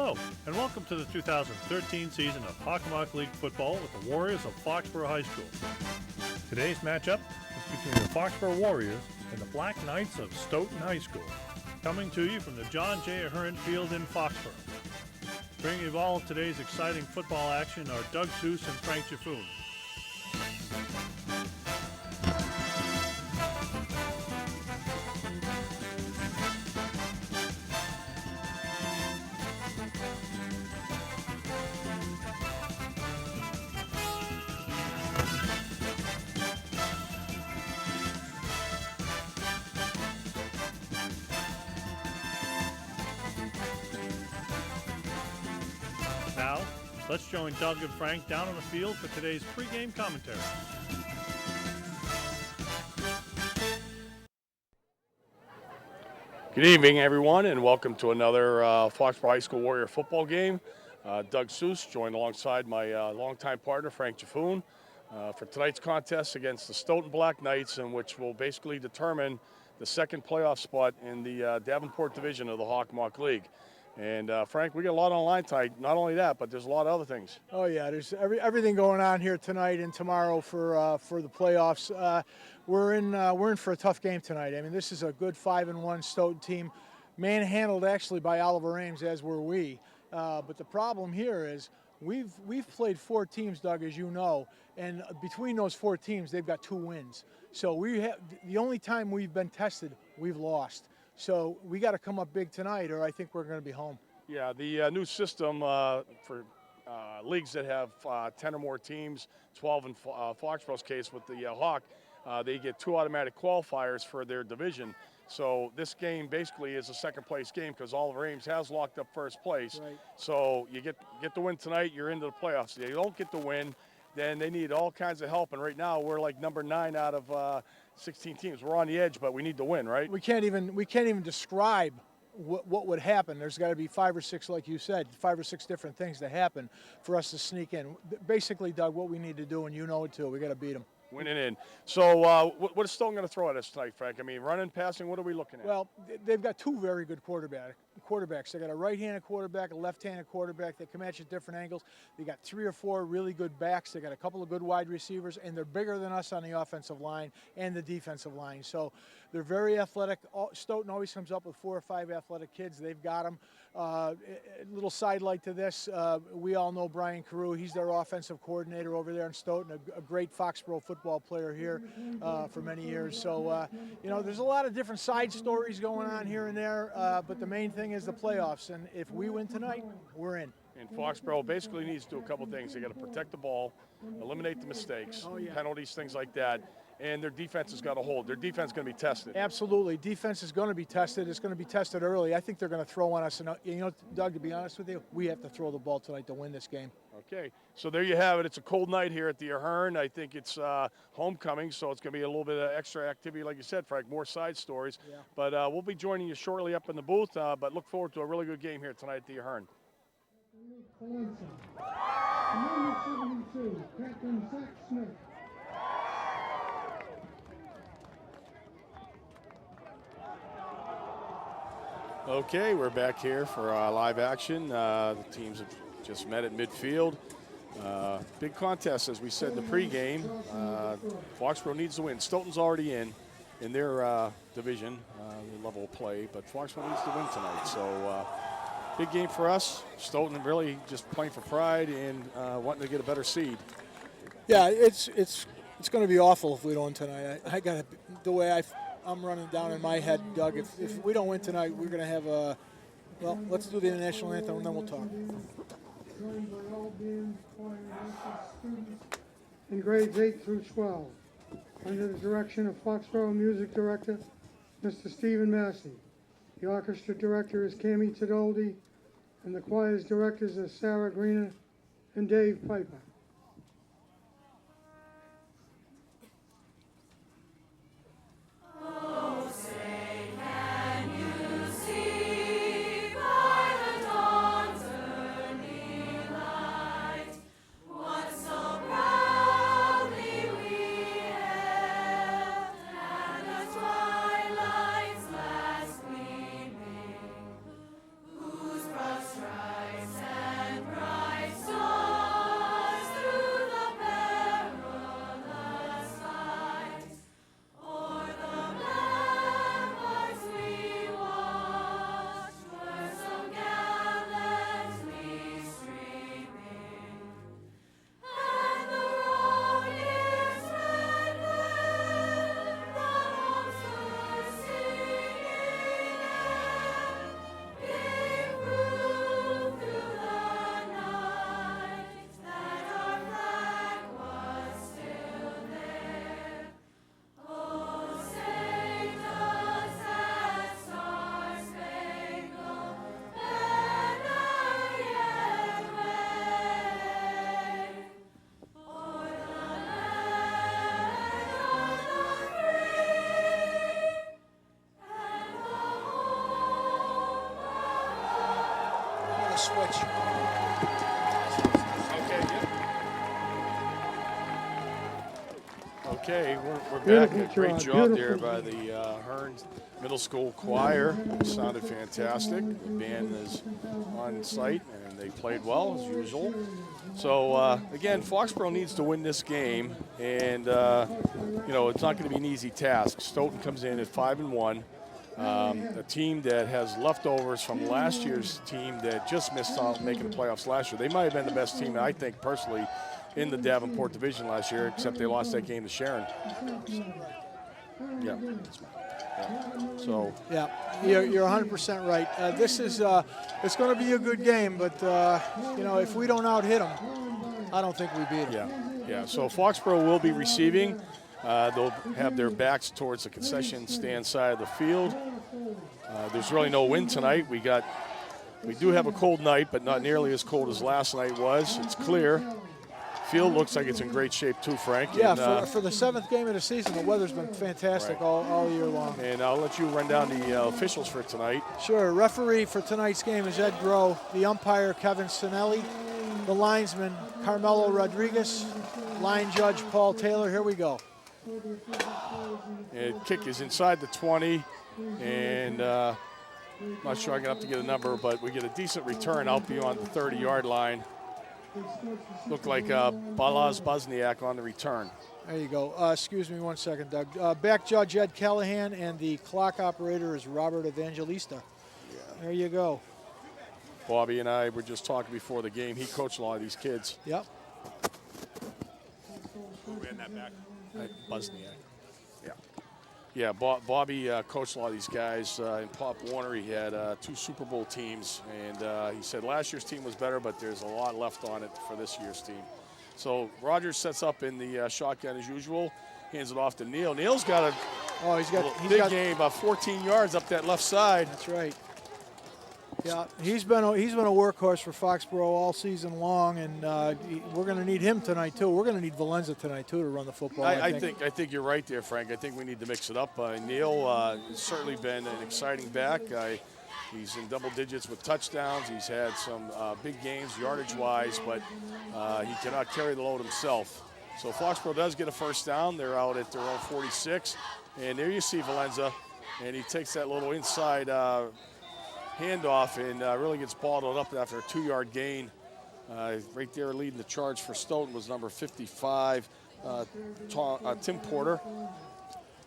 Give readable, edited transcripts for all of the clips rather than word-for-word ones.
Hello, and welcome to the 2013 season of Hockomock League football with the Warriors of Foxboro High School. Today's matchup is between the Foxboro Warriors and the Black Knights of Stoughton High School, coming to you from the John J. Ahern Field in Foxboro. Bringing you all of today's exciting football action are Doug Seuss and Frank Jaffoon. Now, let's join Doug and Frank down on the field for today's pregame commentary. Good evening, everyone, and welcome to another Foxboro High School Warrior football game. Doug Seuss joined alongside my longtime partner, Frank Jaffoon, for tonight's contest against the Stoughton Black Knights, in which will basically determine the second playoff spot in the Davenport division of the Hockomock League. And Frank, we got a lot on line tonight. Not only that, but there's a lot of other things. Oh yeah, there's everything going on here tonight and tomorrow for the playoffs. We're in for a tough game tonight. I mean, this is a good 5-1 Stoughton team, manhandled actually by Oliver Ames, as were we. But the problem here is we've played 4 teams, Doug, as you know, and between those 4 teams, they've got 2 wins. So the only time we've been tested, we've lost. So we got to come up big tonight, or I think we're going to be home. Yeah, the new system for leagues that have 10 or more teams, 12 in Foxboro's case with the Hawk, they get 2 automatic qualifiers for their division. So this game basically is a second place game because Oliver Ames has locked up first place. Right. So you get the win tonight, you're into the playoffs. If you don't get the win, then they need all kinds of help. And right now we're like number 9 out of 16 teams. We're on the edge, but we need to win, right? We can't even describe what would happen. There's got to be 5 or 6, like you said, 5 or 6 different things to happen for us to sneak in. Basically, Doug, what we need to do, and you know it too, we got to beat them. Winning in. So what is Stoughton going to throw at us tonight, Frank? I mean, running, passing, what are we looking at? Well, they've got 2 very good quarterbacks. They got a right-handed quarterback, a left-handed quarterback. They come at you at different angles. They got 3 or 4 really good backs. They got a couple of good wide receivers, and they're bigger than us on the offensive line and the defensive line. So they're very athletic. Stoughton always comes up with 4 or 5 athletic kids. They've got them. A little sidelight to this, we all know Brian Carew. He's their offensive coordinator over there in Stoughton, a great Foxboro football player here for many years. So, you know, there's a lot of different side stories going on here and there, but the main thing is the playoffs. And if we win tonight, we're in. And Foxboro basically needs to do a couple things. They got to protect the ball, eliminate the mistakes, penalties, things like that. And their defense has got to hold. Their defense is going to be tested. Absolutely. Defense is going to be tested. It's going to be tested early. I think they're going to throw on us. And, you know, Doug, to be honest with you, we have to throw the ball tonight to win this game. Okay. So there you have it. It's a cold night here at the Ahern. I think it's homecoming, so it's going to be a little bit of extra activity, like you said, Frank, more side stories. Yeah. But we'll be joining you shortly up in the booth, but look forward to a really good game here tonight at the Ahern. Number 72, Captain Zach Smith. Okay, we're back here for live action. The teams have just met at midfield. Big contest, as we said in the pregame. Foxboro needs to win. Stoughton's already in their division, level of play, but Foxboro needs to win tonight. So big game for us. Stoughton really just playing for pride and wanting to get a better seed. Yeah, it's going to be awful if we don't tonight. I got the way I'm running down in my head, Doug. If we don't win tonight, we're going to have a well. Let's do the national anthem and then we'll talk. Joined by all bands, choir, students in grades 8 through 12, under the direction of Foxboro Music Director, Mr. Stephen Massey. The orchestra director is Cami Tadoldi, and the choir's directors are Sarah Greener and Dave Piper. Rise switch. Okay, we're back. Beautiful, A great Gerard, job there beautiful. by the Hearns Middle School Choir. Sounded fantastic. The band is on site, and they played well, as usual. So, again, Foxboro needs to win this game, and, you know, it's not going to be an easy task. Stoughton comes in at 5-1. A team that has leftovers from last year's team that just missed out making the playoffs last year. They might have been the best team, I think, personally, in the Davenport division last year, except they lost that game to Sharon. Yeah. So. Yeah, you're 100% right. This is it's going to be a good game, but you know, if we don't out-hit them, I don't think we beat them. Yeah. So Foxboro will be receiving. They'll have their backs towards the concession stand side of the field. There's really no wind tonight. We do have a cold night, but not nearly as cold as last night was. It's clear. Field looks like it's in great shape too, Frank. Yeah, and, for the 7th game of the season, the weather's been fantastic all year long. And I'll let you run down the officials for tonight. Sure. Referee for tonight's game is Ed Groh. The umpire, Kevin Sinelli. The linesman, Carmelo Rodriguez. Line judge, Paul Taylor. Here we go. And kick is inside the 20, and I'm not sure I'm going to have to get a number, but we get a decent return out beyond the 30-yard line. Looked like Balaz Bosniak on the return. There you go. Excuse me one second, Doug. Back judge Ed Callahan, and the clock operator is Robert Evangelista. Yeah. There you go. Bobby and I were just talking before the game. He coached a lot of these kids. Yep. Who ran that back? Bosniak. Yeah. Yeah, Bobby coached a lot of these guys. In Pop Warner, he had 2 Super Bowl teams, and he said last year's team was better, but there's a lot left on it for this year's team. So Rogers sets up in the shotgun as usual, hands it off to Neal. Neal's got a big game, about 14 yards up that left side. That's right. Yeah, he's been a workhorse for Foxboro all season long, and we're going to need him tonight too. We're going to need Valenza tonight too to run the football. I think you're right there, Frank. I think we need to mix it up. Neal has certainly been an exciting back. He's in double digits with touchdowns. He's had some big games yardage-wise, but he cannot carry the load himself. So Foxboro does get a first down. They're out at their own 46, and there you see Valenza, and he takes that little inside handoff and really gets balled up after a 2-yard gain. Right there leading the charge for Stoughton was number 55, Tim Porter.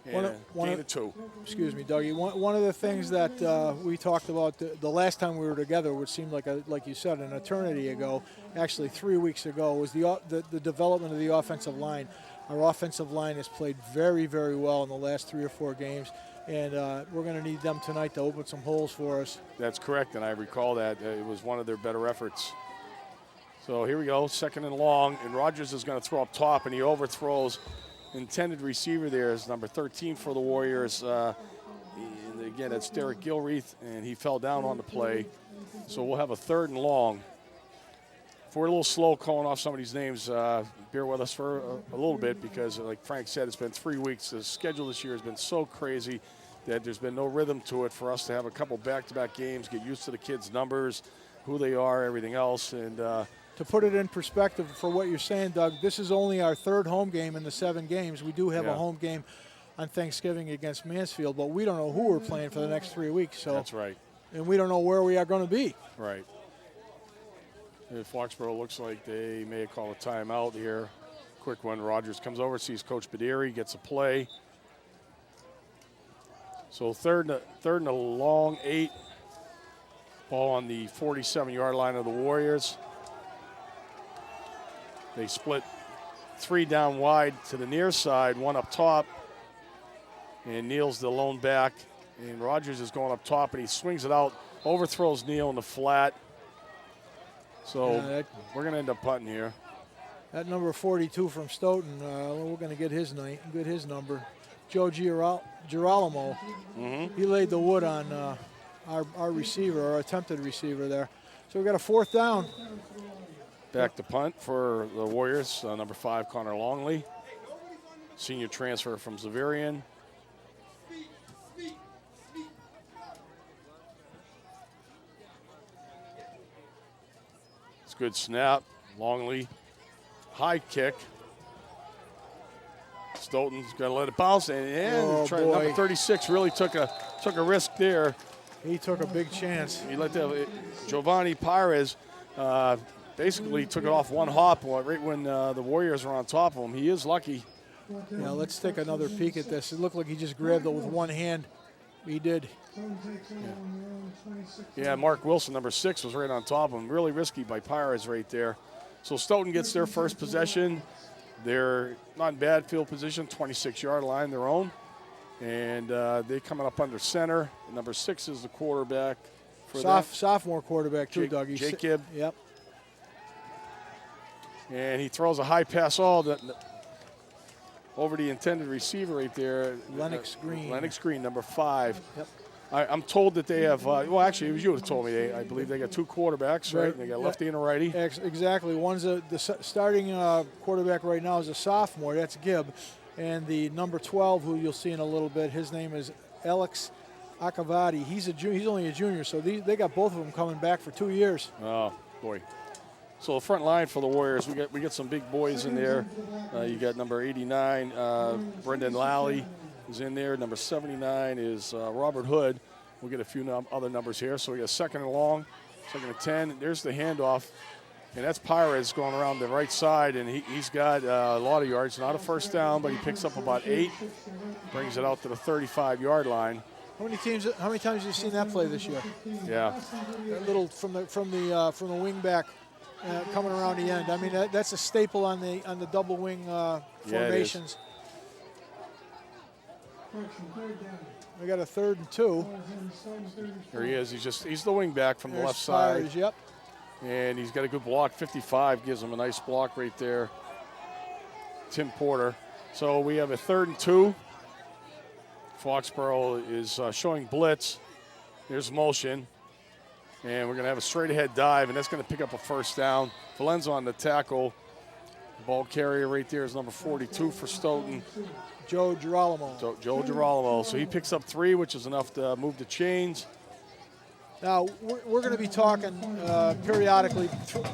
And gain of 2. Excuse me, Dougie. One of the things that we talked about the last time we were together, which seemed like you said, an eternity ago, actually 3 weeks ago, was the development of the offensive line. Our offensive line has played very, very well in the last 3 or 4 games. And we're going to need them tonight to open some holes for us. That's correct, and I recall that. It was one of their better efforts. So here we go, 2nd and long, and Rogers is going to throw up top, and he overthrows intended receiver there is number 13 for the Warriors. And again, that's Derek Gilreath, and he fell down on the play. So we'll have a 3rd and long. If we're a little slow calling off some of these names, bear with us for a little bit because, like Frank said, it's been 3 weeks. The schedule this year has been so crazy that there's been no rhythm to it for us to have a couple back-to-back games, get used to the kids' numbers, who they are, everything else. And to put it in perspective for what you're saying, Doug, this is only our 3rd home game in the 7 games. We do have a home game on Thanksgiving against Mansfield, but we don't know who we're playing for the next 3 weeks. So that's right. And we don't know where we are going to be. Right. Foxboro looks like they may have called a timeout here. Quick one. Rogers comes over, sees Coach Badiri, gets a play. So third and a long 8. Ball on the 47-yard line of the Warriors. They split 3 down wide to the near side, 1 up top. And Neal's the lone back. And Rogers is going up top, and he swings it out, overthrows Neal in the flat. So we're going to end up punting here. That number 42 from Stoughton, we're going to get his number. Joe Girolamo. He laid the wood on our receiver, our attempted receiver there. So we've got a 4th down. Back to punt for the Warriors, number 5, Connor Longley. Senior transfer from Xaverian. Good snap. Longley. High kick. Stoughton's got to let it bounce. And number 36 really took a risk there. He took a big chance. He let Giovanni Pires basically took it off one hop right when the Warriors were on top of him. He is lucky. Yeah, let's take another peek at this. It looked like he just grabbed it with one hand. He did. Yeah, Mark Wilson, number 6, was right on top of him. Really risky by Pires right there. So Stoughton gets their first possession. They're not in bad field position, 26-yard line, their own. And they're coming up under center. Number 6 is the quarterback for sophomore quarterback too, Doug. Jacob. Yep. And he throws a high pass over the intended receiver right there. Lennox Green. Lennox Green, number 5. Yep. I'm told that they have, well, actually, it was you who told me. I believe they got 2 quarterbacks, right? They got a lefty and a righty. Exactly. One's the starting quarterback right now is a sophomore. That's Gibb. And the number 12, who you'll see in a little bit, his name is Alex Akavati. He's only a junior, so they got both of them coming back for 2 years. Oh, boy. So the front line for the Warriors, we got some big boys in there. You got number 89, Brendan Lally is in there. Number 79 is Robert Hood. We'll get a few other numbers here. So we got 2nd and long, 2nd and 10. There's the handoff. And that's Pires going around the right side, and he's got a lot of yards. Not a first down, but he picks up about 8, brings it out to the 35-yard line. How many times have you seen that play this year? Yeah. That little from the wing back coming around the end. I mean, that's a staple on the double wing formations. We got a 3rd and 2. Here he is. He's the wing back from the left side. Pires, yep. And he's got a good block. 55 gives him a nice block right there. Tim Porter. So we have a 3rd and 2. Foxboro is showing blitz. There's motion. And we're going to have a straight ahead dive, and that's going to pick up a first down. Valenza on the tackle. The ball carrier right there is number 42 for Stoughton. Joe Girolamo. Joe Girolamo. So he picks up 3, which is enough to move the chains. Now, we're going to be talking periodically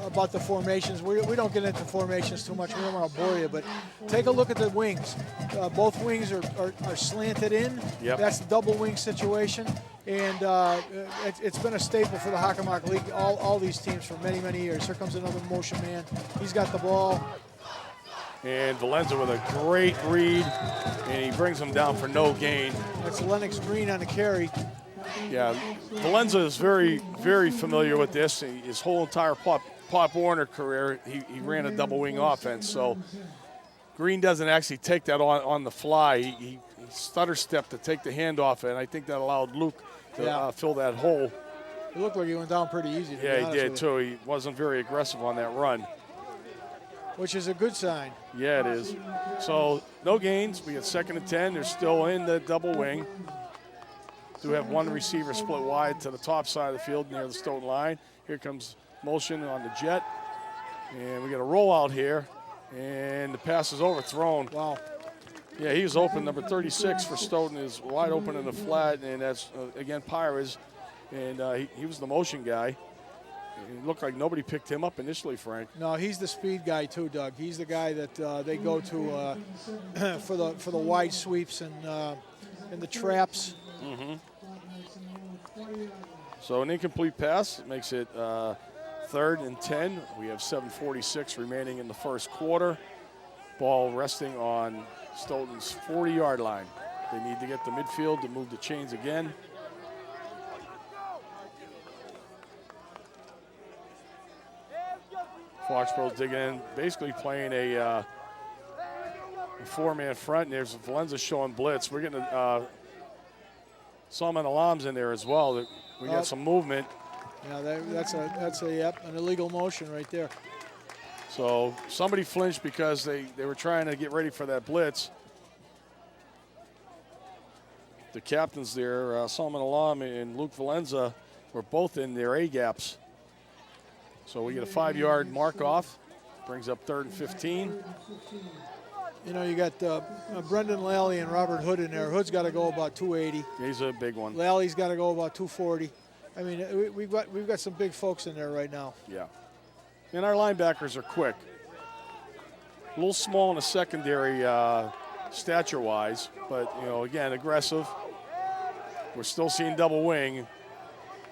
about the formations. We don't get into formations too much. We don't want to bore you, but take a look at the wings. Both wings are slanted in. Yep. That's the double wing situation. And it's been a staple for the Hockomock League, all these teams for many, many years. Here comes another motion man. He's got the ball. And Valenza with a great read, and he brings him down for no gain. That's Lennox Green on the carry. Yeah, Valenza is very, very familiar with this. His whole entire Pop Warner career, he ran a double wing offense. So Green doesn't actually take that on the fly. He stutter stepped to take the handoff, and I think that allowed Luke to fill that hole. It looked like he went down pretty easy. Yeah, he did too. He wasn't very aggressive on that run. Which is a good sign. Yeah, it is. So no gains. We got 2nd and 10. They're still in the double wing. Do have one receiver split wide to the top side of the field near the Stoughton line. Here comes motion on the jet. And we got a rollout here. And the pass is overthrown. Wow. Yeah, he was open. Number 36 for Stoughton is wide open in the flat. And that's, again, Pires. And he was the motion guy. It looked like nobody picked him up initially, Frank. No, he's the speed guy too, Doug. He's the guy that they go to for the wide sweeps and the traps. Mm-hmm. So an incomplete pass makes it 3rd and 10. We have 7:46 remaining in the first quarter. Ball resting on Stoughton's 40-yard line. They need to get the midfield to move the chains again. Foxboro's digging in, basically playing a 4-man front. And there's Valenza showing blitz. We're getting Salman Alam's in there as well. We got some movement. Yeah, that's an illegal motion right there. So somebody flinched because they were trying to get ready for that blitz. The captains there, Salman Alam and Luke Valenza, were both in their A gaps. So we get a 5-yard mark off. Brings up 3rd and 15. You know, you got Brendan Lally and Robert Hood in there. Hood's got to go about 280. He's a big one. Lally's got to go about 240. I mean, we've got some big folks in there right now. Yeah. And our linebackers are quick. A little small in the secondary stature-wise, but, again, aggressive. We're still seeing double wing,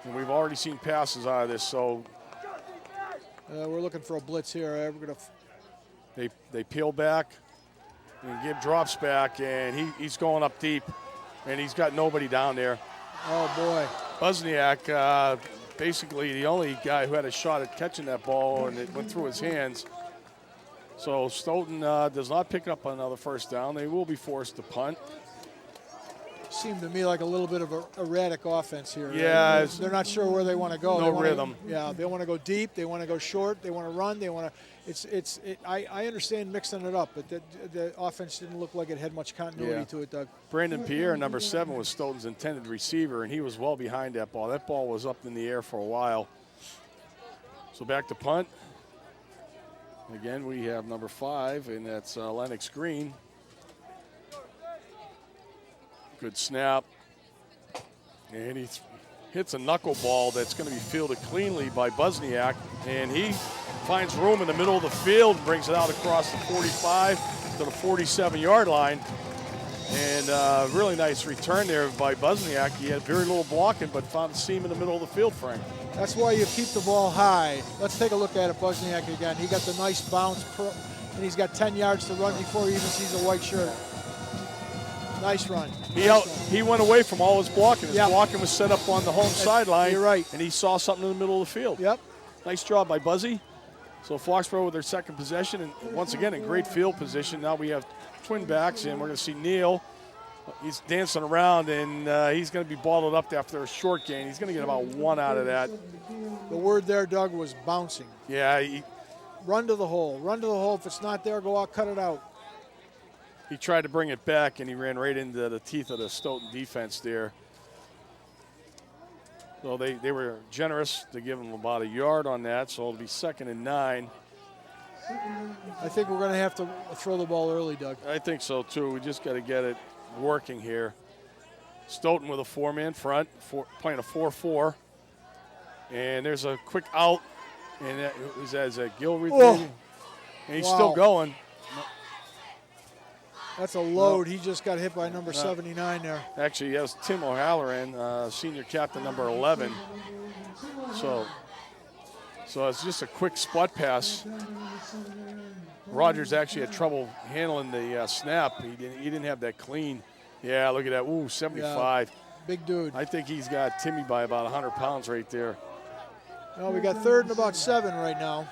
and we've already seen passes out of this, so. We're looking for a blitz here. We're gonna. They peel back and Gibb drops back, and he's going up deep, and he's got nobody down there. Oh, boy. Busniak, basically the only guy who had a shot at catching that ball, and it went through his hands. So Stoughton does not pick up another first down. They will be forced to punt. Seemed to me like a little bit of a erratic offense here. Yeah. Right? They're not sure where they want to go. No rhythm. They want to go deep. They want to go short. They want to run. They want to. I understand mixing it up, but the offense didn't look like it had much continuity to it, Doug. Brandon Pierre, number 7, was Stoughton's intended receiver, and he was well behind that ball. That ball was up in the air for a while. So back to punt. Again, we have number 5, and that's Lennox Green. Good snap. And he hits a knuckleball that's going to be fielded cleanly by Busniak. And he finds room in the middle of the field, brings it out across the 45 to the 47-yard line. And really nice return there by Busniak. He had very little blocking, but found a seam in the middle of the field, Frank. That's why you keep the ball high. Let's take a look at it, Busniak again. He got the nice bounce, and he's got 10 yards to run before he even sees a white shirt. Nice run. He went away from all his blocking. His blocking was set up on the home sideline. You're right. And he saw something in the middle of the field. Yep. Nice job by Buzzy. So Foxboro with their second possession, and once again in great field position. Now we have twin backs, and we're going to see Neal. He's dancing around, and he's going to be balled up after a short gain. He's going to get about 1 out of that. The word there, Doug, was bouncing. Yeah. Run to the hole. Run to the hole. If it's not there, go out, cut it out. He tried to bring it back, and he ran right into the teeth of the Stoughton defense there. So they were generous to give him about a yard on that, so it'll be 2nd and 9. I think we're going to have to throw the ball early, Doug. I think so, too. We just got to get it working here. Stoughton with a 4-man front, playing a 4-4. And there's a quick out, and that was as a Gilreath. Oh. And he's still going. That's a load. He just got hit by number 79 there. Actually, that was Tim O'Halloran, senior captain, number 11. So it's just a quick spot pass. Rogers actually had trouble handling the snap. He didn't have that clean. Yeah, look at that. Ooh, 75. Yeah, big dude. I think he's got Timmy by about 100 pounds right there. No, we got 3rd and about 7 right now.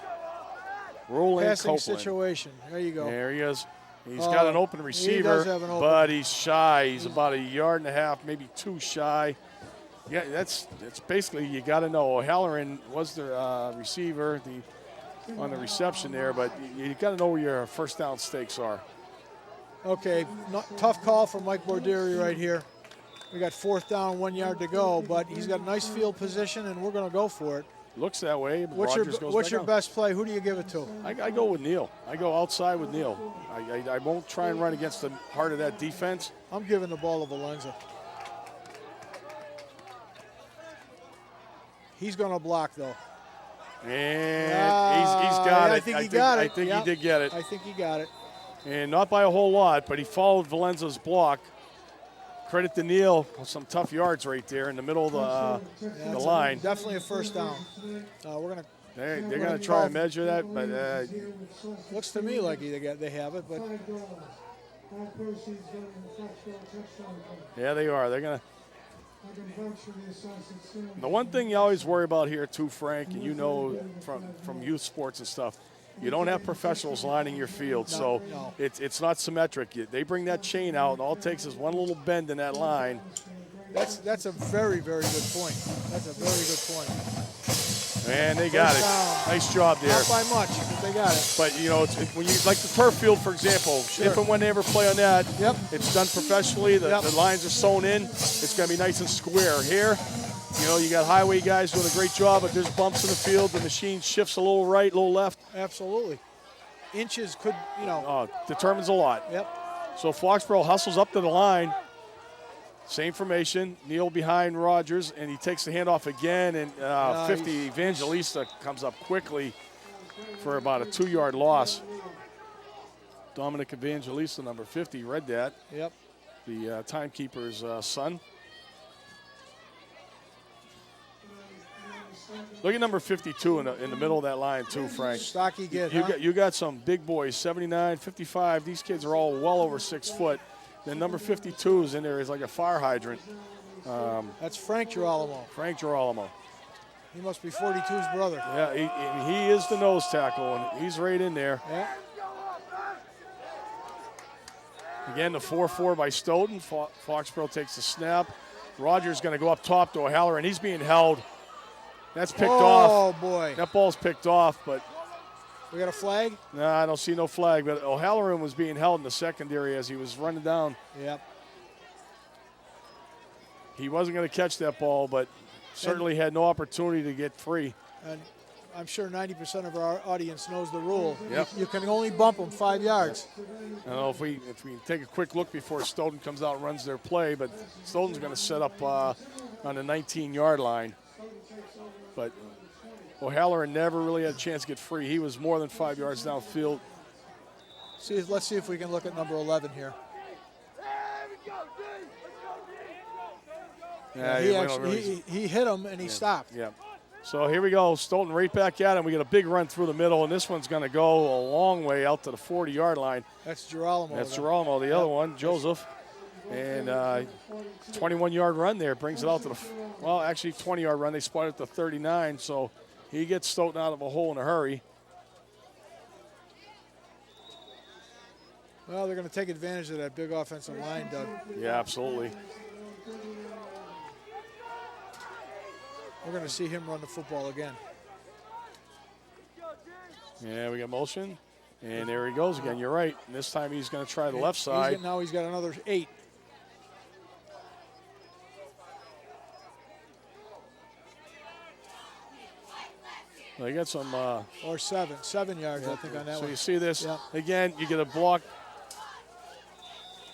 Rolling Passing Copeland. situation. There you go. There he is. He's got an open receiver, he does have an open. But he's shy. He's about 1.5 yards, maybe 2 shy. Yeah, that's basically, you got to know. O'Halloran was the receiver on the reception there, but you got to know where your first down stakes are. Okay, tough call from Mike Bordieri right here. We got 4th down, 1 yard to go, but he's got a nice field position, and we're going to go for it. Looks that way. What's your best play? Who do you give it to? I go with Neal. I go outside with Neal. I won't try and run against the heart of that defense. I'm giving the ball to Valenza. He's going to block, though. And he's got it. I think he got it. I think he did get it. I think he got it. And not by a whole lot, but he followed Valenza's block. Credit to Neal, some tough yards right there in the middle of the line. Definitely a first down. They're going to try and measure that, but looks to me like they have it, but yeah, they are. They're going to. The one thing you always worry about here too, Frank, and you know from youth sports and stuff, you don't have professionals lining your field, so it's not symmetric. They bring that chain out, and all it takes is one little bend in that line. That's a very, very good point. That's a very good point. Man, they got it. Nice job there. Not by much, but they got it. But, you know, when you like the turf field, for example, if and when they ever play on that, it's done professionally. The lines are sewn in. It's going to be nice and square. Here, you know, you got highway guys doing a great job, but there's bumps in the field. The machine shifts a little right, a little left. Absolutely. Inches could, you know. Determines a lot. Yep. So Foxboro hustles up to the line. Same formation. Neal behind Rogers, and he takes the handoff again, and 50 Evangelista comes up quickly. for about a 2-yard loss. Dominic Evangelista, number 50, read that. Yep. The timekeeper's son. Look at number 52 in the middle of that line too, Frank. Stocky kid, You got some big boys, 79, 55. These kids are all well over 6 foot. Then number 52 is in there. He's like a fire hydrant. That's Frank Girolamo. Frank Girolamo. He must be 42's brother. Yeah, he is the nose tackle, and he's right in there. Yeah. Again, the 4-4 by Stoughton. Foxboro takes the snap. Rogers going to go up top to O'Halloran. He's being held. That's picked off. Oh, boy. That ball's picked off, but We got a flag? no, I don't see no flag. But O'Halloran was being held in the secondary as he was running down. Yep. He wasn't going to catch that ball, but certainly had no opportunity to get free. And I'm sure 90% of our audience knows the rule. Yep. You can only bump them 5 yards. I don't know if we take a quick look before Stoughton comes out and runs their play, but Stoughton's going to set up on the 19-yard line. But O'Halloran never really had a chance to get free. He was more than 5 yards downfield. Let's see if we can look at number 11 here. Yeah, he hit him and he stopped. Yeah. So here we go. Stoughton right back at him. We get a big run through the middle, and this one's going to go a long way out to the 40-yard line. That's Girolamo. That's Girolamo, the other one, Joseph. And 21-yard run there brings it out to the, well, actually 20-yard run. They spot it to 39, so he gets Stoughton out of a hole in a hurry. Well, they're going to take advantage of that big offensive line, Doug. Yeah, absolutely. We're going to see him run the football again. Yeah, we got motion. And there he goes again. You're right. And this time he's going to try the left side. Now he's got another 8. Well, you got some. Or 7 yards, I think, on that so one. you see this Yeah. again. You get a block.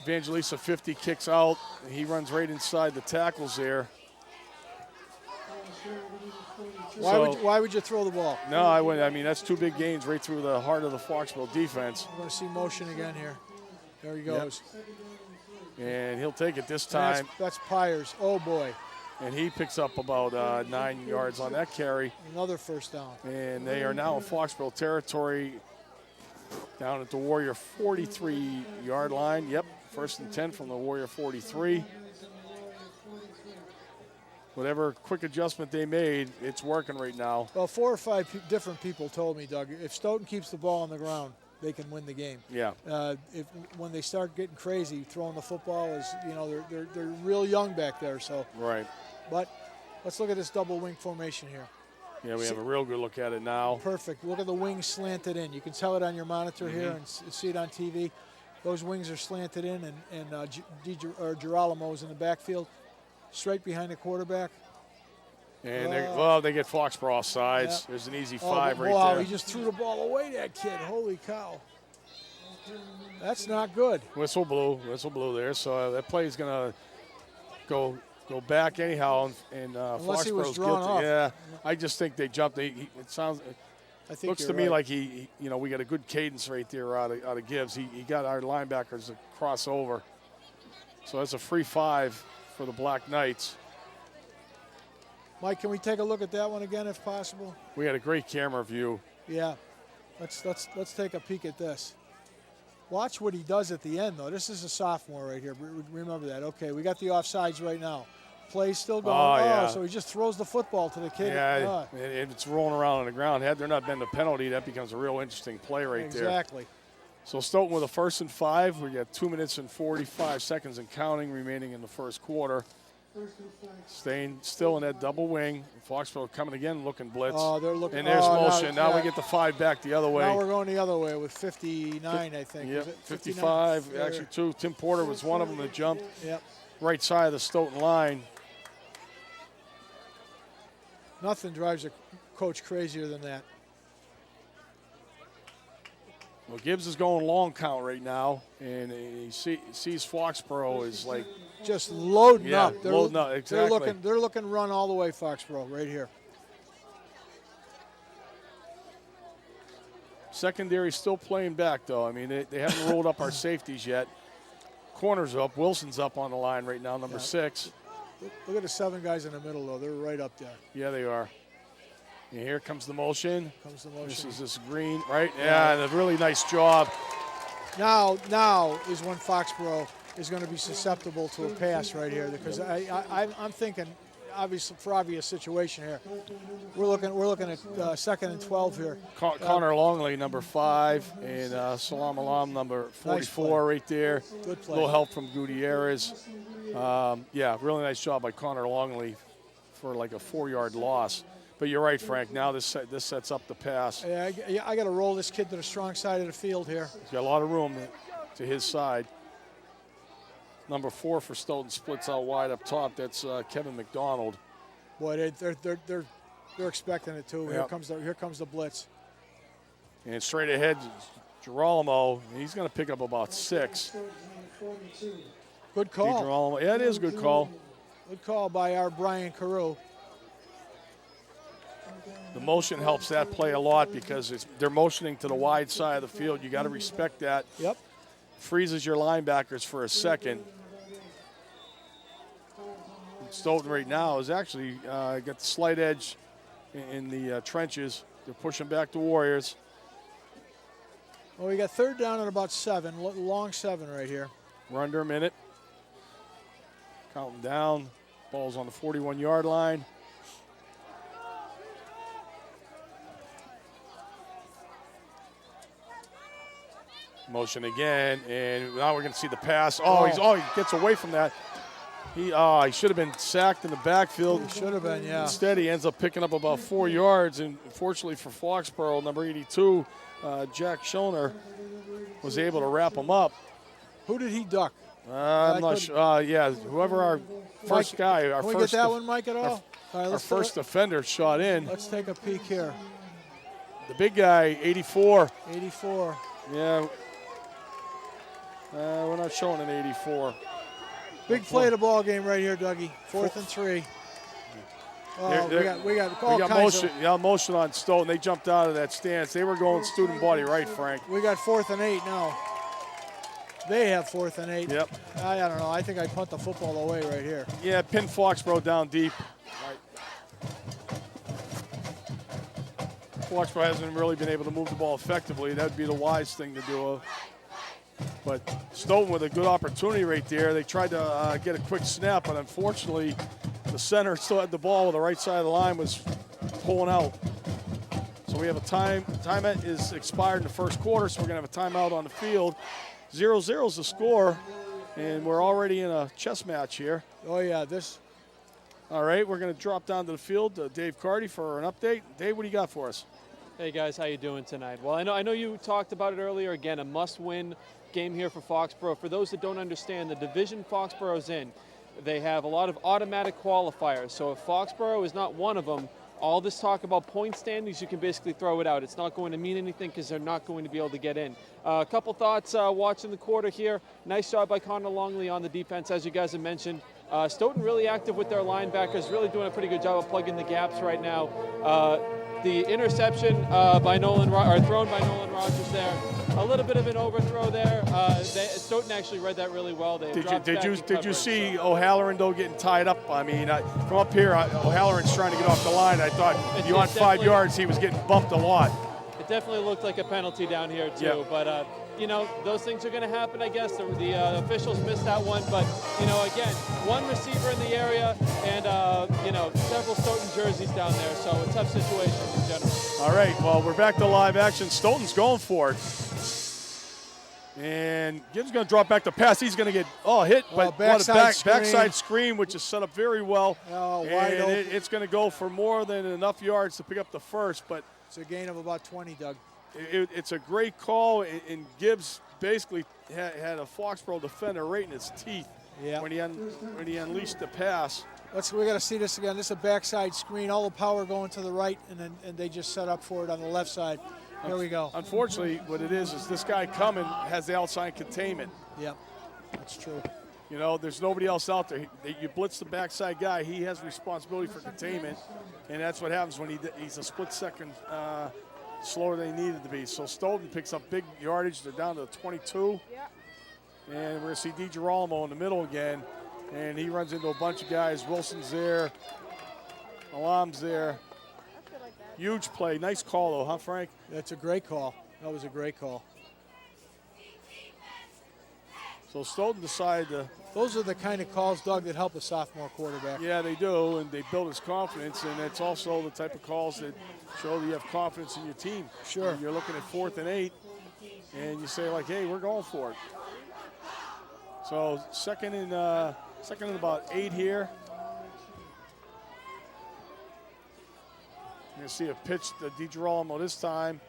Evangelista 50 kicks out. He runs right inside the tackles there. Why would you throw the ball? No, I wouldn't. I mean, that's 2 big gains right through the heart of the Foxboro defense. We're going to see motion again here. There he goes. Yep. And he'll take it this time. That's Pyers. Oh, boy. And he picks up about 9 yards on that carry. Another first down. And they are now in Foxboro territory down at the Warrior 43-yard line. Yep, 1st and 10 from the Warrior 43. Whatever quick adjustment they made, it's working right now. Well, 4 or 5 different people told me, Doug, if Stoughton keeps the ball on the ground, they can win the game. Yeah. When they start getting crazy, throwing the football is, they're real young back there. So. Right. But let's look at this double wing formation here. Yeah, we have a real good look at it now. Perfect. Look at the wings slanted in. You can tell it on your monitor here and see it on TV. Those wings are slanted in, and Girolamo's in the backfield, straight behind the quarterback. And they get Foxboro off sides. Yeah. There's an easy 5 right wow, there. He just threw the ball away, that kid. Holy cow. That's not good. Whistle blew there. So that play is going to go back anyhow, and unless he was Foxboro's drawn guilty. off. Yeah, I just think they jumped. It sounds. I think looks to me like he we got a good cadence right there out of Gibbs. He got our linebackers to cross over. So that's a free 5 for the Black Knights. Mike, can we take a look at that one again, if possible? We had a great camera view. Yeah, let's take a peek at this. Watch what he does at the end, though. This is a sophomore right here. Remember that. Okay, we got the offsides right now. Play's still going. Yeah. So he just throws the football to the kid. Yeah, it's rolling around on the ground. Had there not been the penalty, that becomes a real interesting play right there. Exactly. So Stoughton with a 1st and 5. We got 2 minutes and 45 seconds and counting remaining in the first quarter. Staying still in that double wing. Foxboro coming again, looking blitz. Oh, they're looking. And there's motion. Now we get the 5 back the other way. Now we're going the other way with 59, I think. Yep, Is it 55. Actually, 2. Tim Porter was one of them that jumped. Yep. Right side of the Stoughton line. Nothing drives a coach crazier than that. Well, Gibbs is going long count right now, and he sees Foxboro is like just loading up. They're loading up, exactly. They're looking to run all the way, Foxboro, right here. Secondary still playing back, though. I mean, they haven't rolled up our safeties yet. Corner's up. Wilson's up on the line right now, number 6. Look at the 7 guys in the middle, though. They're right up there. Yeah, they are. And here comes the motion. This is this green, right? Yeah, and a really nice job. Now is when Foxboro is going to be susceptible to a pass right here, because I'm thinking, obviously for obvious situation here, we're looking at 2nd and 12 here. Connor Longley, number 5, and Salam Alam, number 44, right there. Good play. A little help from Gutierrez. Yeah, really nice job by Connor Longley for like a 4-yard loss. But you're right, Frank. Now this sets up the pass. Yeah, I got to roll this kid to the strong side of the field here. He's got a lot of room to his side. Number 4 for Stoughton splits out wide up top. That's Kevin McDonald. Boy, they're expecting it too. Yep. Here comes the blitz. And straight ahead, Girolamo. He's going to pick up about 6. Good call. Girolamo. Yeah, it is a good call. Good call by our Brian Carew. The motion helps that play a lot because they're motioning to the wide side of the field. You got to respect that. Yep. Freezes your linebackers for a second. Stoughton right now is actually got the slight edge in the trenches. They're pushing back the Warriors. Well, we got 3rd down at about 7, long 7 right here. We're under a minute. Counting down. Ball's on the 41-yard line. Motion again, and now we're going to see the pass. He gets away from that. He should have been sacked in the backfield. He should have been, yeah. Instead, he ends up picking up about 4 yards, and fortunately for Foxboro, number 82, Jack Schoner, was able to wrap him up. Who did he duck? I'm not sure. Yeah, whoever our first guy. Can we get that one, Mike, at all? All right, our first defender shot in. Let's take a peek here. The big guy, 84. 84. Yeah. We're not showing an 84. Big play of the ball game right here, Dougie. 4th and 3. We got motion on Stoughton. They jumped out of that stance. They were going student body right, Frank. We got 4th and 8 now. They have 4th and 8. Yep. I don't know. I think I punt the football away right here. Yeah, pin Foxboro down deep. Foxboro hasn't really been able to move the ball effectively. That would be the wise thing to do. But Stoughton with a good opportunity right there. They tried to get a quick snap, but unfortunately, the center still had the ball with the right side of the line was pulling out. So we have a time is expired in the first quarter, so we're going to have a timeout on the field. 0-0 is the score, and we're already in a chess match here. Oh, yeah, All right, we're going to drop down to the field. Dave Carty for an update. Dave, what do you got for us? Hey, guys, how you doing tonight? Well, I know you talked about it earlier. Again, a must-win game here for Foxboro. For those that don't understand, the division Foxboro's in, they have a lot of automatic qualifiers. So if Foxboro is not one of them, all this talk about point standings, you can basically throw it out. It's not going to mean anything because they're not going to be able to get in. A couple thoughts watching the quarter here. Nice job by Connor Longley on the defense, as you guys have mentioned. Stoughton really active with their linebackers, really doing a pretty good job of plugging the gaps right now. The interception thrown by Nolan Rogers there. A little bit of an overthrow there. Stoughton actually read that really well. Did you see O'Halloran though getting tied up? I mean, from up here, O'Halloran's trying to get off the line. I thought beyond 5 yards, he was getting bumped a lot. It definitely looked like a penalty down here too. Yeah. But those things are going to happen. I guess the officials missed that one. But again, one receiver in the area, and several Stoughton jerseys down there. So a tough situation in general. All right, well, we're back to live action. Stoughton's going for it. And Gibbs going to drop back the pass. He's going to get hit, but backside screen, which is set up very well. Wide open. It's going to go for more than enough yards to pick up the first. But it's a gain of about 20, Doug. It's a great call, and Gibbs basically had a Foxboro defender right in his teeth when he unleashed the pass. We got to see this again. This is a backside screen, all the power going to the right, and they just set up for it on the left side. Here we go. Unfortunately, what it is this guy coming has the outside containment. Yep, that's true. There's nobody else out there. You blitz the backside guy, he has responsibility for containment, and that's what happens when he's a split second slower than they needed to be. So Stoughton picks up big yardage. They're down to the 22. And we're going to see DiGirolamo in the middle again. And he runs into a bunch of guys. Wilson's there. Alam's there. Huge play. Nice call, though, huh, Frank? That's a great call. That was a great call. So Stoughton decided to. Those are the kind of calls, Doug, that help a sophomore quarterback. Yeah, they do, and they build his confidence, and it's also the type of calls that show that you have confidence in your team. Sure. You're looking at 4th and 8, and you say, like, hey, we're going for it. So second and about 8 here. You're going to see a pitch to DiGirolamo this time.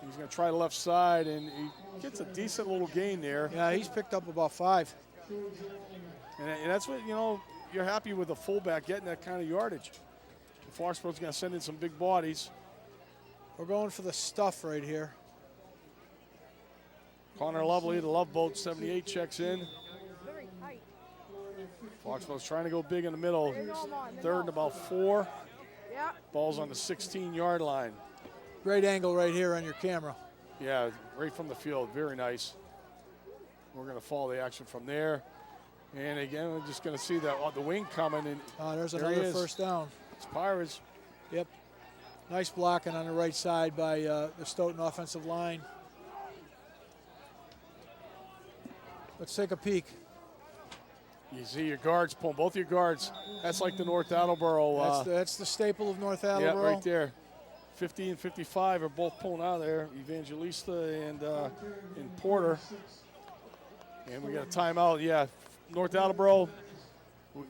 He's going to try the left side, and he gets a decent little gain there. Yeah, he's picked up about 5. And that's what, you're happy with a fullback getting that kind of yardage. Foxboro's going to send in some big bodies. We're going for the stuff right here. Connor Lovely, the Love Boat, 78 checks in. Foxboro's trying to go big in the middle. 3rd and about 4. Ball's on the 16-yard line. Great angle right here on your camera. Yeah, right from the field. Very nice. We're going to follow the action from there. And again, we're just going to see the wing coming. And there's there another first down. It's Pirates. Yep. Nice blocking on the right side by the Stoughton offensive line. Let's take a peek. You see your guards pulling, both your guards. That's like the North Attleboro. That's the staple of North Attleboro. Yeah, right there. 50 and 55 are both pulling out of there. Evangelista and Porter. And we got a timeout. Yeah, North Attleboro,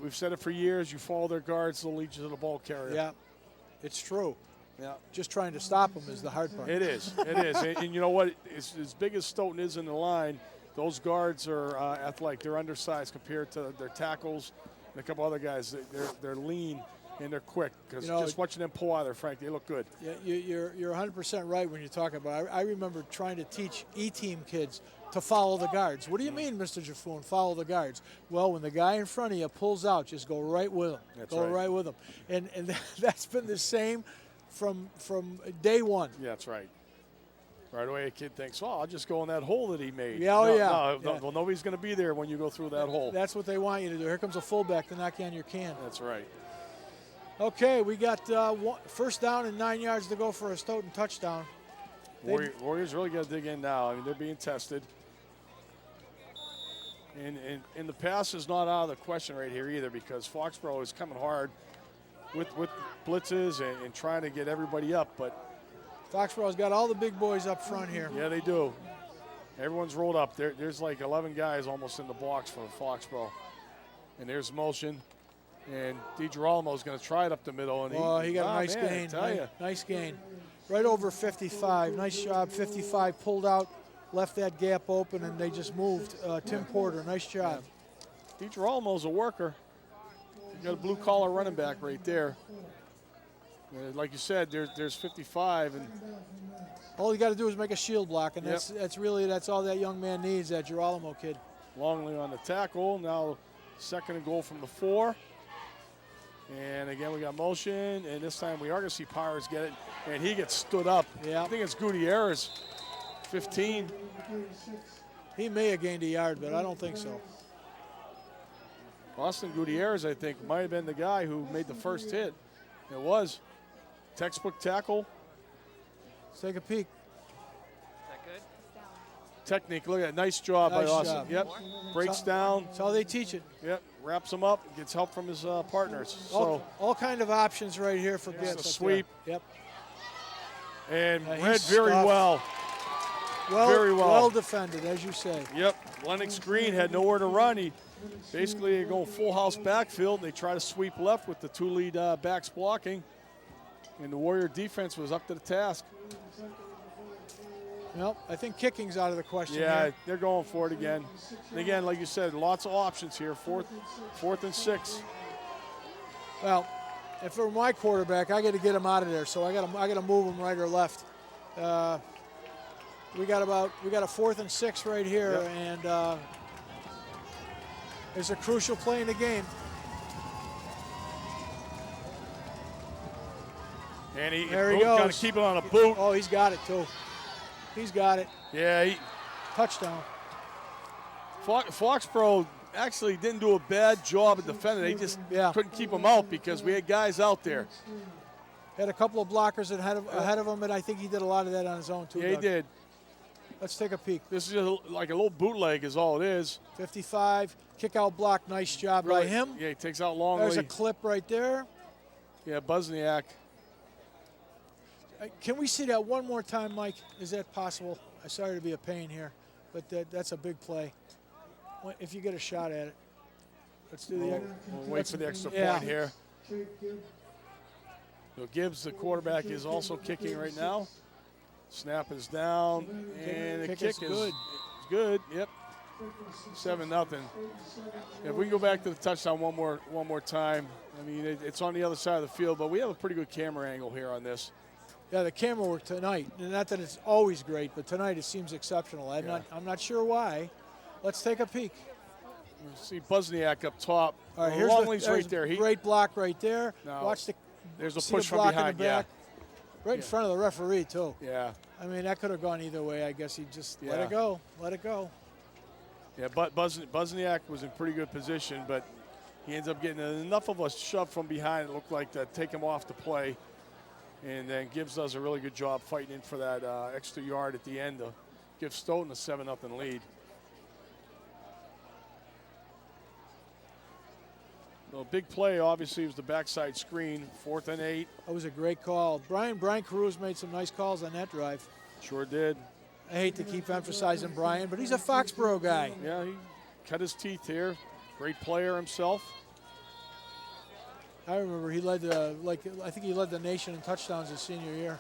we've said it for years. You follow their guards, they'll lead you to the ball carrier. Yeah, it's true. Yeah. Just trying to stop them is the hard part. It is. It is. And you know what? As big as Stoughton is in the line, those guards are athletic. They're undersized compared to their tackles and a couple other guys. They're lean and they're quick. Because just watching them pull out there, Frank, they look good. Yeah, you're 100% right when you talk about it. I remember trying to teach E-team kids to follow the guards. What do you mean, Mr. Jaffoon, follow the guards? Well, when the guy in front of you pulls out, just go right with him. That's go right with him. And that's been the same from day one. Yeah, that's right. Right away, a kid thinks, "Oh, I'll just go in that hole that he made." Yeah, No, yeah. Well, nobody's going to be there when you go through that hole. That's what they want you to do. Here comes a fullback to knock you on your can. That's right. Okay, we got first down and 9 yards to go for a Stoughton touchdown. Warriors really got to dig in now. I mean, they're being tested. And the pass is not out of the question right here either, because Foxboro is coming hard with blitzes and trying to get everybody up. But Foxboro's got all the big boys up front here. yeah, they do. Everyone's rolled up. There's like 11 guys almost in the box for Foxboro. And there's motion. And DiGirolamo's going to try it up the middle. And he got a nice gain. I tell you. Nice gain. Right over 55. Nice job. 55 pulled out, left that gap open, and they just moved. Tim Porter, nice job. DiGirolamo's a worker. You got a blue-collar running back right there. Like you said, there's 55, and all you got to do is make a shield block, and that's all that young man needs, that Girolamo kid. Longley on the tackle. Now 2nd and goal from the 4. And again, we got motion, and this time we are going to see Pirates get it, and he gets stood up. Yeah. I think it's Gutierrez, 15. He may have gained a yard, but I don't think so. Austin Gutierrez, I think, might have been the guy who made the first hit. It was. Textbook tackle. Let's take a peek. Is that good? Technique, look at that. Nice job by Nice Austin. job. Yep. Breaks down. That's how they teach it. Yep. Wraps him up. Gets help from his partners. So All kind of options right here for Just Gitz. a sweep. Yep. And he's read very stuffed. well. Very well. Well defended, as you say. Yep. Lennox Green had nowhere to run. He basically go full house backfield, and they try to sweep left with the 2 lead backs blocking. And the Warrior defense was up to the task. Well, I think kicking's out of the question Yeah, here. they're going for it again. And again, like you said, lots of options here. Fourth and 6. Well, if it were my quarterback, I got to get him out of there. So I got to move him right or left. We got a 4th and 6 right here, Yep. and it's a crucial play in the game. And there he got to goes. keep it on a boot. Oh, he's got it too. He's got it. Yeah, Touchdown. Foxboro actually didn't do a bad job of defending. They just couldn't keep him out because we had guys out there. Had a couple of blockers ahead of him, and I think he did a lot of that on his own too. Yeah, Doug. he did. Let's take a peek. This is just like a little bootleg is all it is. 55, kick out block, nice job by him. Yeah, he takes out Longley. There's a clip right there. Yeah, Buzniak. Can we see that one more time, Mike? Is that possible? I'm sorry to be a pain here, but that's a big play. If you get a shot at it. Let's do the We'll wait for the extra point here. So Gibbs, the quarterback, is also kicking right now. Snap is down, and the kick is good. Yep, 7-0. If we can go back to the touchdown one more time, I mean it's on the other side of the field, but we have a pretty good camera angle here on this. Yeah, the camera work tonight. Not that it's always great, but tonight it seems exceptional. I'm not sure why. Let's take a peek. See Buzniak up top. All right, here's Longley's right there. Great block right there. Now, Watch the. There's a see push the from block behind. in the back. Right in front of the referee too. Yeah. I mean that could have gone either way. I guess he just let it go. Let it go. Yeah, but Buzniak was in pretty good position, but he ends up getting enough of a shove from behind. It looked like to take him off the play, and then Gibbs does a really good job fighting in for that extra yard at the end to give Stoughton a 7-0 lead. No big play, obviously, was the backside screen, 4th and 8. That was a great call. Brian Cruz made some nice calls on that drive. Sure did. I hate to keep emphasizing Brian, but he's a Foxboro guy. Yeah, he cut his teeth here. Great player himself. I remember he led I think he led the nation in touchdowns his senior year.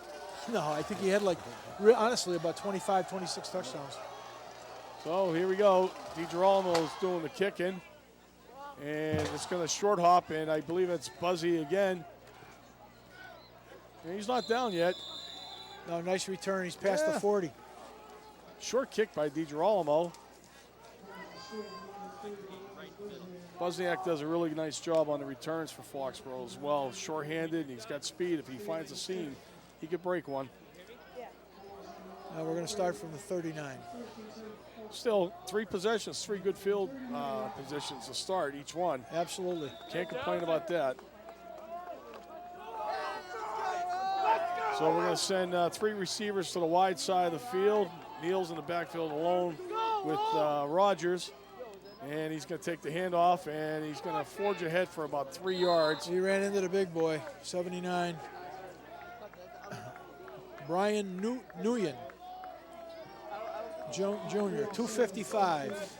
No, I think he had honestly about 25, 26 touchdowns. So here we go. DiGirolamo is doing the kicking. And it's going to short hop, and I believe it's Buzzy again. And he's not down yet. No, nice return. He's past the 40. Short kick by DiGirolamo. Buzniak does a really nice job on the returns for Foxboro as well. Short-handed, and he's got speed. If he finds a seam, he could break one. Now we're going to start from the 39. Still, 3 possessions, 3 good field positions to start each one. Absolutely. Can't complain about that. So we're going to send 3 receivers to the wide side of the field. Neal's in the backfield alone with Rogers. And he's going to take the handoff, and he's going to forge ahead for about 3 yards. He ran into the big boy, 79. Brian Nguyen. Junior, 255.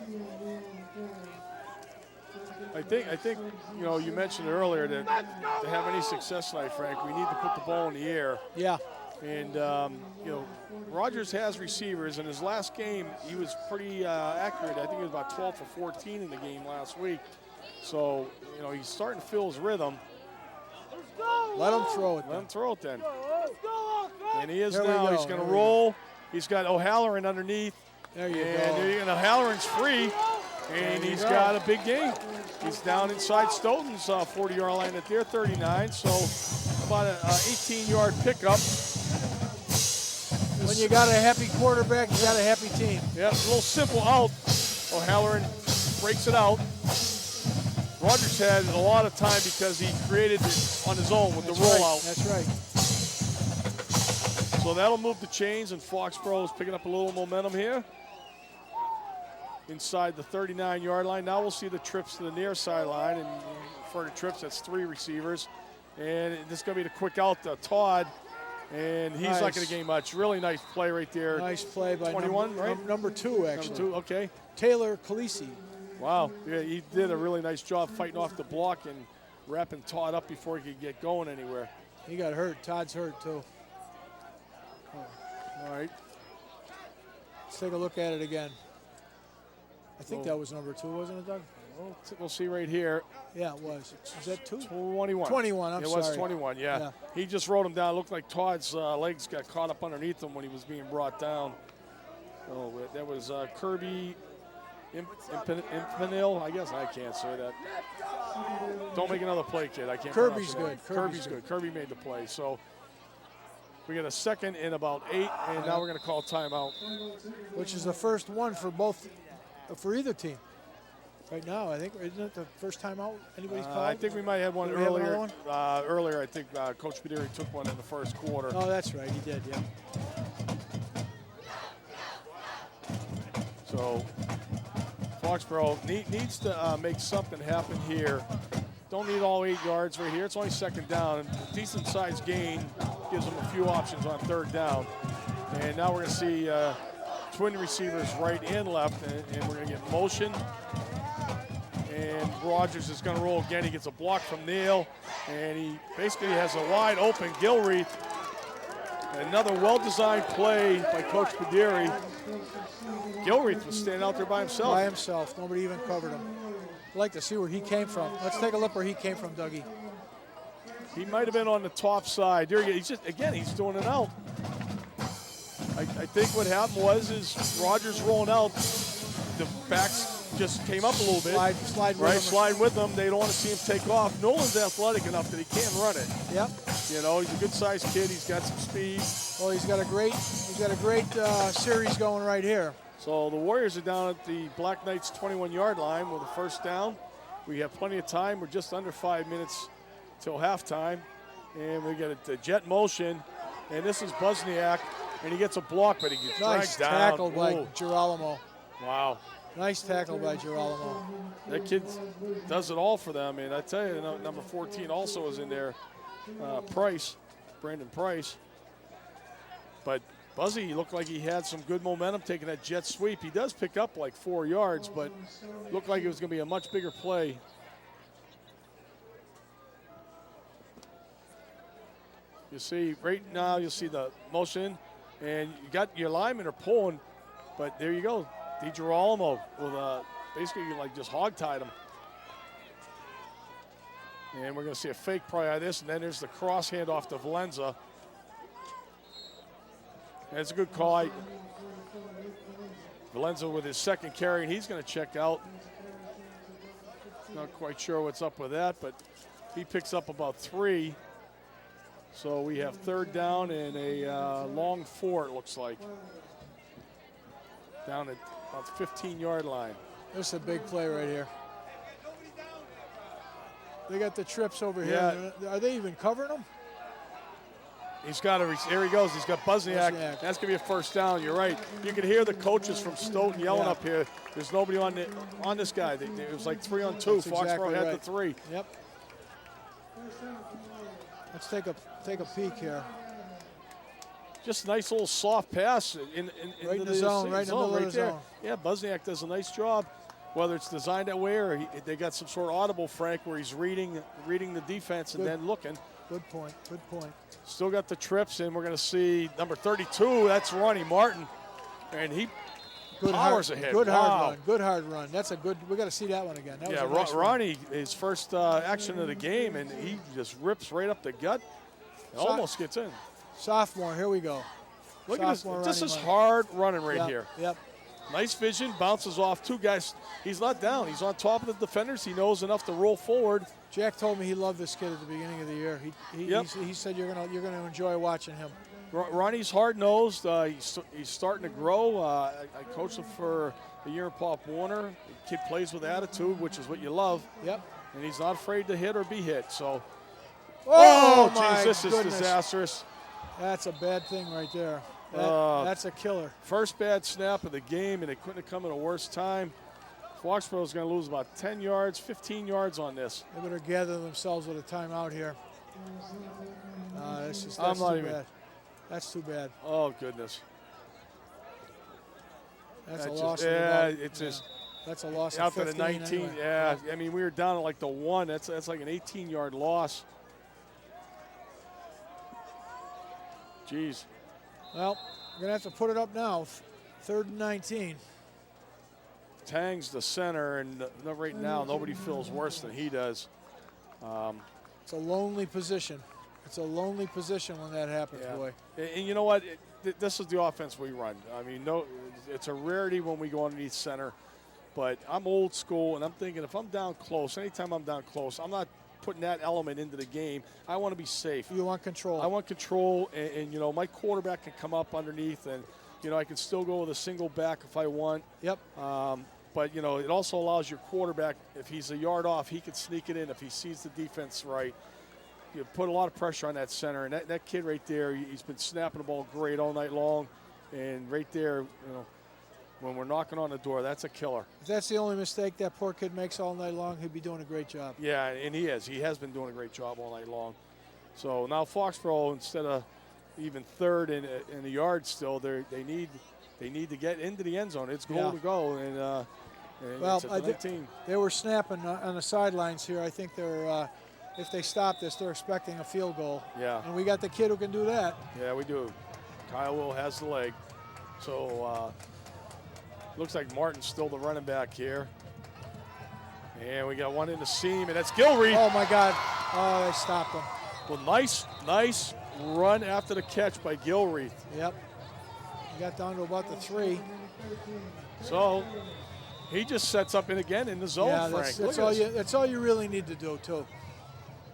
I think you mentioned earlier that to have any success tonight, Frank, we need to put the ball in the air. Yeah. And Rogers has receivers. In his last game, he was pretty accurate. I think he was about 12 for 14 in the game last week. So he's starting to feel his rhythm. Let him throw it. Let him throw it then. And he is there now. He's going to roll. He's got O'Halloran underneath. There you go. And O'Halloran's free, and he's got a big game. He's down inside Stoughton's 40-yard line at their 39, so about an 18-yard pickup. When you got a happy quarterback, you got a happy team. Yeah, a little simple out. O'Halloran breaks it out. Rogers had a lot of time because he created it on his own with the rollout. That's right. So that'll move the chains, and Foxboro is picking up a little momentum here. Inside the 39-yard line. Now we'll see the trips to the near sideline, and for the trips, that's 3 receivers. And this is going to be the quick out to Todd, and he's not going to gain much. Really nice play right there. Nice play by 21, right? Number 2, actually. Number 2, okay. Taylor Khaleesi. Wow, yeah, he did a really nice job fighting off the block and wrapping Todd up before he could get going anywhere. He got hurt. Todd's hurt, too. All right. Let's take a look at it again. I think that was number 2, wasn't it, Doug? Well, we'll see right here. Yeah, it was. Was that 2? 21. 21, I'm sorry. It was 21, yeah. He just rode him down. It looked like Todd's legs got caught up underneath him when he was being brought down. Oh, that was Kirby Impinil. I guess I can't say that. Don't make another play, kid. I can't. Kirby's good. Kirby's good. Kirby made the play. So We got a second and about 8, and now we're going to call timeout. Which is the first one for either team. Right now, I think, isn't it the first time out anybody's called? I think we might have one Do we have earlier. another one? Earlier, I think Coach Padiri took one in the first quarter. Oh, that's right, he did, yeah. So Foxboro needs to make something happen here. Don't need all 8 yards right here. It's only second down. A decent-sized gain gives them a few options on third down. And now we're going to see twin receivers right and left, and we're going to get motion. And Rogers is going to roll again. He gets a block from Neal, and he basically has a wide open Gilreath. Another well-designed play by Coach Padiri. Gilreath was standing out there by himself. By himself. Nobody even covered him. I'd like to see where he came from. Let's take a look where he came from, Dougie. He might have been on the top side. There he's just, again, he's doing it out. I think what happened was Rogers rolling out, the backs just came up a little bit. Slide with right, him. slide with them. They don't want to see him take off. Nolan's athletic enough that he can run it. Yep. You know, he's a good-sized kid. He's got some speed. Well, he's got a great series going right here. So the Warriors are down at the Black Knights' 21-yard line with a first down. We have plenty of time. We're just under 5 minutes till halftime. And we get a jet motion. And this is Buzniak. And he gets a block, but he gets Nice dragged down. tackle by Girolamo. Wow. Nice tackle by Girolamo. That kid does it all for them. And I tell you, number 14 also is in there. Brandon Price. But Buzzy looked like he had some good momentum taking that jet sweep. He does pick up like 4 yards, but looked like it was going to be a much bigger play. You see, right now, you'll see the motion, and you got your linemen are pulling, but there you go. DiGirolamo with basically like just hog-tied him. And we're going to see a fake probably out of this, and then there's the cross hand off to Valenza. That's a good call. Valenza with his second carry, and he's going to check out. Not quite sure what's up with that, but he picks up about 3. So we have third down and a long 4, it looks like. Down at about the 15-yard line. This is a big play right here. They got the trips over Yeah. here. Are they even covering them? He's got here he goes. He's got Buzniak. That's going to be a first down. You're right. You can hear the coaches from Stoughton yelling up here. There's nobody on this guy. It was like 3 on 2. That's Foxboro exactly had right. the 3. Yep. Let's take a peek here. Just a nice little soft pass Right in the zone, right in the middle of the there. zone. Yeah, Buzniak does a nice job. Whether it's designed that way or they got some sort of audible, Frank, where he's reading the defense and then looking. Good point. Good point. Still got the trips, and we're going to see number 32. That's Ronnie Martin, and he powers ahead. Good Wow. hard run. Good hard run. That's a good. We got to see that one again. That was a nice run. Ronnie, his first action of the game, and he just rips right up the gut. And almost gets in. Sophomore. Here we go. Look at Sophomore this. This is Ronnie hard running right Martin. here. Yep. Nice vision, bounces off 2 guys. He's not down. He's on top of the defenders. He knows enough to roll forward. Jack told me he loved this kid at the beginning of the year. He said you're gonna enjoy watching him. Ronnie's hard-nosed. He's starting to grow. I coached him for a year in Pop Warner. The kid plays with attitude, which is what you love. Yep. And he's not afraid to hit or be hit. So, Oh, geez, my this is goodness. disastrous. That's a bad thing right there. That's a killer. First bad snap of the game, and it couldn't have come at a worse time. Foxboro's going to lose about 10 yards, 15 yards on this. They better gather themselves with a timeout here. That's I'm not too even- bad. That's too bad. Oh, goodness. That's a That's loss. just- of yeah, about- it's just That's a loss out of to the 15 19. anyway. Yeah, I mean, we were down at like the 1. That's like an 18-yard loss. Jeez. Well, we're gonna have to put it up now. 3rd and 19. Tang's the center, and right now nobody feels worse than he does. It's a lonely position. It's a lonely position when that happens, Yeah. boy. And you know what? This is the offense we run. I mean, no, it's a rarity when we go underneath center. But I'm old school, and I'm thinking if I'm down close, anytime I'm down close, I'm not putting that element into the game. I want to be safe. You want control. I want control, and you know, my quarterback can come up underneath, and you know, I can still go with a single back if I want. Yep. But you know, it also allows your quarterback, if he's a yard off, he can sneak it in if he sees the defense right. You put a lot of pressure on that center, and that kid right there, he's been snapping the ball great all night long, and right there, you know, when we're knocking on the door, that's a killer. If that's the only mistake that poor kid makes all night long, he'd be doing a great job. Yeah, and he is. He has been doing a great job all night long. So now Foxboro, instead of even third in the yard still, they need to get into the end zone. It's goal to go, and well, it's at the 19. They were snapping on the sidelines here. I think they're if they stop this, they're expecting a field goal. Yeah. And we got the kid who can do that. Yeah, we do. Kyle Will has the leg. So looks like Martin's still the running back here. And we got one in the seam, and that's Gilreath. Oh, my God. Oh, they stopped him. Well, nice run after the catch by Gilreath. Yep. He got down to about the 3. So he just sets up again in the zone, Yeah, Frank. that's all you really need to do, too.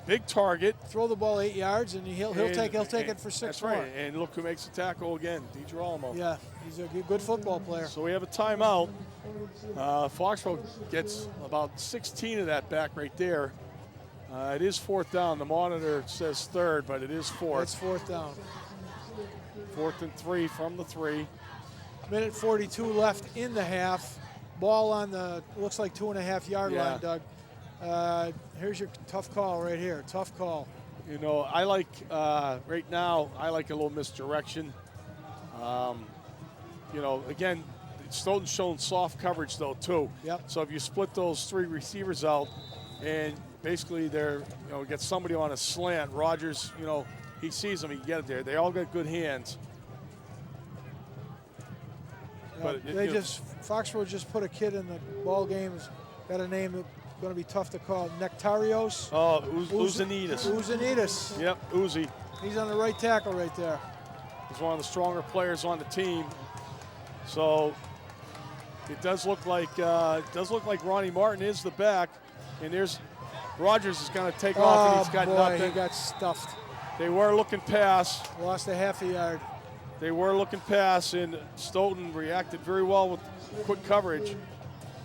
Big target. Throw the ball 8 yards, and he'll take it for 6 That's more. right. And look who makes the tackle again, DiGirolamo. Yeah, he's a good football player. So we have a timeout. Foxborough gets about 16 of that back right there. It is 4th down. The monitor says 3rd, but it is 4th. It's 4th down. 4th and 3 from the 3. Minute 42 left in the half. Ball on the, looks like 2.5-yard line, Doug. Here's your tough call right here. Tough call. You know, I like, right now, I like a little misdirection. You know, again, Stoughton's shown soft coverage, though, too. Yep. So if you split those 3 receivers out and basically they're, you know, get somebody on a slant, Rogers, you know, he sees them, he can get it there. They all got good hands. But Foxborough just put a kid in the ball game. He's got a name that's going to be tough to call. Nectarios. Oh, Uzanitas. Uzanitas. Yep, Uzi. He's on the right tackle right there. He's one of the stronger players on the team. So it does look like Ronnie Martin is the back, and there's Rogers is going to take off, and he's got nothing. He got stuffed. They were looking pass. Lost a 1/2 yard. They were looking pass, and Stoughton reacted very well with quick coverage.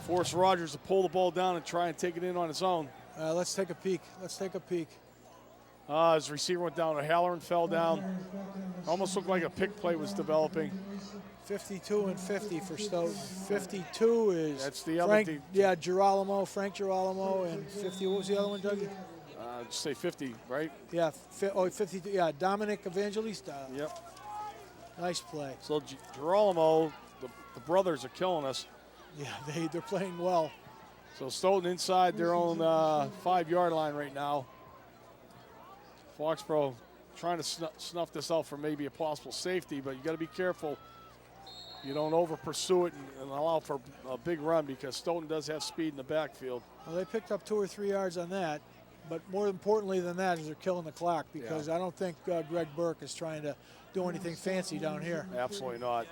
Forced Rogers to pull the ball down and try and take it in on his own. Let's take a peek. His receiver went down. Halloran fell down. Almost looked like a pick play was developing. 52 and 50 for Stoughton. 52 is that's the other Frank, team. Yeah, Frank Girolamo, and 50. What was the other one, Dougie? Just say 50, right? Yeah, 52. Yeah, Dominic Evangelista. Yep. Nice play. So Girolamo, the brothers are killing us. Yeah, they're playing well. So Stoughton inside their own 5-yard line right now. Foxborough trying to snuff this out for maybe a possible safety, but you got to be careful. You don't over pursue it and allow for a big run, because Stoughton does have speed in the backfield. Well, they picked up 2 or 3 yards on that, but more importantly than that is they're killing the clock, because I don't think Greg Burke is trying to do anything fancy down here. Absolutely not.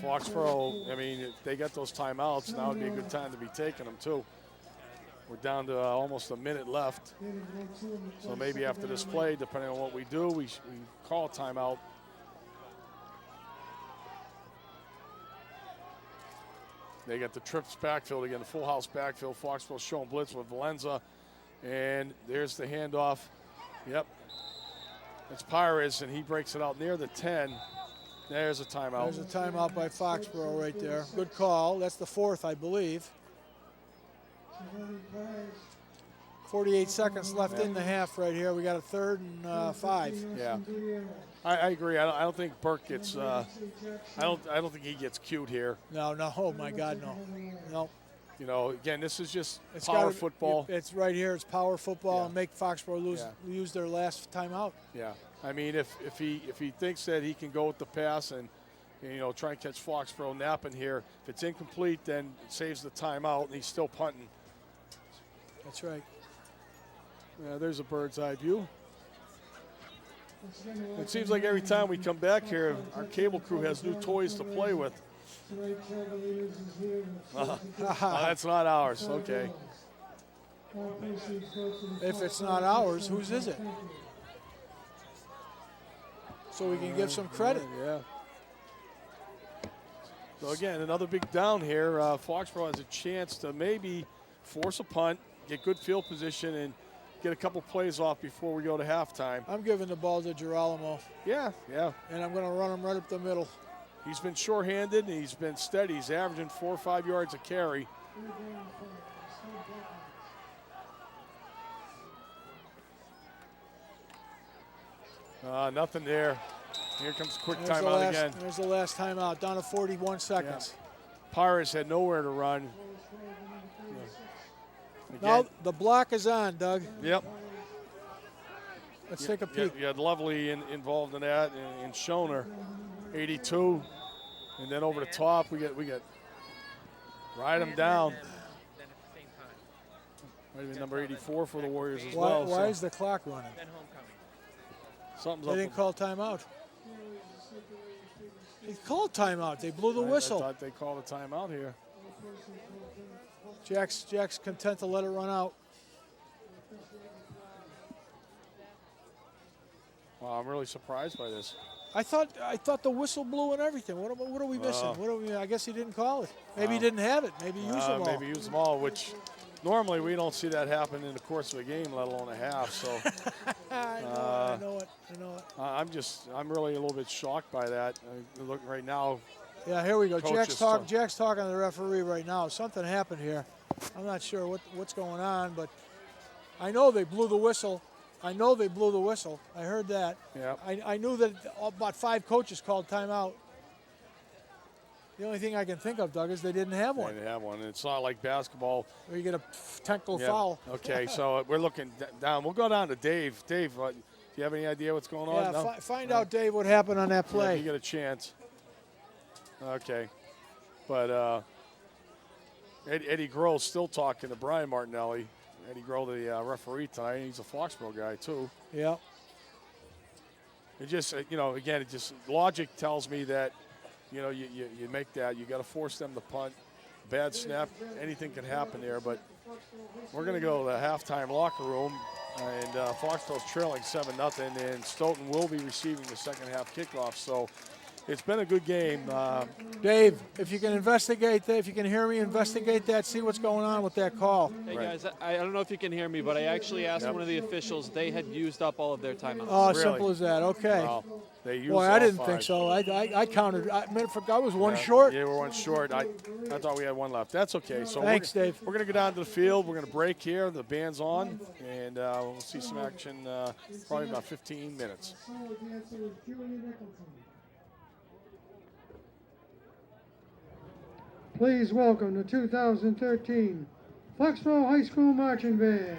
Foxborough, I mean, if they got those timeouts, now would be a good time to be taking them too. We're down to almost a minute left. So maybe after this play, depending on what we do, we call a timeout. They got the trips backfield again, the full house backfield. Foxborough showing blitz with Valenza. And there's the handoff. Yep. It's Pires, and he breaks it out near the 10. There's a timeout. There's a timeout by Foxborough right there. Good call. That's the 4th, I believe. 48 seconds left in the half right here. We got a 3rd and 5. Yeah, I agree. I don't think Burke gets. I don't think he gets cute here. No. Oh my God, no. You know, again, this is just power football. It's right here. It's power football, Yeah. and make Foxborough lose their last timeout. Yeah, I mean, if he thinks that he can go with the pass and you know try and catch Foxborough napping here, if it's incomplete, then it saves the timeout, and he's still punting. That's right. Yeah, there's a bird's eye view. It seems like every time we come back here, our cable crew has new toys to play with. That's not ours. Okay. If it's not ours, whose is it? So we can give some credit. Yeah. So again, another big down here. Foxborough has a chance to maybe force a punt, get good field position, and get a couple plays off before we go to halftime. I'm giving the ball to Girolamo. Yeah. And I'm going to run him right up the middle. He's been sure-handed, and he's been steady. He's averaging 4 or 5 yards a carry. Nothing there. Here comes a quick timeout again. There's the last timeout, down to 41 seconds. Yeah. Pirates had nowhere to run. Now the block is on, Doug. Yep. Let's take a peek. You had Lovely involved in that, and Schoner, 82. And then over the top, we get ride them down. Might have been number 84 for the Warriors as well. Why is the clock running? Something's They up. didn't call timeout. They called timeout. They blew the whistle. I thought they called a timeout here. Jack's content to let it run out. Wow, I'm really surprised by this. I thought the whistle blew and everything. What are we missing? I guess he didn't call it. Maybe he didn't have it. Maybe he used them all. Maybe use them all, which normally we don't see that happen in the course of a game, let alone a half. So I know it. I'm really a little bit shocked by that. Look right now. Yeah, here we go. Coach Jack's talking to the referee right now. Something happened here. I'm not sure what's going on, but I know they blew the whistle. I heard that. Yeah. I knew that about 5 coaches called timeout. The only thing I can think of, Doug, is they didn't have one. They didn't have one. It's not like basketball. Where you get a technical foul. Okay, so we're looking down. We'll go down to Dave. Dave, do you have any idea what's going on? Yeah, No? find out, Dave, what happened on that Yeah, play. you get a chance. Okay. But Eddie Grohl's still talking to Brian Martinelli. Eddie Grohl, the referee tonight. He's a Foxborough guy, too. Yeah. It just, again, logic tells me that, you make that. You got to force them to punt. Bad snap. Anything can happen there. But we're going to go to the halftime locker room. And Foxborough's trailing 7-0. And Stoughton will be receiving the second half kickoff. So it's been a good game. Dave, if you can investigate that, if you can hear me, investigate that, see what's going on with that call. Hey, guys, I don't know if you can hear me, but I actually asked one of the officials. They had used up all of their timeouts. Oh, Really? simple as that. Okay. Well, they used Boy, all I didn't 5. think so. I counted. I was one short. Yeah, we're one short. I thought we had one left. That's okay. So Thanks, Dave. We're going to go down to the field. We're going to break here. The band's on, and we'll see some action probably about 15 minutes. Please welcome the 2013 Foxborough High School Marching Band.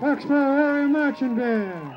Foxboro Area Marching Band.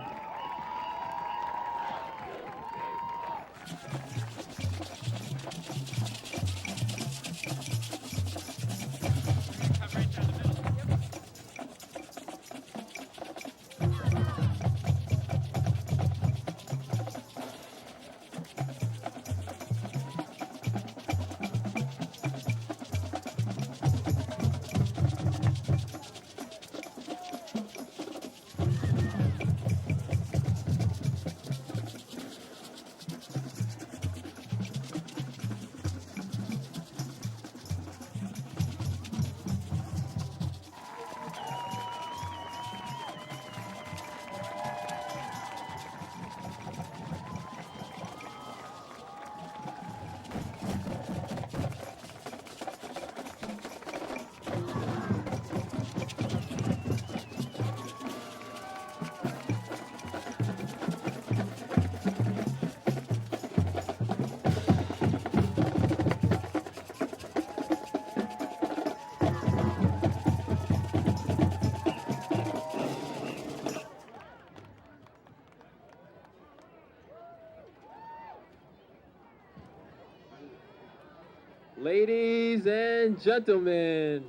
Ladies and gentlemen,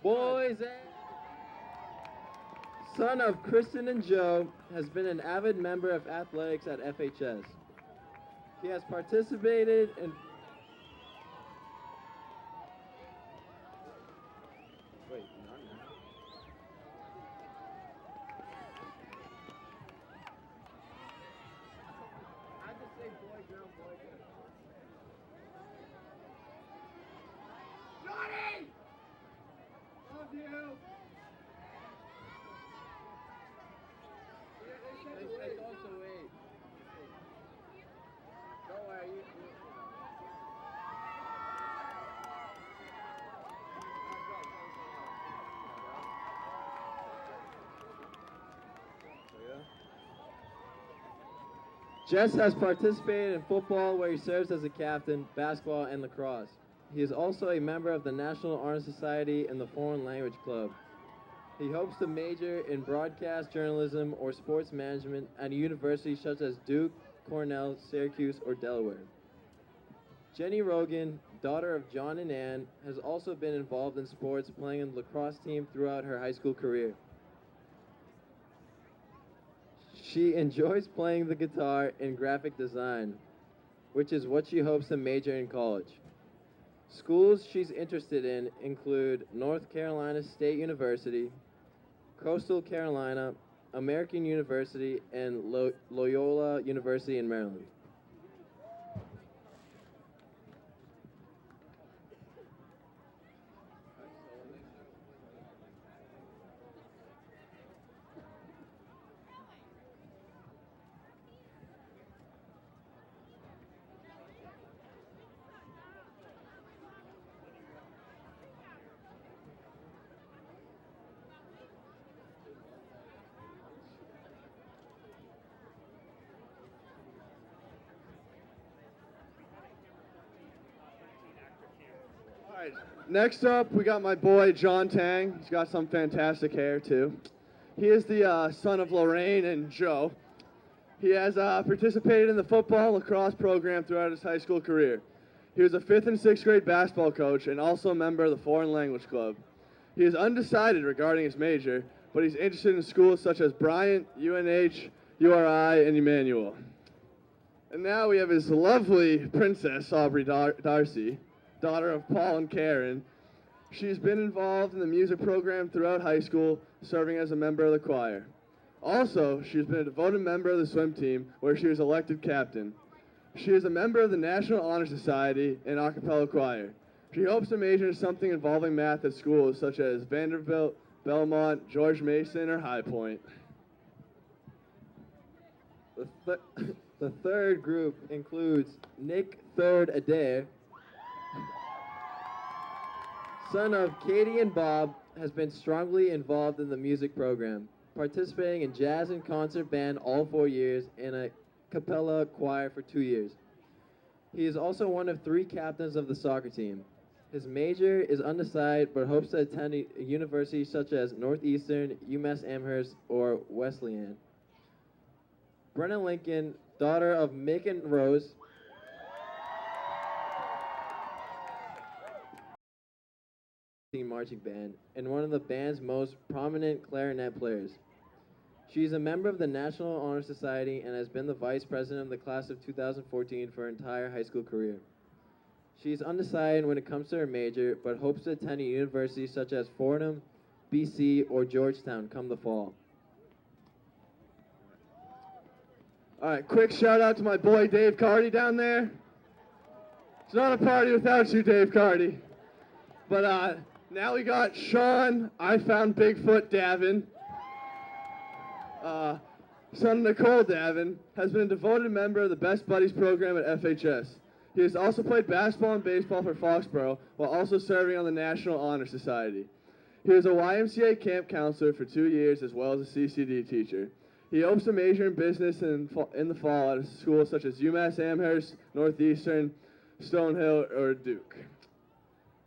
boys and son of Kristen and Joe has been an avid member of athletics at FHS. He has participated in Jess has participated in football, where he serves as a captain, basketball, and lacrosse. He is also a member of the National Honor Society and the Foreign Language Club. He hopes to major in broadcast journalism or sports management at universities such as Duke, Cornell, Syracuse, or Delaware. Jenny Rogan, daughter of John and Ann, has also been involved in sports, playing in the lacrosse team throughout her high school career. She enjoys playing the guitar and graphic design, which is what she hopes to major in college. Schools she's interested in include North Carolina State University, Coastal Carolina, American University, and Loyola University in Maryland. Next up, we got my boy, John Tang. He's got some fantastic hair, too. He is the son of Lorraine and Joe. He has participated in the football and lacrosse program throughout his high school career. He was a 5th and 6th grade basketball coach and also a member of the Foreign Language Club. He is undecided regarding his major, but he's interested in schools such as Bryant, UNH, URI, and Emmanuel. And now we have his lovely princess, Aubrey Darcy, daughter of Paul and Karen. She's been involved in the music program throughout high school, serving as a member of the choir. Also, she's been a devoted member of the swim team, where she was elected captain. She is a member of the National Honor Society and a cappella choir. She hopes to major in something involving math at schools such as Vanderbilt, Belmont, George Mason, or High Point. The third group includes Nick Third Adair, son of Katie and Bob, has been strongly involved in the music program, participating in jazz and concert band all 4 years and a cappella choir for 2 years. He is also one of 3 captains of the soccer team. His major is undecided, but hopes to attend a university such as Northeastern, UMass Amherst, or Wesleyan. Brenna Lincoln, daughter of Mick and Rose, marching band, and one of the band's most prominent clarinet players. She is a member of the National Honor Society and has been the vice president of the class of 2014 for her entire high school career. She is undecided when it comes to her major, but hopes to attend a university such as Fordham, BC, or Georgetown come the fall. All right, quick shout out to my boy Dave Cardy down there. It's not a party without you, Dave Cardy. But now we got Sean, I Found Bigfoot Davin. Son of Nicole Davin has been a devoted member of the Best Buddies program at FHS. He has also played basketball and baseball for Foxboro while also serving on the National Honor Society. He was a YMCA camp counselor for 2 years as well as a CCD teacher. He hopes to major in business in the fall at schools such as UMass Amherst, Northeastern, Stonehill, or Duke.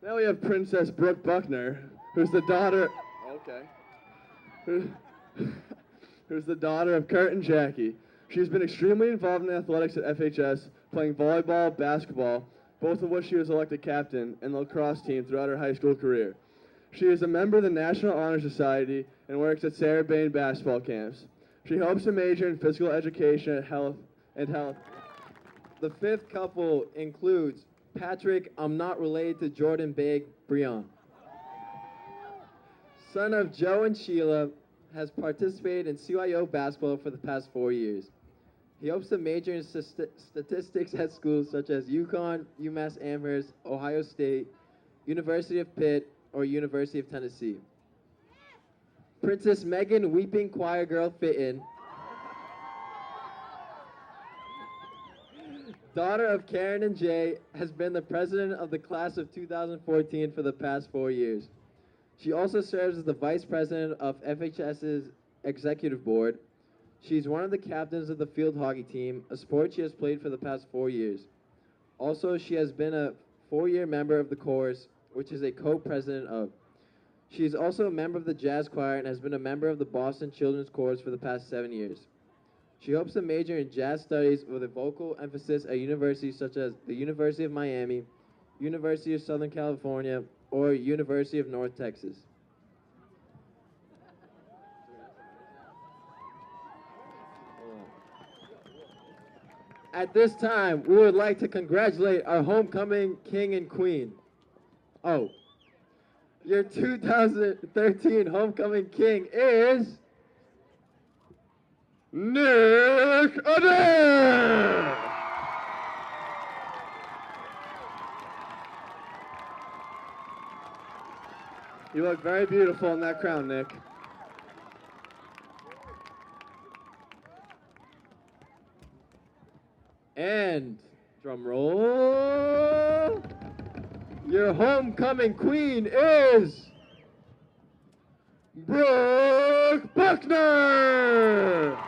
Now we have Princess Brooke Buckner, who's the daughter who's the daughter of Kurt and Jackie. She's been extremely involved in athletics at FHS, playing volleyball, basketball, both of which she was elected captain, and the lacrosse team throughout her high school career. She is a member of the National Honor Society and works at Sarah Bain basketball camps. She hopes to major in physical education and health. The fifth couple includes Patrick, I'm not related to Jordan Big, Brion. Son of Joe and Sheila, has participated in CYO basketball for the past 4 years. He hopes to major in statistics at schools such as UConn, UMass Amherst, Ohio State, University of Pitt, or University of Tennessee. Princess Megan Weeping Choir Girl Fitton, daughter of Karen and Jay, has been the president of the class of 2014 for the past 4 years. She also serves as the vice president of FHS's executive board. She's one of the captains of the field hockey team, a sport she has played for the past 4 years. Also, she has been a 4-year member of the chorus, which is a co-president of. She is also a member of the jazz choir and has been a member of the Boston Children's Chorus for the past 7 years. She hopes to major in jazz studies with a vocal emphasis at universities such as the University of Miami, University of Southern California, or University of North Texas. At this time, we would like to congratulate our homecoming king and queen. Oh, your 2013 homecoming king is Nick Adair! You look very beautiful in that crown, Nick. And, drum roll, your homecoming queen is Brooke Buckner!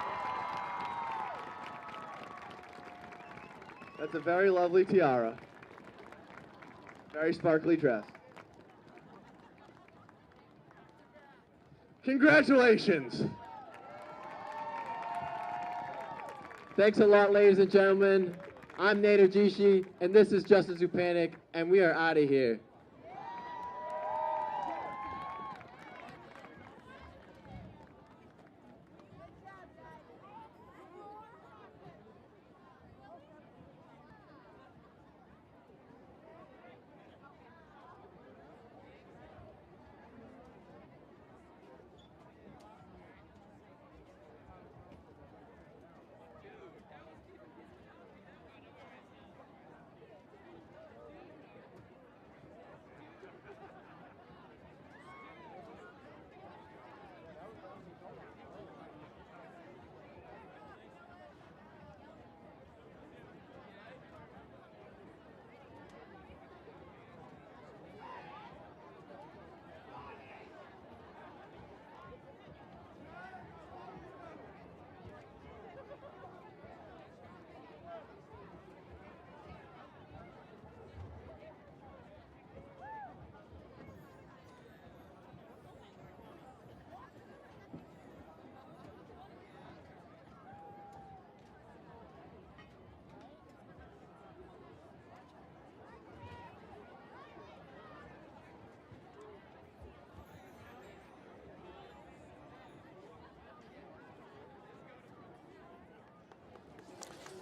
That's a very lovely tiara. Very sparkly dress. Congratulations! Thanks a lot, ladies and gentlemen. I'm Nader Jishi, and this is Justin Zupanik, and we are out of here.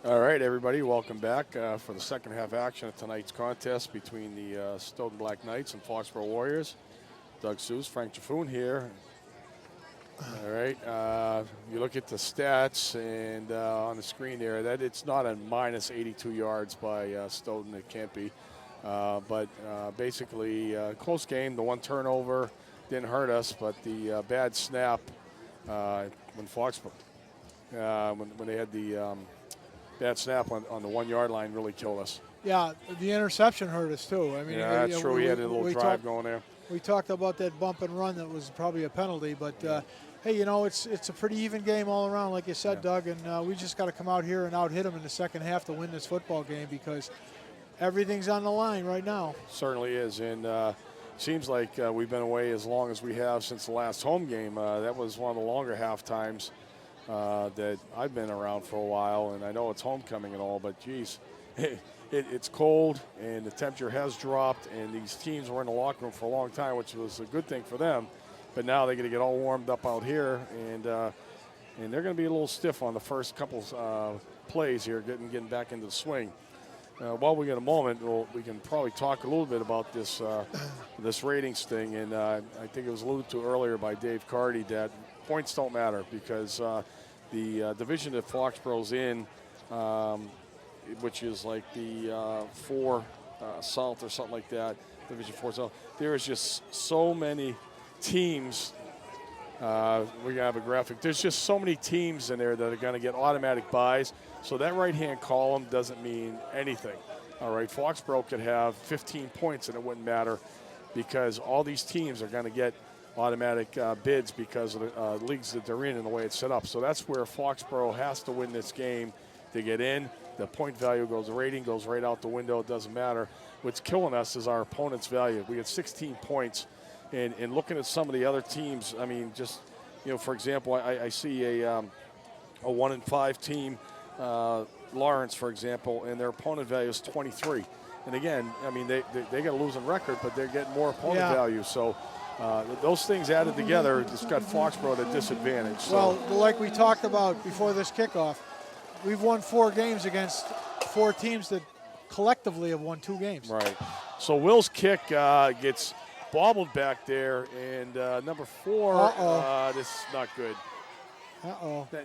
All right, everybody, welcome back for the second half action of tonight's contest between the Stoughton Black Knights and Foxboro Warriors. Doug Seuss, Frank Jaffoon here. All right, you look at the stats and on the screen there, that it's not a minus 82 yards by Stoughton. It can't be. But basically, close game. The one turnover didn't hurt us, but the bad snap when Foxboro, when they had the bad snap on the 1 yard line really killed us. Yeah, the interception hurt us too. I mean, yeah, that's true. We had a little drive going there. We talked about that bump and run that was probably a penalty, but hey, you know, it's a pretty even game all around, like you said, Doug, and we just got to come out here and out-hit them in the second half to win this football game because everything's on the line right now. Certainly is, and seems like we've been away as long as we have since the last home game. That was one of the longer half times that I've been around for a while, and I know it's homecoming and all, but geez, it's cold and the temperature has dropped, and these teams were in the locker room for a long time, which was a good thing for them. But now they're going to get all warmed up out here, and they're going to be a little stiff on the first couple plays here, getting back into the swing. While we get a moment, we can probably talk a little bit about this this ratings thing, and I think it was alluded to earlier by Dave Carty that points don't matter because the division that Foxboro's in, which is like the 4 South or something like that, Division 4 South, there is just so many teams. We're going to have a graphic. There's just so many teams in there that are going to get automatic buys. So that right-hand column doesn't mean anything. All right, Foxboro could have 15 points and it wouldn't matter because all these teams are going to get automatic bids because of the leagues that they're in and the way it's set up. So that's where Foxboro has to win this game to get in. The point value goes, the rating goes right out the window. It doesn't matter. What's killing us is our opponent's value. We had 16 points. And looking at some of the other teams, I mean, just, you know, for example, I see a 1-5 team, Lawrence, for example, and their opponent value is 23. And again, I mean, they got a losing record, but they're getting more opponent value. So those things added together, it's got Foxboro at a disadvantage. So. Well, like we talked about before this kickoff, we've won 4 games against 4 teams that collectively have won 2 games. Right. So Will's kick gets bobbled back there, and number 4, this is not good.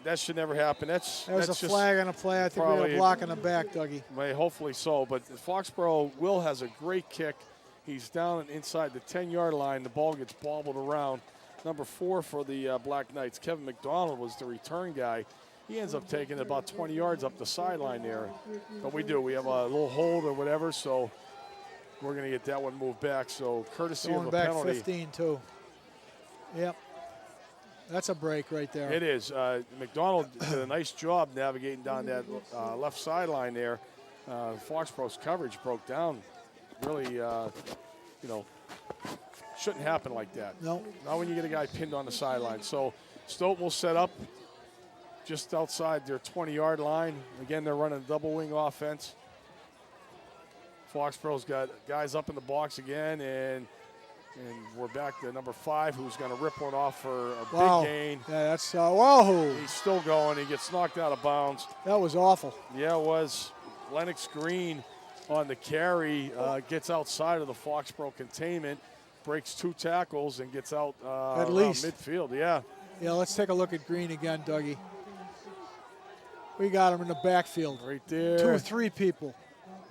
That should never happen. There's a flag on a play. I think we had a block in the back, Dougie. Hopefully so, but Foxboro, Will has a great kick. He's down inside the 10-yard line. The ball gets bobbled around. Number 4 for the Black Knights, Kevin McDonald, was the return guy. He ends up taking about 20 yards up the sideline there. But we have a little hold or whatever, so we're going to get that one moved back. So courtesy of a penalty. Going back 15, too. Yep. That's a break right there. It is. McDonald did a nice job navigating down that left sideline there. Foxboro's coverage broke down. Really, shouldn't happen like that. No. Not when you get a guy pinned on the sideline. So Stoughton will set up just outside their 20-yard line. Again, they're running a double wing offense. Foxboro's got guys up in the box again, and we're back to number 5, who's going to rip one off for a big gain. Yeah, that's whoa. He's still going. He gets knocked out of bounds. That was awful. Yeah, it was. Lennox Green on the carry gets outside of the Foxboro containment, breaks 2 tackles, and gets out at least midfield. Yeah. Yeah, let's take a look at Green again, Dougie. We got him in the backfield. Right there. 2 or 3 people.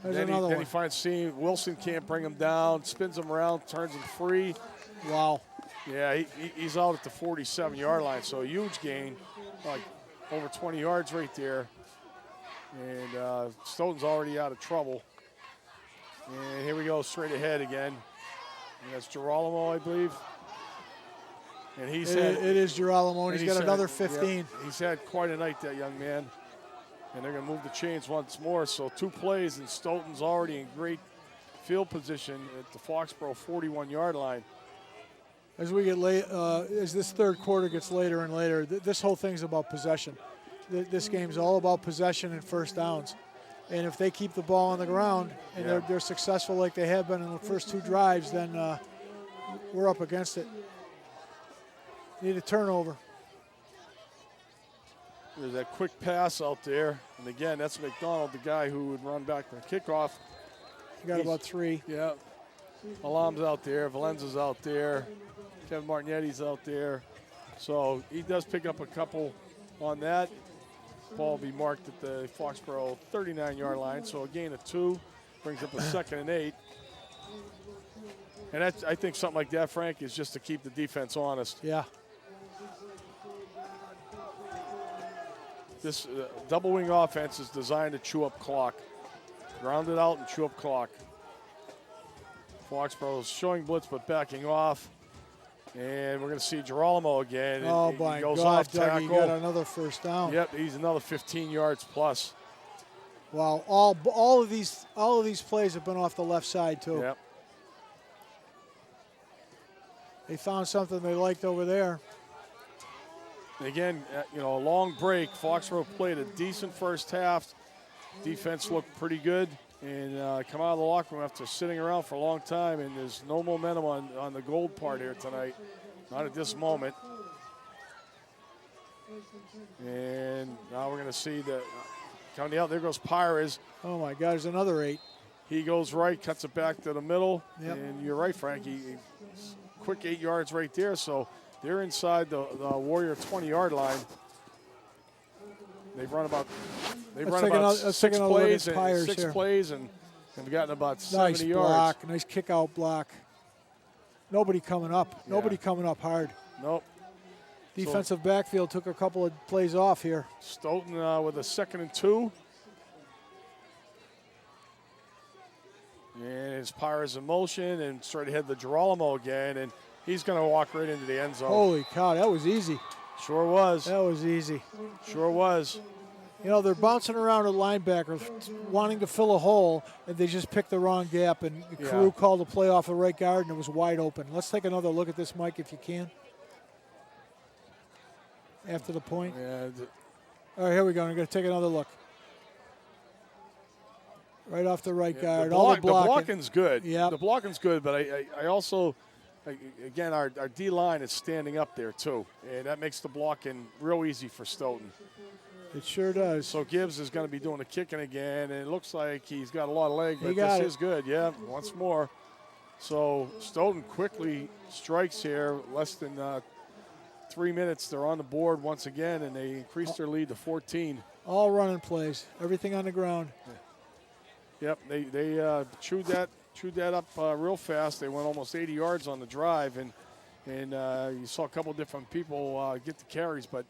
There's another one. He finds Seam. Wilson can't bring him down, spins him around, turns him free. Wow. Yeah, he's out at the 47-yard line, so a huge gain, like over 20 yards right there. And Stoughton's already out of trouble. And here we go, straight ahead again. And that's Girolamo, I believe. And it is Girolamo, and he's got another 15. Yeah, he's had quite a night, that young man. And they're going to move the chains once more. So 2 plays, and Stoughton's already in great field position at the Foxboro 41-yard line. As we get late, as this third quarter gets later and later, this whole thing's about possession. This game's all about possession and first downs. And if they keep the ball on the ground and they're successful like they have been in the first 2 drives, then we're up against it. Need a turnover. There's that quick pass out there. And again, that's McDonald, the guy who would run back the kickoff. You got about 3. Yeah. Alam's out there. Valenza's out there. Kevin Martinetti's out there. So he does pick up a couple on that. Ball will be marked at the Foxboro 39-yard line. So a gain of 2 brings up a 2nd and 8. And that's, I think something like that, Frank, is just to keep the defense honest. Yeah. This double wing offense is designed to chew up clock. Ground it out and chew up clock. Foxboro's showing blitz but backing off. And we're going to see Girolamo again. Oh, he my goes God, off tackle. Doug, he got another first down. Yep, he's another 15 yards plus. Wow, all of these plays have been off the left side too. Yep. They found something they liked over there. And again, a long break. Foxborough played a decent first half. Defense looked pretty good. And come out of the locker room after sitting around for a long time, and there's no momentum on the gold part here tonight. Not at this moment. And now we're going to see the coming out. There goes Pires. Oh, my God, there's another 8. He goes right, cuts it back to the middle. Yep. And you're right, Frankie. Quick 8 yards right there. So they're inside the Warrior 20-yard line. They've run about six plays and have gotten about 70 nice yards. Block, nice kick out block. Nobody coming up. Yeah. Nobody coming up hard. Nope. Defensive backfield took a couple of plays off here. Stoughton with a 2nd and 2. And his Pires in motion and straight ahead to Girolamo again, and he's going to walk right into the end zone. Holy cow, that was easy. Sure was. That was easy. Sure was. You know, they're bouncing around at linebacker, wanting to fill a hole, and they just picked the wrong gap, and Carew called a play off the right guard, and it was wide open. Let's take another look at this, Mike, if you can. After the point. Yeah. All right, here we go. I'm going to take another look. Right off the right guard. The blocking's good. Yeah. The blocking's good, but I also, again, our D-line is standing up there, too, and that makes the blocking real easy for Stoughton. It sure does. So Gibbs is going to be doing the kicking again, and it looks like he's got a lot of leg, but this is good. Yeah, once more. So Stoughton quickly strikes here. Less than 3 minutes, they're on the board once again, and they increase their lead to 14. All running plays. Everything on the ground. Yep, they chewed that up real fast. They went almost 80 yards on the drive, and you saw a couple different people get the carries, but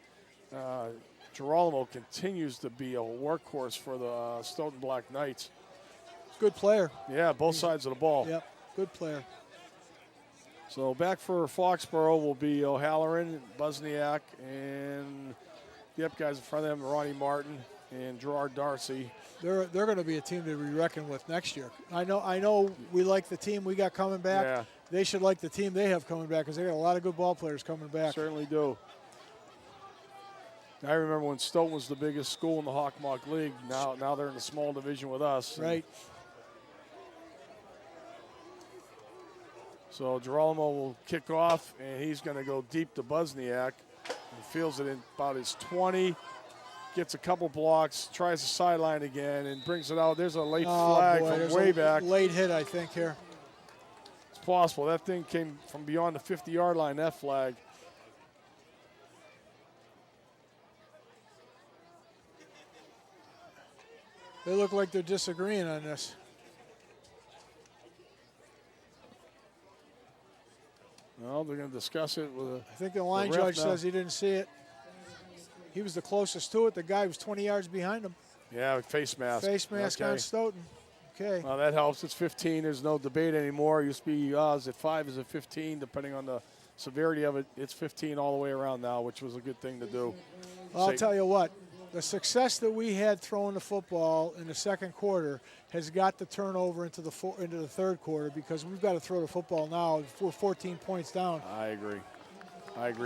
Girolamo continues to be a workhorse for the Stoughton Black Knights. Good player. Yeah, both sides of the ball. Yep, good player. So back for Foxboro will be O'Halloran, Buzniak, and the up guys in front of them, Ronnie Martin and Gerard Darcy. They're going to be a team to be reckoned with next year. I know we like the team we got coming back. Yeah. They should like the team they have coming back because they got a lot of good ball players coming back. Certainly do. I remember when Stoughton was the biggest school in the Hawkmock League. Now they're in the small division with us. Right. So Girolamo will kick off, and he's going to go deep to Buzniak. He feels it in about his 20. Gets a couple blocks, tries the sideline again, and brings it out. There's a late flag from way back. Late hit, I think, here. It's possible. That thing came from beyond the 50-yard line, that flag. They look like they're disagreeing on this. Well, they're going to discuss it with I think the line judge says he didn't see it. He was the closest to it. The guy was 20 yards behind him. Yeah, face mask. Face mask on Stoughton. Okay. Well, that helps. It's 15. There's no debate anymore. It used to be, is it 5, is it 15, depending on the severity of it. It's 15 all the way around now, which was a good thing to do. Well, I'll tell you what. The success that we had throwing the football in the second quarter has got to turn over into the third quarter because we've got to throw the football now. We're 14 points down. I agree.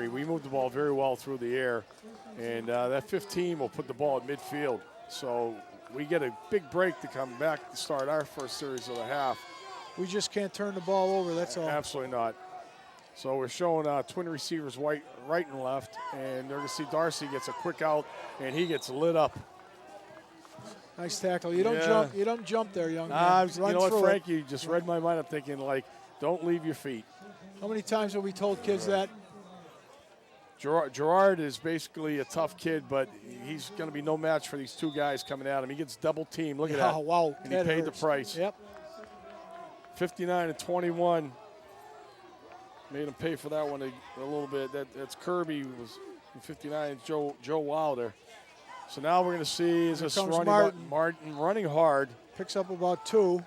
We moved the ball very well through the air, and that 15 will put the ball at midfield. So we get a big break to come back to start our first series of the half. We just can't turn the ball over, that's all. Absolutely not. So we're showing twin receivers right and left, and they're going to see Darcy gets a quick out, and he gets lit up. Nice tackle. You don't jump. You don't jump there, young man. You know what, Frank? You just read my mind. I'm thinking, like, don't leave your feet. How many times have we told kids that? Gerard is basically a tough kid, but he's going to be no match for these two guys coming at him. He gets double teamed. Look at that. Oh, wow. And he paid the price. Yep. 59-21. Made him pay for that one a little bit. That's Kirby was in 59. Joe Wilder. So now we're going to see is this running Martin running hard. Picks up about 2.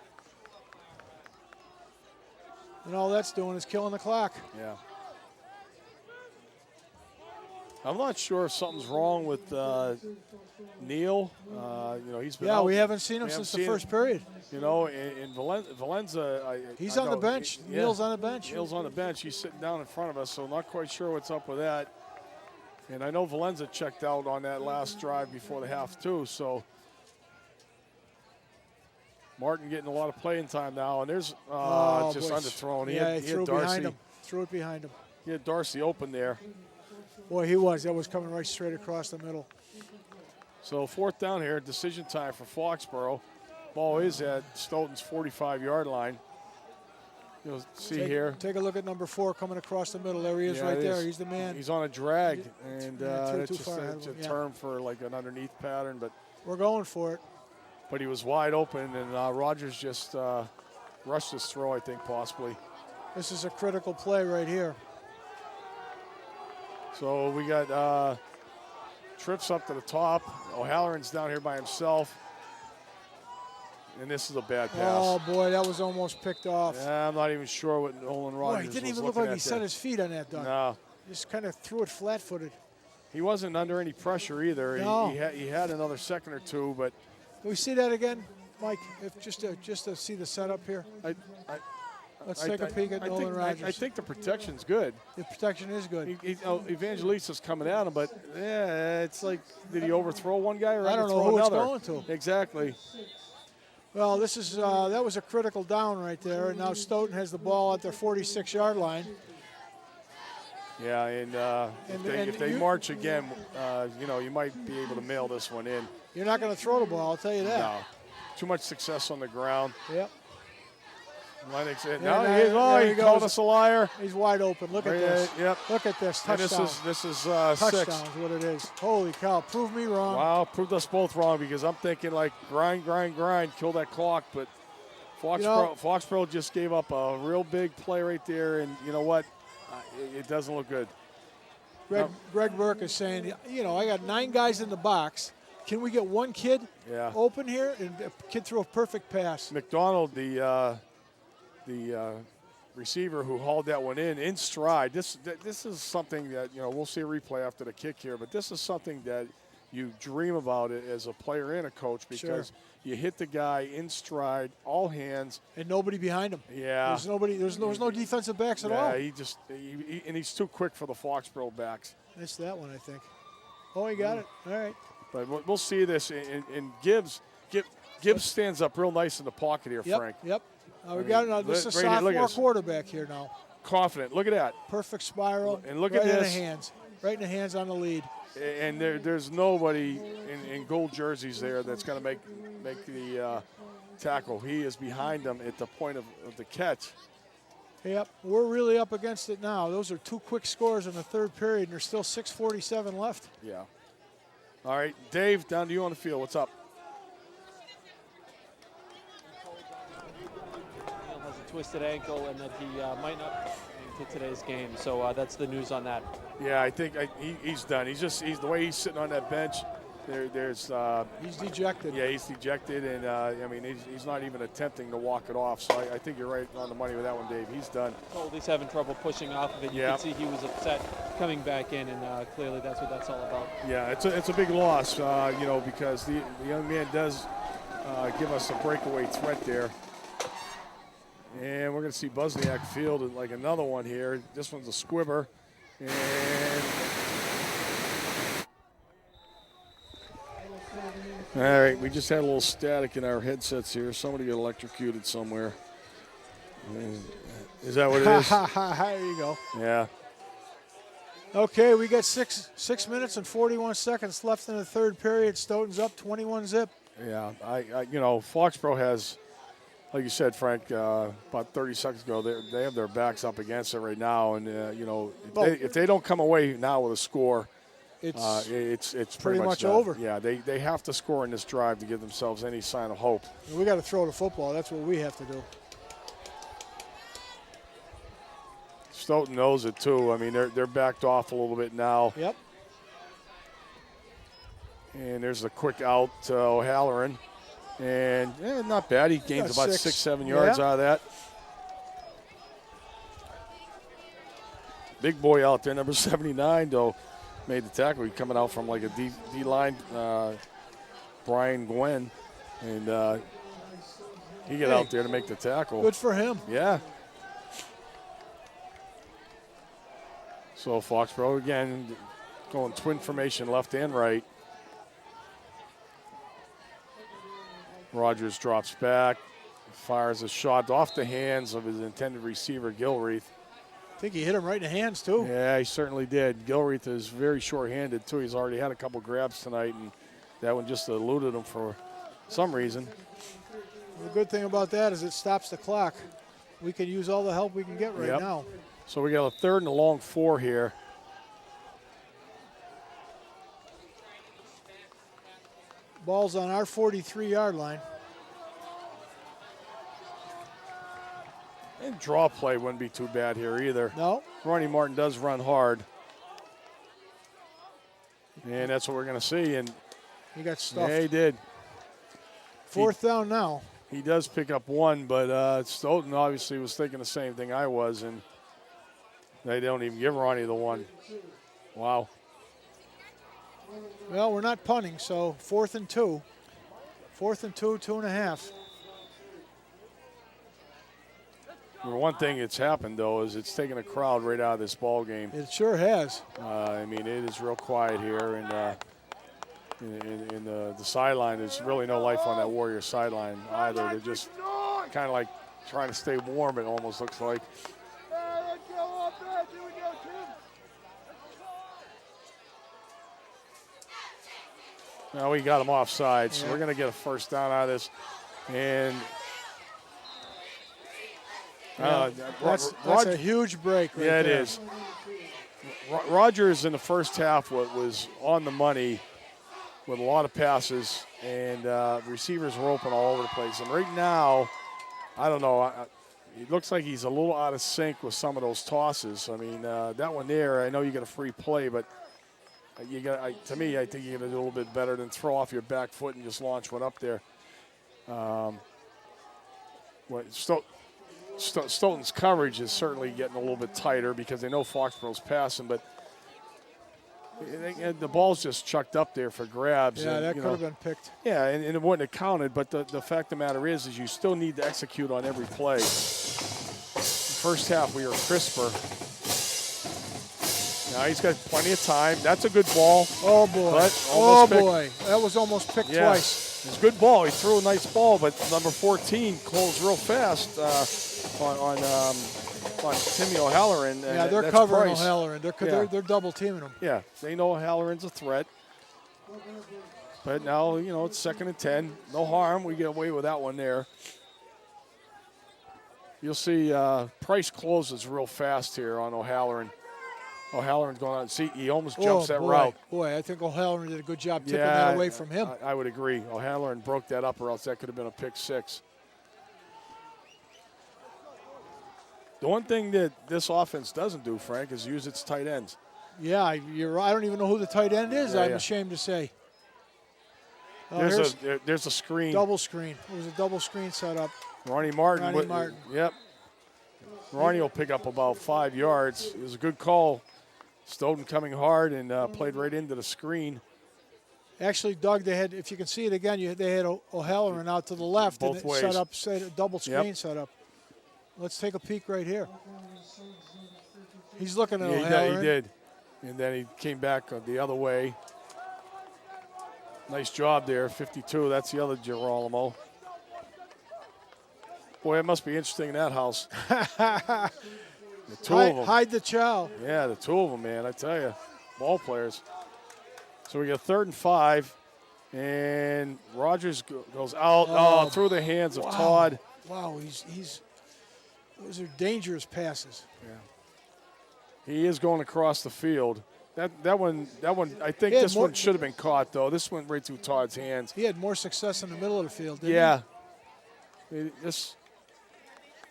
And all that's doing is killing the clock. Yeah. I'm not sure if something's wrong with Neil. He's been out. We haven't seen him since the first period. In Valenza, he's on the bench. Neil's on the bench. Neil's on the bench. He's sitting down in front of us, so not quite sure what's up with that. And I know Valenza checked out on that last drive before the half too. So Martin getting a lot of playing time now, and there's just underthrown. He threw it behind him. Threw it behind him. He had Darcy open there. Boy, he was. That was coming right straight across the middle. So 4th down here, decision time for Foxboro. Ball is at Stoughton's 45-yard line. You'll see here. Take a look at number 4 coming across the middle. There he is right there. He's the man. He's on a drag, and it's just a term for like an underneath pattern. But we're going for it. But he was wide open, and Rogers just rushed his throw, I think, possibly. This is a critical play right here. So we got trips up to the top. O'Halloran's down here by himself. And this is a bad pass. Oh, boy, that was almost picked off. Yeah, I'm not even sure what Nolan Rogers was. He didn't even look like he set his feet on that dunk. No. Just kind of threw it flat-footed. He wasn't under any pressure either. No. He had another second or two, but. Can we see that again, Mike? Just to see the setup here. Let's take a peek at Nolan Rogers. I think the protection's good. The protection is good. Evangelista's coming at him, but it's like, did he overthrow one guy or I don't know who it's going to. Exactly. Well, this is that was a critical down right there, and now Stoughton has the ball at their 46-yard line. Yeah, and if they march again, you might be able to mail this one in. You're not going to throw the ball, I'll tell you that. No. Too much success on the ground. Yep. Lennox, he called us a liar. He's wide open. Look at this. Yep. Look at this. Touchdown. This is touchdown 6. is what it is. Holy cow. Prove me wrong. Wow, proved us both wrong because I'm thinking like grind, kill that clock. But Foxboro just gave up a real big play right there. And you know what? It doesn't look good. Greg Burke is saying, I got 9 guys in the box. Can we get one kid open here? And a kid threw a perfect pass. McDonald, the receiver who hauled that one in stride. This is something that, we'll see a replay after the kick here, but this is something that you dream about it as a player and a coach because you hit the guy in stride, all hands. And nobody behind him. Yeah. There's no defensive backs at all. Yeah, and he's too quick for the Foxboro backs. That's that one, I think. Oh, he got it. All right. But we'll see this, and Gibbs stands up real nice in the pocket here, Frank. Yep. This is a sophomore quarterback here now. Confident. Look at that. Perfect spiral. And look at this. Right in the hands on the lead. And there's nobody in gold jerseys there that's going to make the tackle. He is behind them at the point of the catch. Yep, we're really up against it now. Those are 2 quick scores in the third period, and there's still 6:47 left. Yeah. All right, Dave, down to you on the field. What's up? Has a twisted ankle, and that he might not be into today's game. So that's the news on that. Yeah, I think he's done. He's the way he's sitting on that bench. He's dejected. Yeah, he's dejected, and he's not even attempting to walk it off. So I think you're right on the money with that one, Dave. He's done. Oh, he's having trouble pushing off of it. You can see he was upset coming back in, and clearly that's what that's all about. Yeah, it's a big loss, because the young man does give us a breakaway threat there. And we're going to see Busniak field like another one here. This one's a squibber, and. All right, we just had a little static in our headsets here. Somebody got electrocuted somewhere. Is that what it is? There you go. Yeah. Okay, we got 6 minutes and 41 seconds left in the third period. Stoughton's up 21-zip. Yeah, you know, Foxboro has, like you said, Frank, about 30 seconds ago, they have their backs up against it right now, and you know, if they don't come away now with a score, it's pretty much over. Yeah, they have to score in this drive to give themselves any sign of hope. We got to throw the football. That's what we have to do. Stoughton knows it too. I mean, they're backed off a little bit now. Yep. And there's a quick out to O'Halloran. And not bad. He gains about 6-7 yards out of that. Big boy out there, number 79, though, made the tackle. He's coming out from like a D-line, Brian Gwen. And he got out there to make the tackle. Good for him. Yeah. So Foxboro, again, going twin formation left and right. Rogers drops back, fires a shot off the hands of his intended receiver, Gilreath. I think he hit him right in the hands, too. Yeah, he certainly did. Gilreath is very short-handed, too. He's already had a couple grabs tonight, and that one just eluded him for some reason. The good thing about that is it stops the clock. We can use all the help we can get right now. So we got a third and a long 4 here. Ball's on our 43-yard line. And draw play wouldn't be too bad here either. No. Ronnie Martin does run hard. And that's what we're going to see. And he got stuffed. Yeah, he did. Fourth down now. He does pick up 1, but Stoughton obviously was thinking the same thing I was, and they don't even give Ronnie the 1. Wow. Well, we're not punting, so 4th and 2. 4th and 2, 2.5. Well, one thing that's happened, though, is it's taken a crowd right out of this ball game. It sure has. I mean, it is real quiet here, and in the sideline, there's really no life on that Warrior sideline either. They're just kind of like trying to stay warm, it almost looks like. Now we got him offside, so we're going to get a first down out of this. And that's a huge break right there. there. It is. Rogers in the first half was on the money with a lot of passes, and receivers were open all over the place. And right now, I don't know, it looks like he's a little out of sync with some of those tosses. I mean, that one there, I know you got a free play, but you got. To me, I think you're going to do a little bit better than throw off your back foot and just launch one up there. Stoughton's coverage is certainly getting a little bit tighter because they know Foxboro's passing, but the ball's just chucked up there for grabs. Yeah, and, that could have been picked. Yeah, and it wouldn't have counted, but the fact of the matter is you still need to execute on every play. First half, we were crisper. Now he's got plenty of time. That's a good ball. Oh, boy. Boy. That was almost picked twice. It's a good ball. He threw a nice ball, but number 14 closed real fast on Timmy O'Halloran. Yeah, they're covering O'Halloran. They're double teaming him. Yeah, they know O'Halloran's a threat. But now, it's 2nd and 10. No harm. We get away with that one there. You'll see Price closes real fast here on O'Halloran. O'Halloran's going out. See, he almost jumps that route. Boy, I think O'Halloran did a good job tipping that away from him. I would agree. O'Halloran broke that up, or else that could have been a pick 6. The one thing that this offense doesn't do, Frank, is use its tight ends. Yeah, you're right. I don't even know who the tight end is, I'm ashamed to say. There's a screen. Double screen. It was a double screen set up. Ronnie Martin. Martin. Yep. Ronnie will pick up about 5 yards. It was a good call. Stoughton coming hard and played right into the screen. Actually, Doug, they had, if you can see it again, they had O'Halloran out to the left. Both ways. Set a double screen set up. Let's take a peek right here. He's looking at O'Halloran. He did. And then he came back the other way. Nice job there, 52. That's the other Girolamo. Boy, it must be interesting in that house. The two of them. Hide the chow. Yeah, the two of them, man. I tell you, ball players. So we got 3rd and 5, and Rogers goes out through the hands of Todd. Wow, those are dangerous passes. Yeah. He is going across the field. That one. I think this one should have been caught though. This went right through Todd's hands. He had more success in the middle of the field, didn't he? Yeah, he hit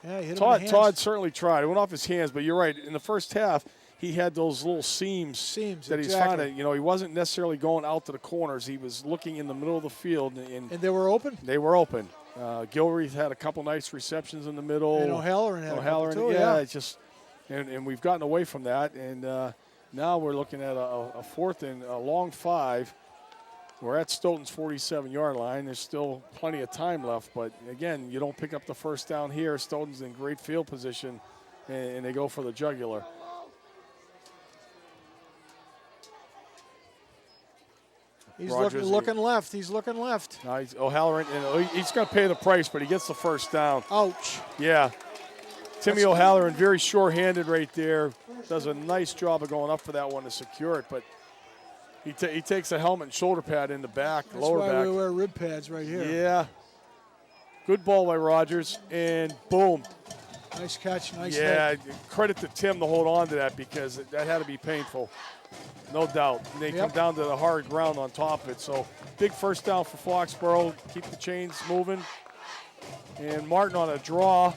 him in the hands. Todd certainly tried. It went off his hands, but you're right. In the first half, he had those little seams that he's finding. You know, he wasn't necessarily going out to the corners. He was looking in the middle of the field. And they were open? They were open. Gilreath had a couple nice receptions in the middle. And O'Halloran had a couple too, yeah. It's just, and we've gotten away from that. And now we're looking at a 4th and a long 5. We're at Stoughton's 47-yard line. There's still plenty of time left. But, again, you don't pick up the first down here. Stoughton's in great field position, and they go for the jugular. He's looking left. He's looking left. O'Halloran, he's going to pay the price, but he gets the first down. Ouch. Yeah. Timmy O'Halloran, very sure-handed right there. Does a nice job of going up for that one to secure it, but he takes a helmet and shoulder pad in the back, lower back. That's why we wear rib pads right here. Yeah. Good ball by Rogers, and boom. Nice catch, nice hit. hit. Credit to Tim to hold on to that because that had to be painful. No doubt. And they come down to the hard ground on top of it. So big first down for Foxboro. Keep the chains moving. And Martin on a draw.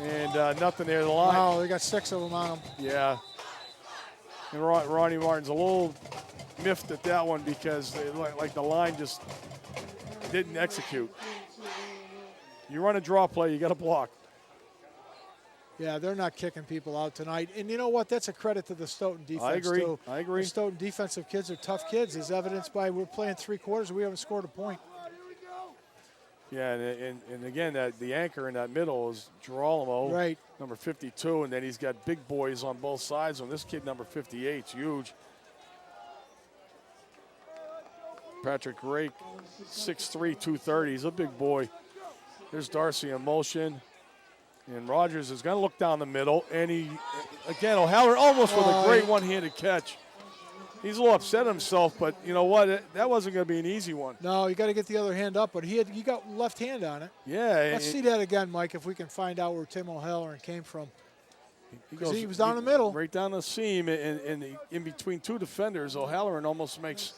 And nothing there. The line. Wow, they got 6 of them on them. Yeah. And Ronnie Martin's a little miffed at that one because like the line just didn't execute. You run a draw play, you got to block. Yeah, they're not kicking people out tonight. And you know what? That's a credit to the Stoughton defense, too. I agree. The Stoughton defensive kids are tough kids, as evidenced by we're playing 3 quarters and we haven't scored a point. Yeah, and again, the anchor in that middle is Girolamo, right, number 52, and then he's got big boys on both sides. And this kid, number 58, is huge. Patrick Rake, 6'3", 230. He's a big boy. There's Darcy in motion. And Rogers is going to look down the middle. And again, O'Halloran almost with a great one-handed catch. He's a little upset himself, but you know what? That wasn't going to be an easy one. No, you got to get the other hand up, but he got left hand on it. Yeah. Let's see that again, Mike, if we can find out where Tim O'Halloran came from. He was down the middle. Right down the seam, and in between 2 defenders, O'Halloran almost makes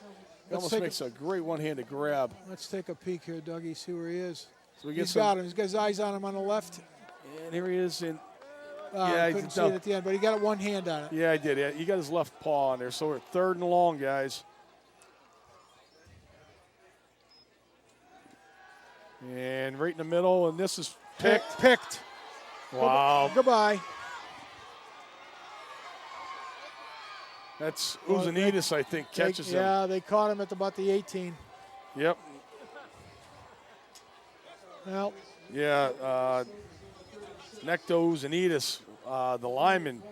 a great one-handed grab. Let's take a peek here, Dougie, see where he is. So He's got him. He's got his eyes on him on the left. And here he is. I couldn't see it at the end, but he got one hand on it. Yeah, I did. Yeah, he got his left paw on there. So we're 3rd and long, guys. And right in the middle, and this is picked. Wow. Goodbye. That's Uzanidis, I think, catches him. Yeah, they caught him at about the 18. Yep. Well. Yeah, Necto Uzanidis, the lineman,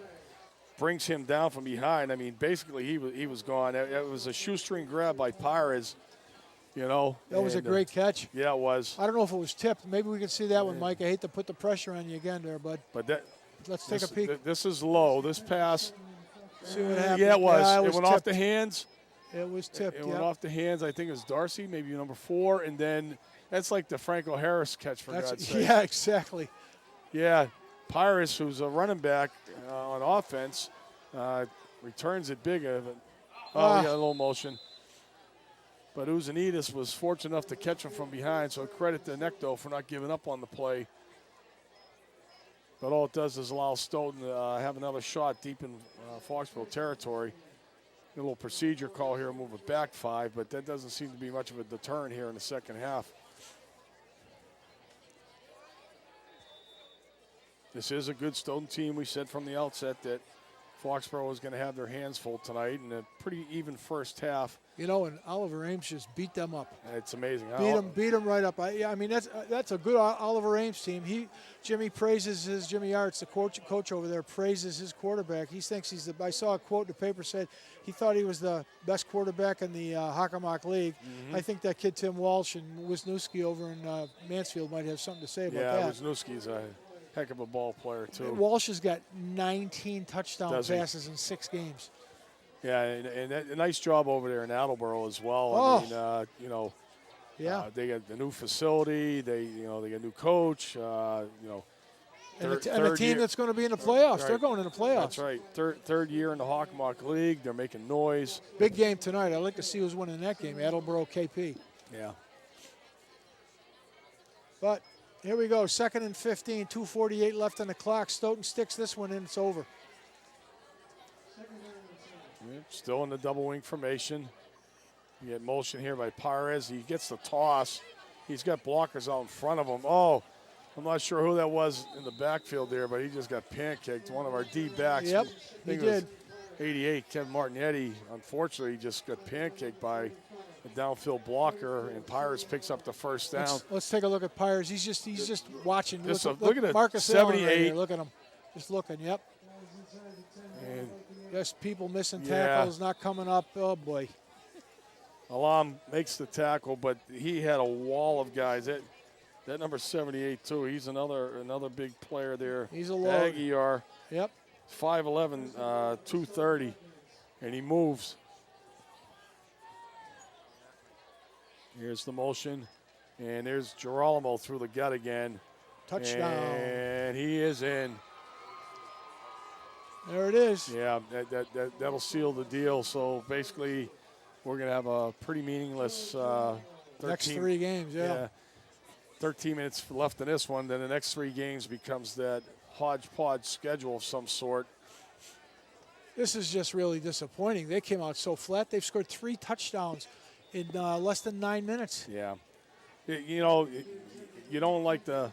brings him down from behind. I mean, basically he was gone. It was a shoestring grab by Pires, you know. That was a great catch. Yeah, it was. I don't know if it was tipped. Maybe we can see that one, Mike. I hate to put the pressure on you again there, bud. But let's take a peek. This is low. This pass. See what happened. Yeah, it was. Yeah, it went tipped. off the hands. It was tipped. It went off the hands. I think it was Darcy, maybe number 4, and then that's like the Franco Harris catch, for God's sake. Yeah, exactly. Yeah, Pyrus, who's a running back on offense, returns it big. We got a little motion. But Uzanidis was fortunate enough to catch him from behind, so credit to Necto for not giving up on the play. But all it does is allow Stoughton to have another shot deep in Foxboro territory. A little procedure call here, move it back 5, but that doesn't seem to be much of a deterrent here in the second half. This is a good Stoughton team. We said from the outset that Foxboro is going to have their hands full tonight, and a pretty even first half. You know, and Oliver Ames just beat them up. It's amazing. Beat them right up. I mean, that's a good Oliver Ames team. Jimmy Arts, the coach over there, praises his quarterback. He thinks he's I saw a quote in the paper said he thought he was the best quarterback in the Hockomock League. Mm-hmm. I think that kid Tim Walsh and Wisniewski over in Mansfield might have something to say about that. Yeah, Wisniewski's a heck of a ball player too. Walsh has got 19 touchdown passes in 6 games. Yeah, and a nice job over there in Attleboro as well. Oh. I mean, you know, Yeah. they got the new facility. They got a new coach. You know, And a team that's going to be in the playoffs. Right. They're going in the playoffs. That's right. Third year in the Hockomock League. They're making noise. Big game tonight. I'd like to see who's winning that game. Attleboro, KP. Yeah. But here we go. 2nd and 15. 2:48 left on the clock. Stoughton sticks this one in. It's over. Still in the double wing formation. You get motion here by Perez. He gets the toss. He's got blockers out in front of him. Oh, I'm not sure who that was in the backfield there, but he just got pancaked. One of our D backs. Yep, I think he it was did. 88, Kevin Martinetti. Unfortunately, just got pancaked by a downfield blocker, and Pires picks up the first down. Let's take a look at Pires. He's just watching. Look at it. Marcus Allen 78. right here. Look at him. Just looking. Yep. And Just people missing Yeah. tackles, not coming up. Oh boy. Alam makes the tackle, but he had a wall of guys. That number 78 too. He's another big player there. He's a load. Aguiar, Yep. 5'11", 230, and he moves. Here's the motion, and there's Girolamo through the gut again. Touchdown. And he is in. There it is. Yeah, that'll seal the deal. So basically, we're going to have a pretty meaningless 13, Next 3 games. Yeah. 13 minutes left in this one. Then the next 3 games becomes that hodgepodge schedule of some sort. This is just really disappointing. They came out so flat. They've scored 3 touchdowns in less than 9 minutes. Yeah. You know, you don't like to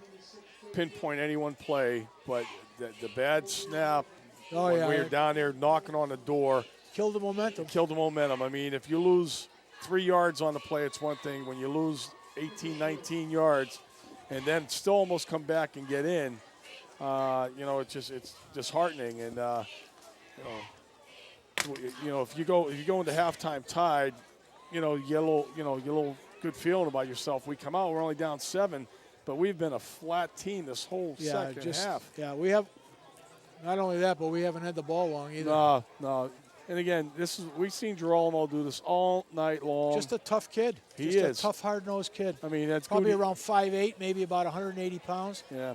pinpoint any one play, but the bad snap when we were down there knocking on the door killed the momentum. Killed the momentum. I mean, if you lose 3 yards on the play, it's one thing. When you lose 18, 19 yards and then still almost come back and get in, you know, it's disheartening. And you know, if you go into halftime tied, you know, you get a little good feeling about yourself. We come out, we're only down 7, but we've been a flat team this whole second half. Yeah, we have. Not only that, but we haven't had the ball long either. No. And again, we've seen Girolamo do this all night long. Just a tough kid. He is a tough, hard-nosed kid. I mean, that's probably around 5'8", maybe about 180 pounds. Yeah.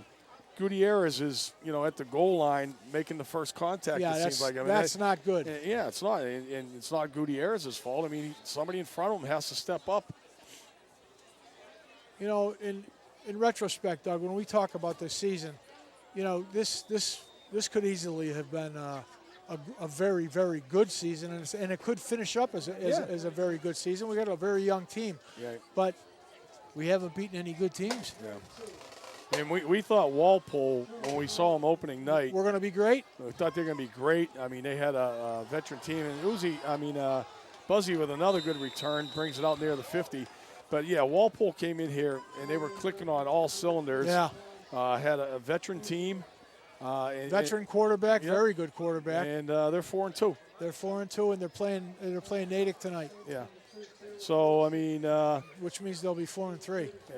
Gutierrez is, you know, at the goal line making the first contact. Yeah, it seems like. I mean, that's not good. Yeah, it's not, and it's not Gutierrez's fault. I mean, somebody in front of him has to step up. You know, in retrospect, Doug, when we talk about this season, you know, this could easily have been a very, very good season, and it could finish up as a very good season. We got a very young team, but we haven't beaten any good teams. Yeah. And we thought Walpole, when we saw them opening night, we're going to be great. We thought they were going to be great. I mean, they had a veteran team, and Buzzy with another good return brings it out near the 50. But yeah, Walpole came in here and they were clicking on all cylinders. Yeah. Had a veteran team. Veteran quarterback, very good quarterback, and they're 4-2. They're 4-2, and they're playing Natick tonight. Yeah. So I mean, which means they'll be 4-3. Yeah.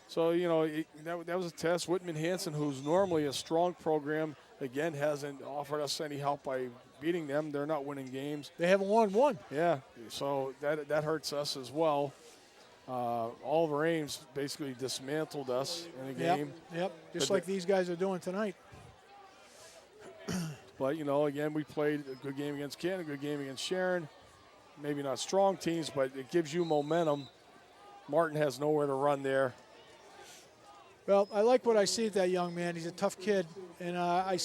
So you know that was a test. Whitman Hanson, who's normally a strong program, again hasn't offered us any help by beating them. They're not winning games. They haven't won one. Yeah. So that hurts us as well. Oliver Ames basically dismantled us in a game. Yep. Just like these guys are doing tonight. But, you know, again, we played a good game against Canton, a good game against Sharon. Maybe not strong teams, but it gives you momentum. Martin has nowhere to run there. Well, I like what I see at that young man. He's a tough kid, and I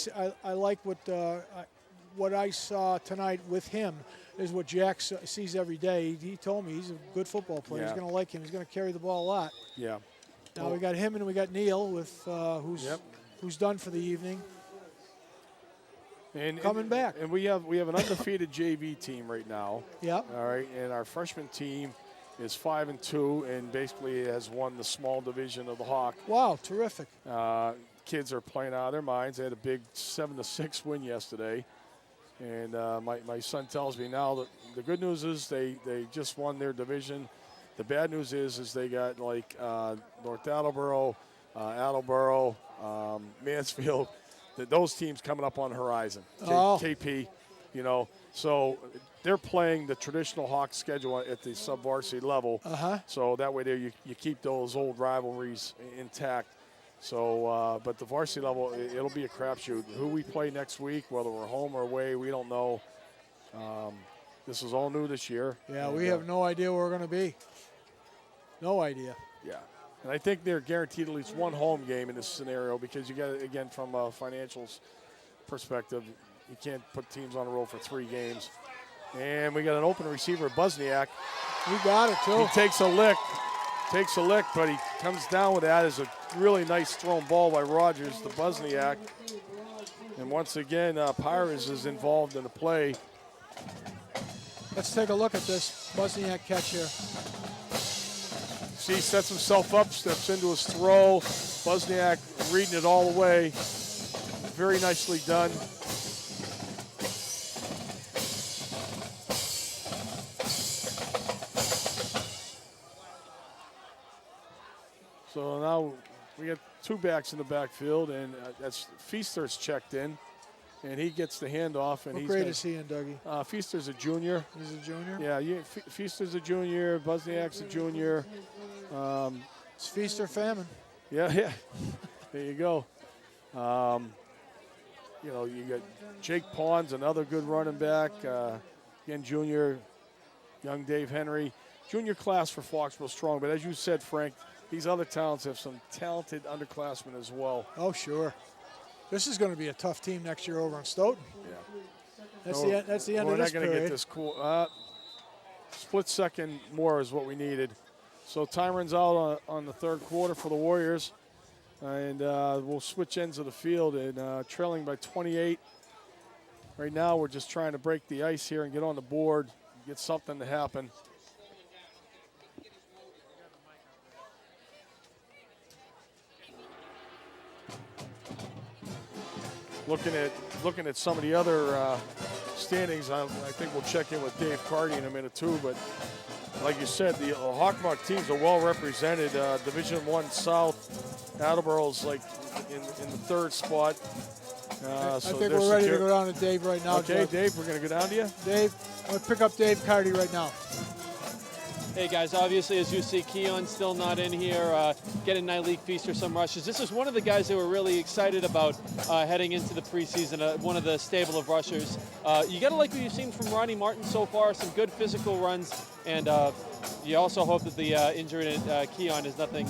like what I saw tonight with him is what Jack sees every day. He told me he's a good football player. Yeah. He's going to like him. He's going to carry the ball a lot. Yeah. Now we got him and we got Neil with who's done for the evening. coming back. And we have an undefeated JV team right now. Yep. All right, and our freshman team is 5-2 and basically has won the small division of the Hawk. Wow, terrific. Kids are playing out of their minds. They had a big 7-6 win yesterday. And my son tells me now that the good news is they just won their division. The bad news is they got like North Attleboro, Attleboro, Mansfield, those teams coming up on the horizon. KP, you know. So they're playing the traditional Hawks schedule at the sub-varsity level. So that way there you keep those old rivalries intact. So, but the varsity level, it'll be a crapshoot. Who we play next week, whether we're home or away, we don't know. This is all new this year. Yeah, we have no idea where we're going to be. No idea. Yeah. And I think they're guaranteed at least one home game in this scenario because you got to, again, from a financials perspective, you can't put teams on the road for 3 games. And we got an open receiver, Buzniak. You got it, too. He takes a lick, but he comes down with that as a really nice thrown ball by Rogers to Buzniak. And once again, Pires is involved in the play. Let's take a look at this Buzniak catch here. See, sets himself up, steps into his throw. Buzniak reading it all the way. Very nicely done. So now we got 2 backs in the backfield, and that's Feaster's checked in, and he gets the handoff. And What grade is he in, Dougie? Feaster's a junior. He's a junior? Yeah, Feaster's a junior. Buzniak's a junior. It's feast or famine. Yeah. There you go. You know, you got Jake Pons, another good running back. Again, junior, young Dave Henry. Junior class for Foxboro strong, but as you said, Frank, these other towns have some talented underclassmen as well. Oh, sure. This is going to be a tough team next year over in Stoughton. Yeah. That's the end of this period. We're not going to get this cool. Split second more is what we needed. So time runs out on the third quarter for the Warriors. And we'll switch ends of the field and trailing by 28. Right now we're just trying to break the ice here and get on the board, get something to happen. Looking at some of the other standings, I think we'll check in with Dave Carty in a minute too. But like you said, the Hawkmark teams are well represented. Division I South, Attleboro's like in the 3rd spot. I think we're ready to go down to Dave right now. Okay, Jeff. Dave, we're going to go down to you. Dave, I'm going to pick up Dave Carty right now. Hey guys, obviously as you see, Keon's still not in here, getting Nyleek Feaster some rushes. This is one of the guys that we're really excited about heading into the preseason, one of the stable of rushers. You got to like what you've seen from Ronnie Martin so far, some good physical runs, and you also hope that the injury to Keon is nothing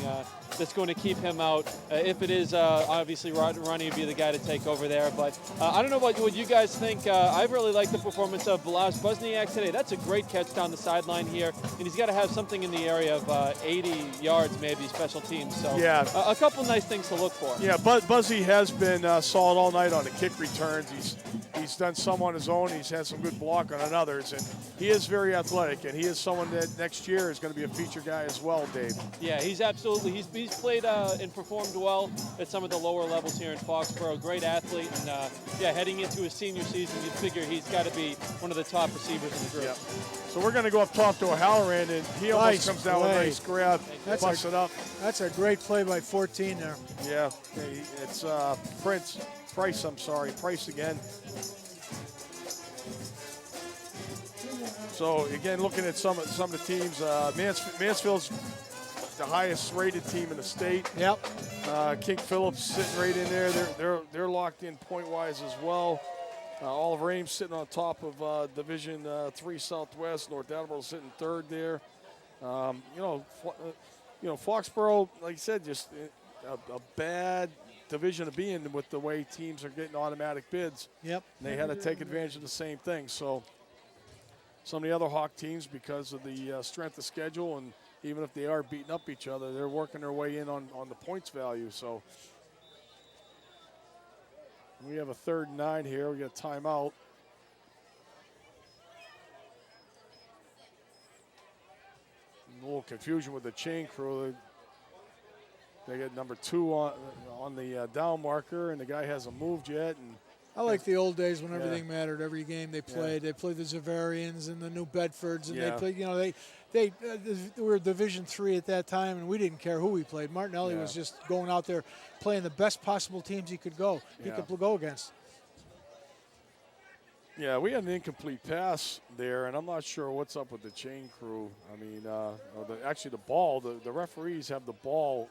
that's going to keep him out. If it is, obviously Ronnie would be the guy to take over there. But I don't know what you guys think. I really like the performance of Balazs Buzniak today. That's a great catch down the sideline here, and he's got to have something in the area of 80 yards maybe, special teams. So yeah, a couple nice things to look for. Yeah, Buzzy has been solid all night on the kick returns. He's done some on his own. He's had some good block on others, and he is very athletic, and he is someone that next year is going to be a feature guy as well, Dave. Yeah, he's played and performed well at some of the lower levels here in Foxboro. Great athlete, and yeah, heading into his senior season, you figure he's got to be one of the top receivers in the group. Yep. So we're going to go up top to O'Halloran, and he almost comes down with a nice grab, busts it up. That's a great play by 14 there. Yeah, it's Price again. So again, looking at some of the teams, Mansfield's the highest rated team in the state. Yep. King Phillips sitting right in there. They're locked in point wise as well. Olive Ames sitting on top of Division 3 Southwest. North Attleboro sitting 3rd there. Foxboro, like I said, just a bad division to be in with the way teams are getting automatic bids. Yep. And they had to take advantage of the same thing. So some of the other Hawk teams, because of the strength of schedule, and even if they are beating up each other, they're working their way in on the points value. So We have a 3rd and 9 here. We got a timeout. A little confusion with the chain crew. They get number 2 on the down marker, and the guy hasn't moved yet. And I like the old days when everything mattered. Every game they played, they played the Zavarians and the New Bedfords, and they played. You know, they were Division III at that time, and we didn't care who we played. Martinelli was just going out there playing the best possible teams he could go. He could go against. Yeah, we had an incomplete pass there, and I'm not sure what's up with the chain crew. I mean, actually the ball, the referees have the ball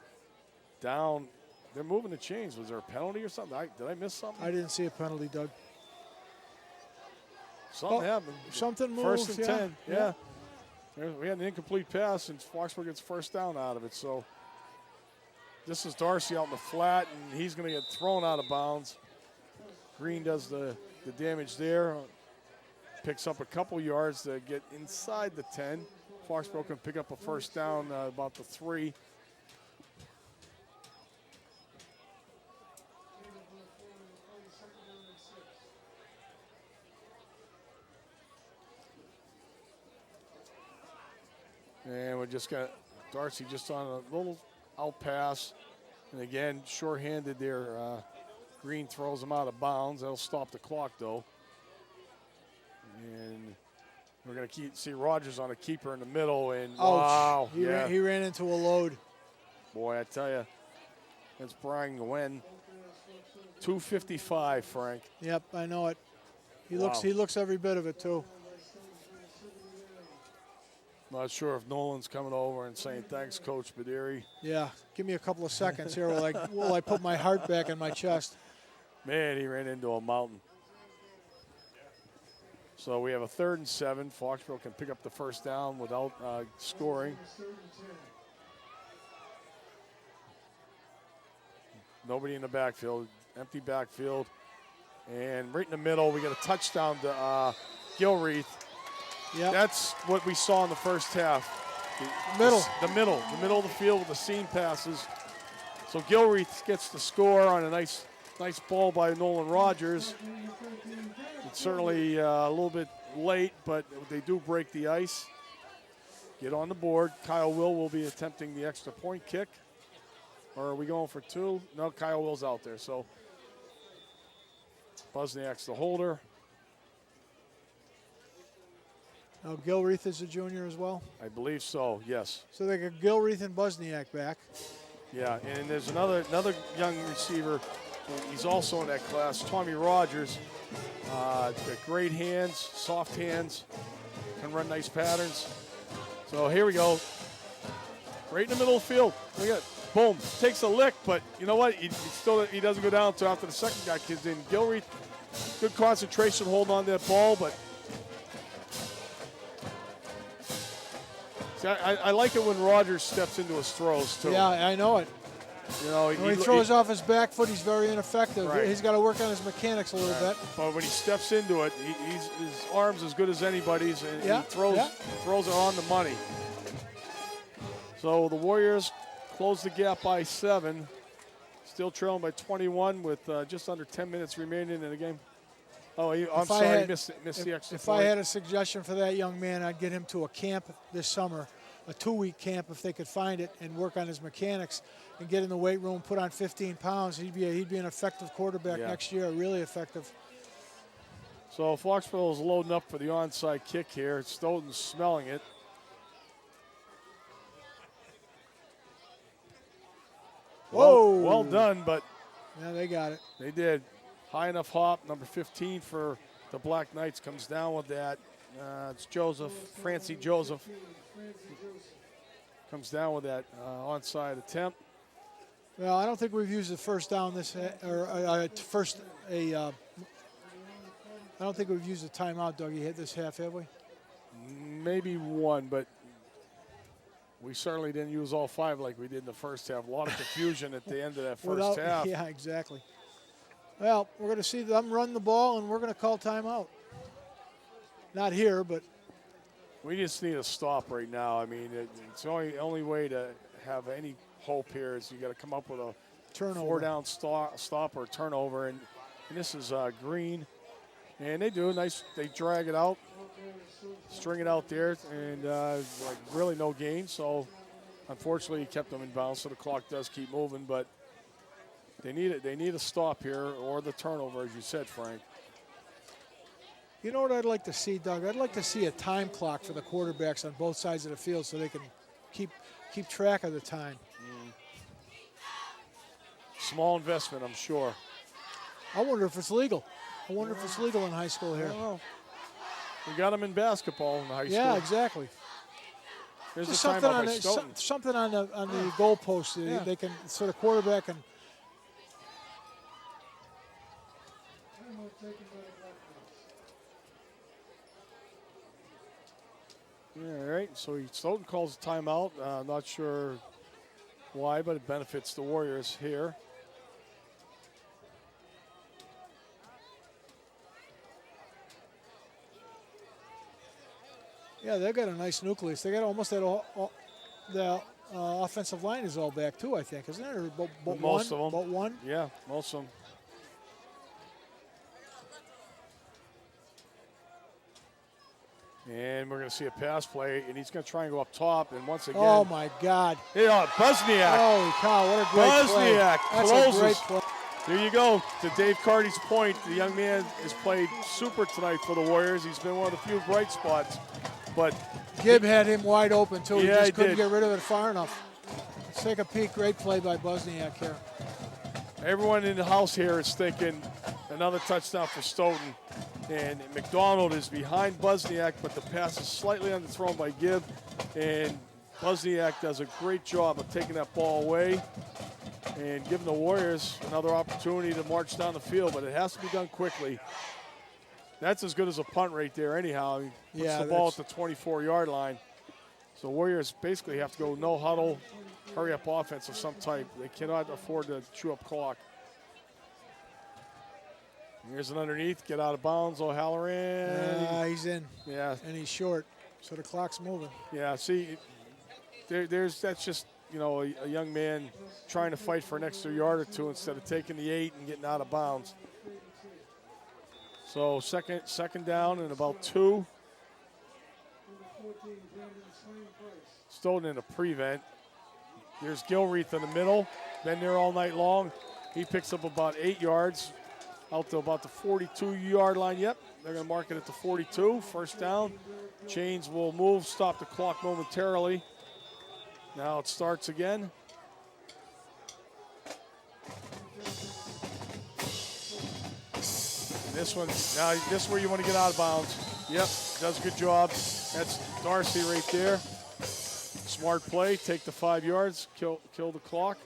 down. They're moving the chains. Was there a penalty or something? Did I miss something? I didn't see a penalty, Doug. Something happened. Something moved. 1st and 10. Yeah. We had an incomplete pass, and Foxborough gets 1st down out of it. So this is Darcy out in the flat, and he's going to get thrown out of bounds. Green does the damage there. Picks up a couple yards to get inside the 10. Foxborough can pick up a 1st down about the 3. And we just got Darcy just on a little out pass. And again, short-handed there. Green throws him out of bounds. That'll stop the clock, though. And we're going to see Rogers on a keeper in the middle. And wow. He ran into a load. Boy, I tell you, that's Brian Nguyen. 255, Frank. Yep, I know it. He looks every bit of it, too. Not sure if Nolan's coming over and saying, thanks, Coach Badiri. Yeah, give me a couple of seconds here while I put my heart back in my chest. Man, he ran into a mountain. So we have a 3rd and 7. Foxborough can pick up the 1st down without scoring. Nobody in the backfield, empty backfield. And right in the middle, we get a touchdown to Gilreath. Yep. That's what we saw in the first half. The middle of the field with the seam passes. So Gilreath gets the score on a nice ball by Nolan Rogers. It's certainly a little bit late, but they do break the ice. Get on the board. Kyle will be attempting the extra point kick. Or are we going for 2? No, Kyle Will's out there. So Bosniak's the holder. Now Gilreath is a junior as well? I believe so, yes. So they got Gilreath and Bosniak back. Yeah, and there's another young receiver. He's also in that class, Tommy Rogers. Got great hands, soft hands, can run nice patterns. So here we go. Right in the middle of the field. Look at it. Boom. Takes a lick, but you know what? He doesn't go down until after the second guy comes in. Gilreath, good concentration holding on to that ball, but see, I like it when Rogers steps into his throws, too. Yeah, I know it. You know, when he throws off his back foot, he's very ineffective. Right. He's got to work on his mechanics a little bit. But when he steps into it, his arm's as good as anybody's, and he throws it on the money. So the Warriors close the gap by 7. Still trailing by 21 with just under 10 minutes remaining in the game. Oh, I'm sorry, missed the extra If point. I had a suggestion for that young man, I'd get him to a camp this summer, a 2-week camp if they could find it, and work on his mechanics and get in the weight room, put on 15 pounds. He'd be an effective quarterback next year, really effective. So Foxborough is loading up for the onside kick here. Stoughton's smelling it. Whoa! Well done, but yeah, they got it. They did. High enough hop. Number 15 for the Black Knights comes down with that. It's Joseph, Francie Joseph. Comes down with that onside attempt. Well, I don't think we've used the first down I don't think we've used a timeout, Dougie, this half, have we? Maybe one, but we certainly didn't use all 5 like we did in the first half. A lot of confusion at the end of that first half. Yeah, exactly. Well, we're going to see them run the ball, and we're going to call timeout. Not here, but we just need a stop right now. I mean, it's the only way to have any hope here is you got to come up with a turnover, 4-down stop or turnover, and And this is Green. And they do nice, they drag it out, string it out there, and like really no gain. So unfortunately, he kept them in bounds, so the clock does keep moving. But they need it. They need a stop here or the turnover, as you said, Frank. You know what I'd like to see, Doug? I'd like to see a time clock for the quarterbacks on both sides of the field so they can keep track of the time. Small investment, I'm sure. I wonder if it's legal. I wonder if it's legal in high school here. I don't know. We got them in basketball in high school. Yeah, exactly. Here's Just the something timeout on by the, Stoughton. something on the goalpost. Yeah. They can sort of quarterback and. All right, so Stoughton calls a timeout. Not sure why, but it benefits the Warriors here. Yeah, they've got a nice nucleus. They got almost that the offensive line is all back too, I think, isn't it? Or but Most one, of them. but one. Yeah, most of them. And we're going to see a pass play, and he's going to try and go up top. And once again, Oh my God! yeah, Buzniak. Holy cow! What a great play! Buzniak That's closes. a great play. There you go. To Dave Carty's point, the young man has played super tonight for the Warriors. He's been one of the few bright spots. But Gibb had him wide open too. He Yeah, just he couldn't did. get rid of it far enough. Let's take a peek. Great play by Buzniak here. everyone in the house here is thinking another touchdown for Stoughton. And McDonald is behind Buzniak, but the pass is slightly underthrown by Gibb. And Buzniak does a great job of taking that ball away and giving the Warriors another opportunity to march down the field, but it has to be done quickly. That's as good as a punt right there anyhow. He puts Yeah, the ball at the 24-yard line. So Warriors basically have to go no huddle, hurry up offense of some type. They cannot afford to chew up clock. Here's an underneath, get out of bounds, O'Halloran. He's in. Yeah. And he's short, so the clock's moving. Yeah, see, that's just, you know, a young man trying to fight for an extra yard or two instead of taking the 8 and getting out of bounds. So second down and about 2. Stoughton in a prevent. There's Gilreath in the middle. Been there all night long. He picks up about 8 yards out to about the 42-yard line. Yep, they're going to mark it at the 42. First down. Chains will move, stop the clock momentarily. Now it starts again. This one, now this is where you want to get out of bounds. Yep, does a good job. That's Darcy right there. Smart play, take the 5 yards, kill the clock.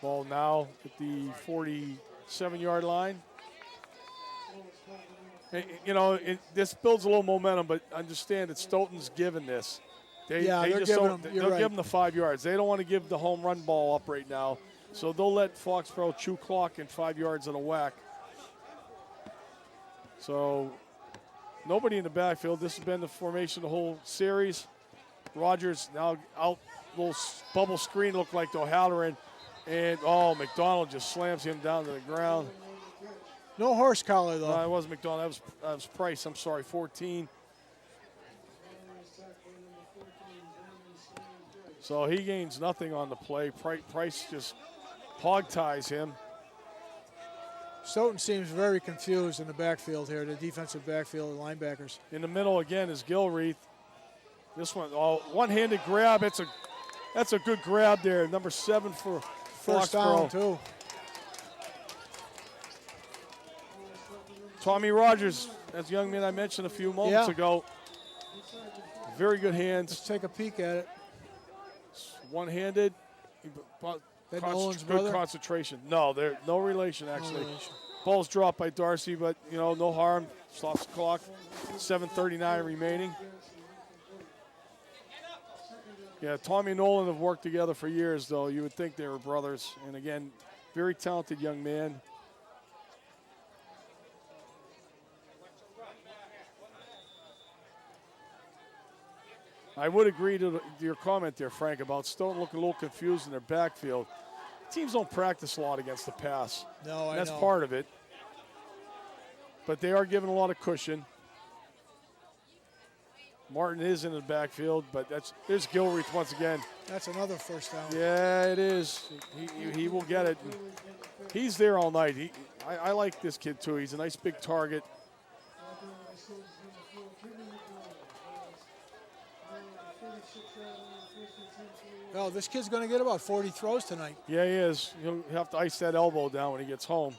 Ball now at the 47-yard line. And, you know, this builds a little momentum, but understand that Stoughton's given this. They just don't. They'll give them the 5 yards. They don't want to give the home run ball up right now, so they'll let Foxboro chew clock in 5 yards at a whack. So nobody in the backfield. This has been the formation the whole series. Rogers now out, little bubble screen looked like to O'Halloran, and McDonald just slams him down to the ground. No horse collar though. No, it wasn't McDonald. That was Price. I'm sorry, 14. So he gains nothing on the play. Price just hog ties him. Stoughton seems very confused in the backfield here, the defensive backfield, the linebackers. In the middle again is Gilreath. This one, one-handed grab. That's a good grab there. Number 7 for First down Foxboro. too. Tommy Rogers, that's a young man I mentioned a few moments ago. Very good hands. Let's take a peek at it. One-handed. That Nolan's Good brother? concentration. No, they're no relation actually. No relation. Ball's dropped by Darcy, but you know, no harm. Stops the clock. 7:39 remaining. Yeah, Tommy and Nolan have worked together for years, though. You would think they were brothers. And again, very talented young man. I would agree to your comment there, Frank, about Stoughton looking a little confused in their backfield. teams don't practice a lot against the pass. No, I That's know. part of it. But they are given a lot of cushion. Martin is in the backfield, but there's Gilreath once again. That's another first down. Yeah, it is. He will get it. He's there all night. I like this kid too. He's a nice big target. Oh, this kid's going to get about 40 throws tonight. Yeah, he is. He'll have to ice that elbow down when he gets home.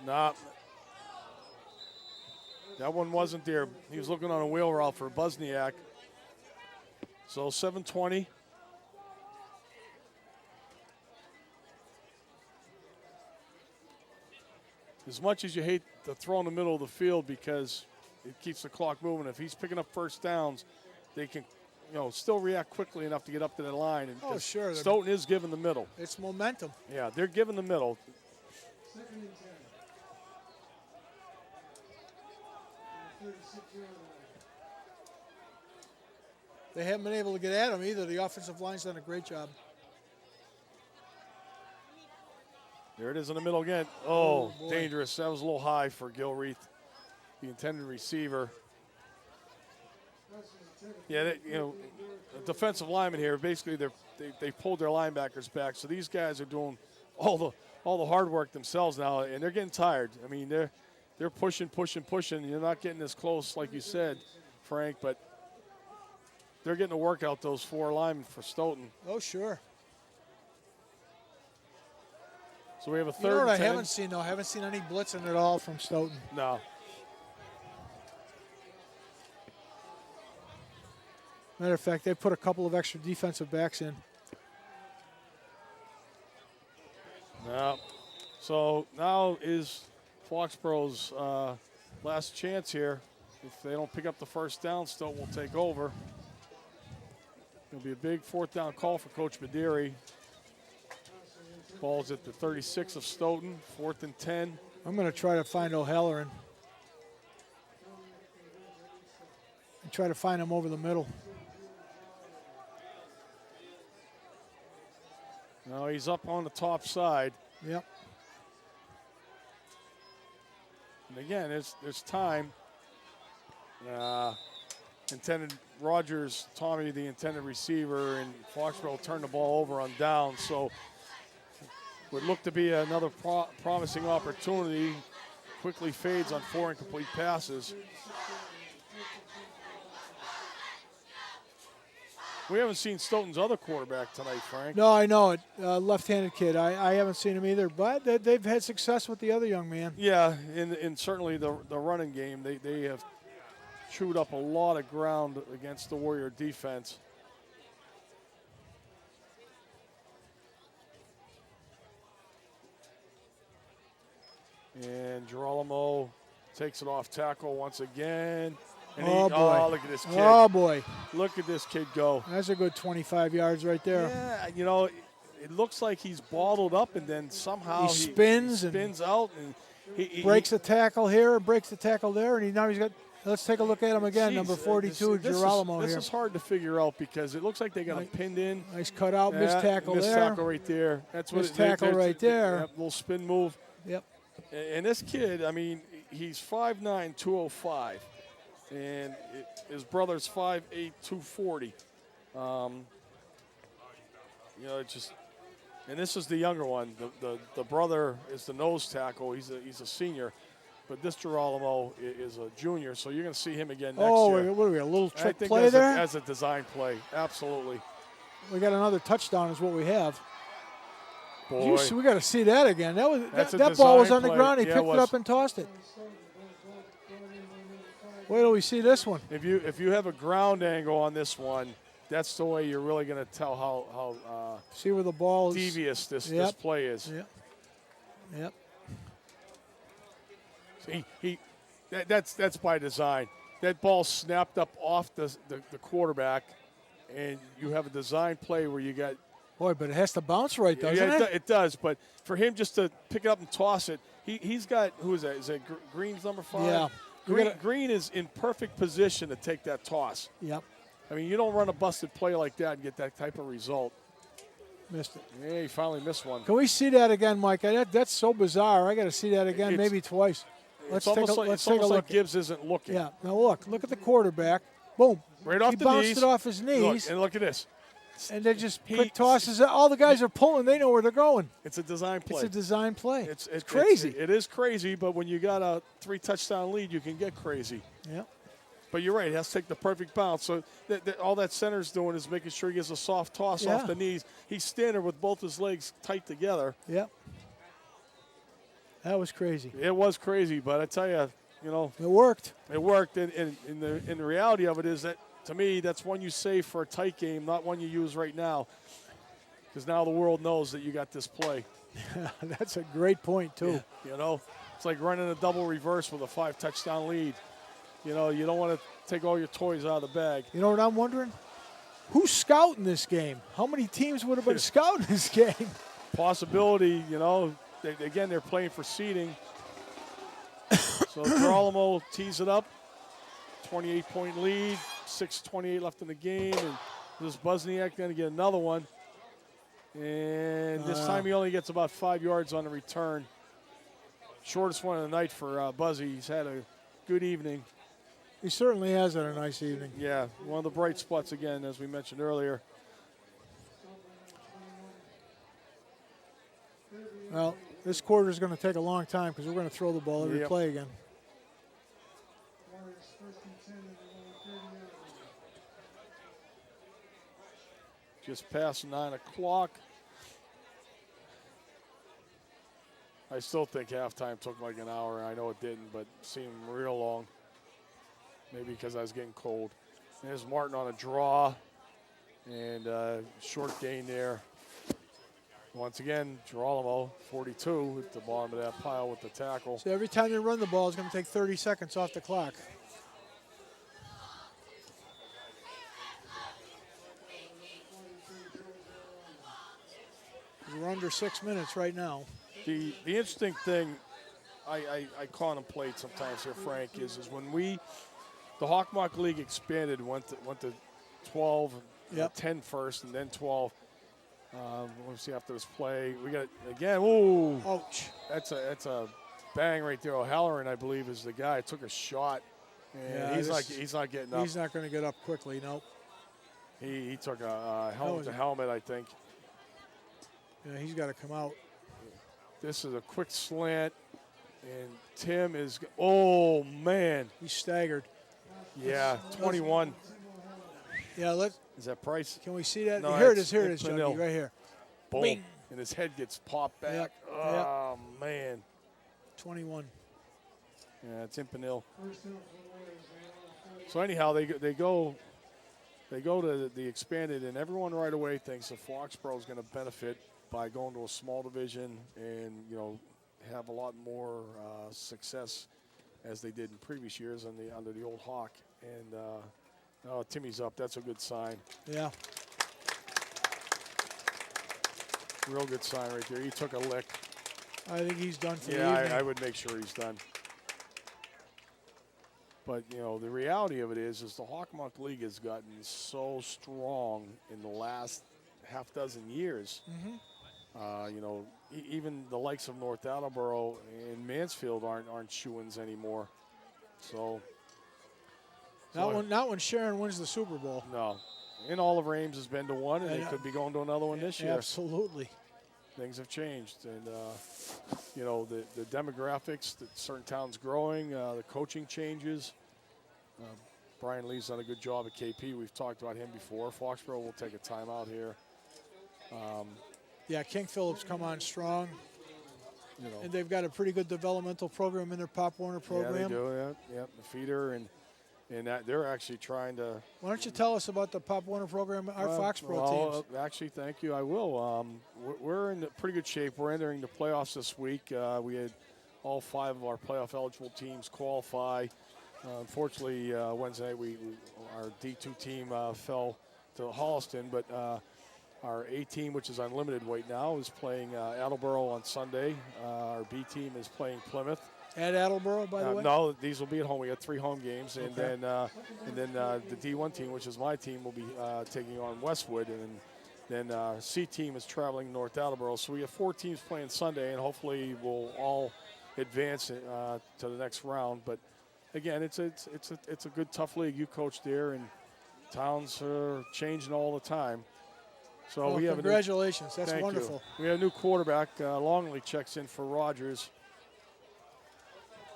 Nah. That one wasn't there. He was looking on a wheel route for Buzniak. So 7:20. As much as you hate to throw in the middle of the field because it keeps the clock moving, if he's picking up first downs, they can, still react quickly enough to get up to the line. And Oh, sure. Stoughton is giving the middle. It's momentum. Yeah, they're giving the middle. They haven't been able to get at him either. The offensive line's done a great job. There it is in the middle again. Oh, boy. dangerous. That was a little high for Gilreath, the intended receiver. Yeah, defensive linemen here, basically they pulled their linebackers back. So these guys are doing all the hard work themselves now, and they're getting tired. I mean, they're pushing. You're not getting as close, like you said, Frank, but they're getting to work out those four linemen for Stoughton. Oh, sure. So we have a third. You know what I 10. haven't seen, though? I haven't seen any blitzing at all from Stoughton. No. Matter of fact, they put a couple of extra defensive backs in. No. So now is Foxboro's last chance here. If they don't pick up the first down, Stoughton will take over. It'll be a big fourth down call for Coach Mediri. Ball's at the 36 of Stoughton, 4th and 10. I'm going to try to find O'Halloran. And try to find him over the middle. No, he's up on the top side. Yep. And again, there's time. Intended Rogers, Tommy, the intended receiver, and Foxborough turned the ball over on down. So would look to be another promising opportunity. Quickly fades on 4 incomplete passes. We haven't seen Stoughton's other quarterback tonight, Frank. No, I know it. Left-handed kid. I haven't seen him either, but they've had success with the other young man. Yeah, and certainly the running game, they have chewed up a lot of ground against the Warrior defense. And Girolamo takes it off tackle once again. And Oh, boy. Look at this kid. Oh, boy. Look at this kid go. That's a good 25 yards right there. Yeah, it looks like he's bottled up, and then somehow He spins and out, and he breaks a tackle here, breaks the tackle there, and now he's got. Let's take a look at him again, number 42, Girolamo This here. is hard to figure out because it looks like they got him pinned in. Nice cutout, missed tackle missed there. tackle right there. That's what Missed tackle right there. Yep, little spin move. Yep. And this kid, I mean, he's 5'9", 205, and his brother's 5'8", 240. And this is the younger one. The brother is the nose tackle. He's a senior, but this Girolamo is a junior, so you're going to see him again next year. What are we, a little I trick think play there? as a design play, absolutely. We got another touchdown is what we have. Boy, We got to see that again. That's a that ball was design on the play. ground. He Yeah, it picked it was. up and tossed it. Wait till we see this one. if you have a ground angle on this one, that's the way you're really going to tell how See where the ball is. devious this play is. Yep. See, that's by design. That ball snapped up off the quarterback, and you have a design play where you got. Boy, but it has to bounce right, doesn't Yeah, it? it does. But for him just to pick it up and toss it, he's got, who is that? Is that Green's number 5? Yeah. Green is in perfect position to take that toss. Yep. I mean, you don't run a busted play like that and get that type of result. Missed it. Yeah, he finally missed one. Can we see that again, Mike? That's so bizarre. I got to see that again, maybe twice. It's almost like Gibbs isn't looking. Yeah. Now look at the quarterback. Boom. Right off he the bounced knees. it off his knees. Look at this. And they just quick tosses. All the guys are pulling. They know where they're going. It's a design play. It's a design play. It's crazy. It is crazy, but when you got a 3-touchdown lead, you can get crazy. Yeah. But you're right. He has to take the perfect bounce. So all that center's doing is making sure he gets a soft toss off the knees. He's standing with both his legs tight together. Yeah. That was crazy. It was crazy, but I tell you, it worked. It worked, and the reality of it is that, to me, that's one you save for a tight game, not one you use right now, because now the world knows that you got this play. That's a great point, too. Yeah, it's like running a double reverse with a 5-touchdown lead. You don't want to take all your toys out of the bag. You know what I'm wondering? Who's scouting this game? How many teams would have been scouting this game? Possibility, they're playing for seeding. So Girolamo tees it up, 28-point lead, 6:28 left in the game, and this Buzniak going to get another one. And this time he only gets about 5 yards on the return. Shortest one of the night for Buzzy. He's had a good evening. He certainly has had a nice evening. Yeah, one of the bright spots again, as we mentioned earlier. Well, this quarter is going to take a long time because we're going to throw the ball every play again. Just past 9 o'clock. I still think halftime took like an hour. I know it didn't, but it seemed real long. Maybe because I was getting cold. There's Martin on a draw. And short gain there. Once again, Girolamo, 42 at the bottom of that pile with the tackle. So every time they run the ball, it's going to take 30 seconds off the clock. We're under 6 minutes right now. The interesting thing I contemplate sometimes here, Frank, is when the Hawkmock League expanded, went to 12, 10 first, and then 12. Let's see after this play. We got again. Ooh, ouch! That's a bang right there. O'Halloran, I believe, is the guy. Took a shot, and he's not getting up. He's not going to get up quickly. Nope. He took a helmet to helmet, I think. Yeah, he's got to come out. This is a quick slant, and Tim is. Oh man, he's staggered. Yeah, 21. Yeah, Is that Price? Can we see that? No, Here it is, Junkie, right here. Boom. Bing. And his head gets popped back. Yep. Oh, man. 21. Yeah, it's Impanil. So anyhow, they go to the expanded, and everyone right away thinks that Foxboro is going to benefit by going to a small division and, have a lot more success as they did in previous years under the old Hawk. And Timmy's up. That's a good sign. Yeah. Real good sign right there. He took a lick. I think he's done for the evening. evening. I would make sure he's done. But, the reality of it is the Hawkmock League has gotten so strong in the last half dozen years. Mm-hmm. Even the likes of North Attleboro and Mansfield aren't shoo-ins anymore. So not when Sharon wins the Super Bowl. No. And Oliver Ames has been to one, and they could be going to another one this year. Absolutely. Things have changed. And, the demographics that certain towns growing, the coaching changes. Brian Lee's done a good job at KP. We've talked about him before. Foxborough will take a timeout here. King Phillips come on strong. And they've got a pretty good developmental program in their Pop Warner program. Yeah, they do. Yeah, the feeder, and that they're actually trying to. Why don't you tell us about the Pop Warner program, our Foxborough teams? Actually, thank you. I will. We're in pretty good shape. We're entering the playoffs this week. We had all 5 of our playoff eligible teams qualify. Unfortunately, Wednesday our D2 team fell to Holliston, but. Our A team, which is unlimited weight now, is playing Attleboro on Sunday. Our B team is playing Plymouth. At Attleboro, by the way? No, these will be at home. We got 3 home games, and then the D1 team, which is my team, will be taking on Westwood, and then C team is traveling North Attleboro. So we have 4 teams playing Sunday, and hopefully we'll all advance to the next round. But again, it's a good, tough league. You coach there, and towns are changing all the time. So well, we have congratulations. That's thank wonderful. You. We have a new quarterback. Longley checks in for Rogers.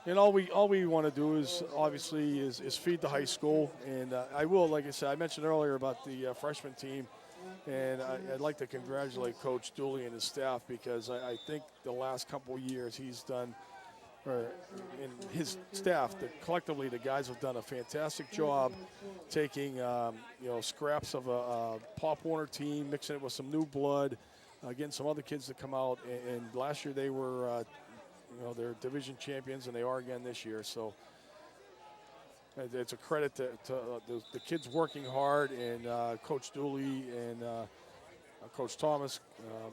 And all we want to do is obviously is feed the high school, and I will, like I said, I mentioned earlier about the freshman team, and I'd like to congratulate Coach Dooley and his staff, because I think the last couple of years he's done, and his staff, collectively the guys have done a fantastic job taking scraps of a Pop Warner team, mixing it with some new blood, getting some other kids to come out, and last year they were. They're division champions, and they are again this year. So it's a credit to the kids working hard, and Coach Dooley and Coach Thomas,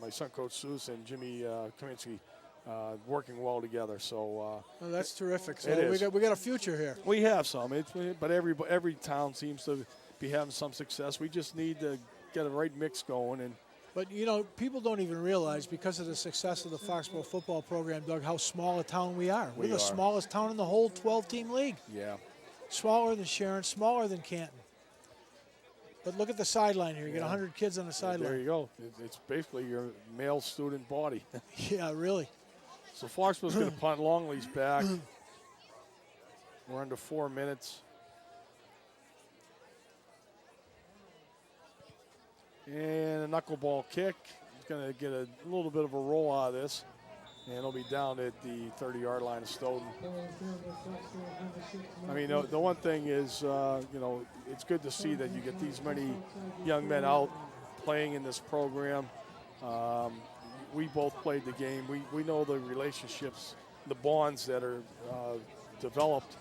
my son Coach Seuss, and Jimmy Kaminsky working well together. So well, that's terrific. So we got a future here. We have some, but every town seems to be having some success. We just need to get a right mix going. And but, people don't even realize, because of the success of the Foxboro football program, Doug, how small a town we are. We're the smallest town in the whole 12-team league. Yeah. Smaller than Sharon, smaller than Canton. But look at the sideline here. You get 100 kids on the sideline. There you go. It's basically your male student body. Yeah, really. So Foxboro's going to punt. Longley's back. We're under 4 minutes. And a knuckleball kick. He's going to get a little bit of a roll out of this. And it'll be down at the 30-yard line of Stoughton. I mean, the one thing is, it's good to see that you get these many young men out playing in this program. We both played the game. We know the relationships, the bonds that are developed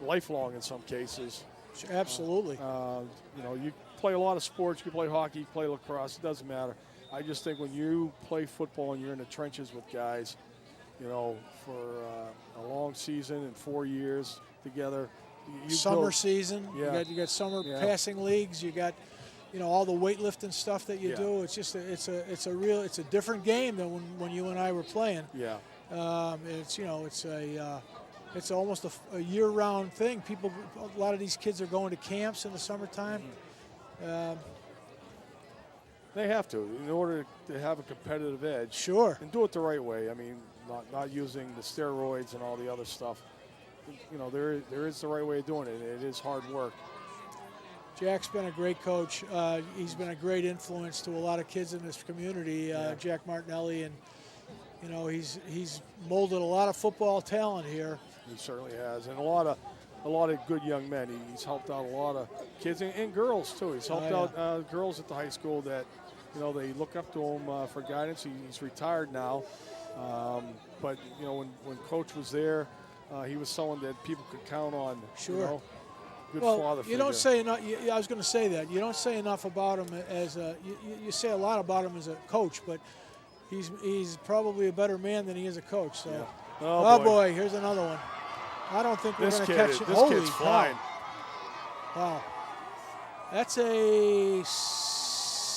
lifelong in some cases. Absolutely. You play a lot of sports. You play hockey, you play lacrosse. It doesn't matter. I just think when you play football and you're in the trenches with guys, for a long season and 4 years together. Summer season. Yeah. You got summer passing leagues. You got, all the weightlifting stuff that you do. It's just it's a different game than when you and I were playing. Yeah. It's almost a year-round thing. A lot of these kids are going to camps in the summertime. They have to, in order to have a competitive edge. Sure. And do it the right way. I mean, not using the steroids and all the other stuff. There is the right way of doing it. It is hard work. Jack's been a great coach. He's been a great influence to a lot of kids in this community, Jack Martinelli, and he's molded a lot of football talent here. He certainly has, and a lot of good young men. He's helped out a lot of kids and girls too. He's helped out girls at the high school that they look up to him for guidance. He's retired now, but when Coach was there, he was someone that people could count on. Sure. Good father figure. You don't say enough. I was going to say that. You don't say enough about him as a. You say a lot about him as a coach, but he's probably a better man than he is a coach. So, oh boy, here's another one. I don't think we're going to catch it. This kid's flying. Wow. That's a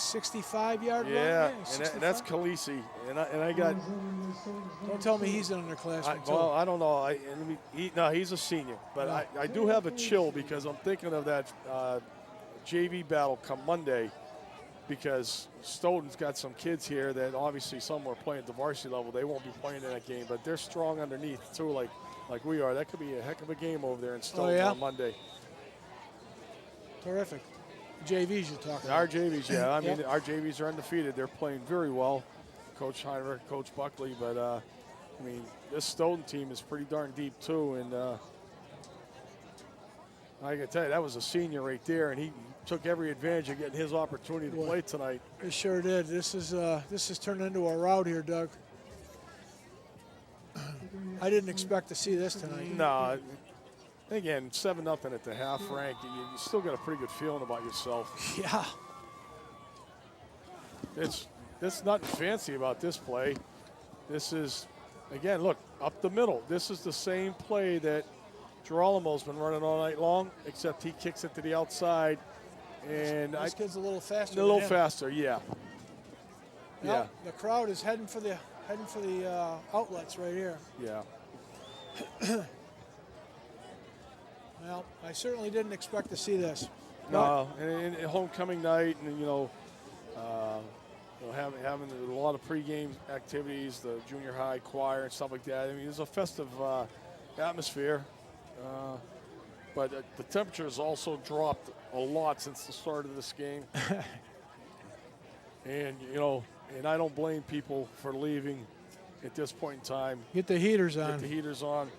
65-yard run. Yeah, and that's Khaleesi. And I got. Don't tell me he's an underclassman. Well, I don't know. He's a senior, but I do have a chill because I'm thinking of that JV battle come Monday, because Stoughton's got some kids here that obviously some are playing at the varsity level. They won't be playing in that game, but they're strong underneath too, like we are. That could be a heck of a game over there in Stoughton on Monday. Terrific. JVs you're talking Our about. JVs, yeah. I mean, our JVs are undefeated. They're playing very well. Coach Heinrich, Coach Buckley, but this Stoughton team is pretty darn deep too, and I can tell you that was a senior right there, and he took every advantage of getting his opportunity to play tonight. It sure did. This has turned into a rout here, Doug. I didn't expect to see this tonight. No. Again, 7-0 at the half, Frank. You still got a pretty good feeling about yourself. Yeah. There's nothing fancy about this play. This is, again, look, up the middle. This is the same play that Girolamo's been running all night long, except he kicks it to the outside. And This kid's a little faster. A little than him. faster, yeah. Well, the crowd is heading for the outlets right here. Yeah. Well, I certainly didn't expect to see this. No, and homecoming night, and having a lot of pregame activities, the junior high choir and stuff like that. I mean, it's a festive atmosphere, but the temperature has also dropped a lot since the start of this game. And and I don't blame people for leaving at this point in time. Get the heaters on. Get the heaters on.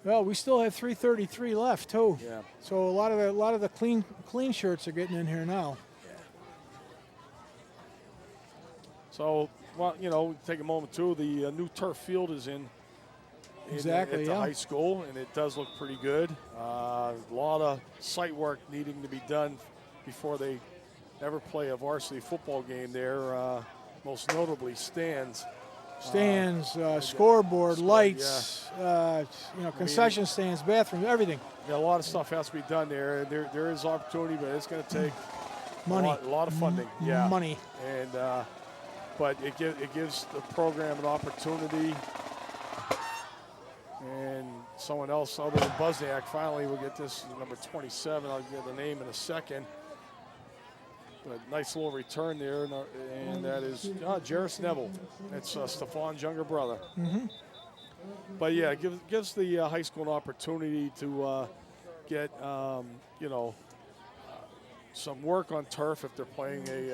Well, we still have 3:33 left too. Yeah. So a lot of the clean shirts are getting in here now. So, well, take a moment too. The new turf field is in Exactly, at the high school, and it does look pretty good. A lot of site work needing to be done before they ever play a varsity football game there. Most notably stands. Scoreboard, lights, concession stands, bathrooms, everything. Yeah, a lot of stuff has to be done there. There is opportunity, but it's going to take money, a lot of funding. Yeah, money. And but it gives the program an opportunity. And someone else other than Buzniak finally will get this, number 27. I'll get the name in a second. But nice little return there, and that is Jarris Neville. It's Stefan's younger brother. Mm-hmm. But yeah, it gives the high school an opportunity to get some work on turf if they're playing an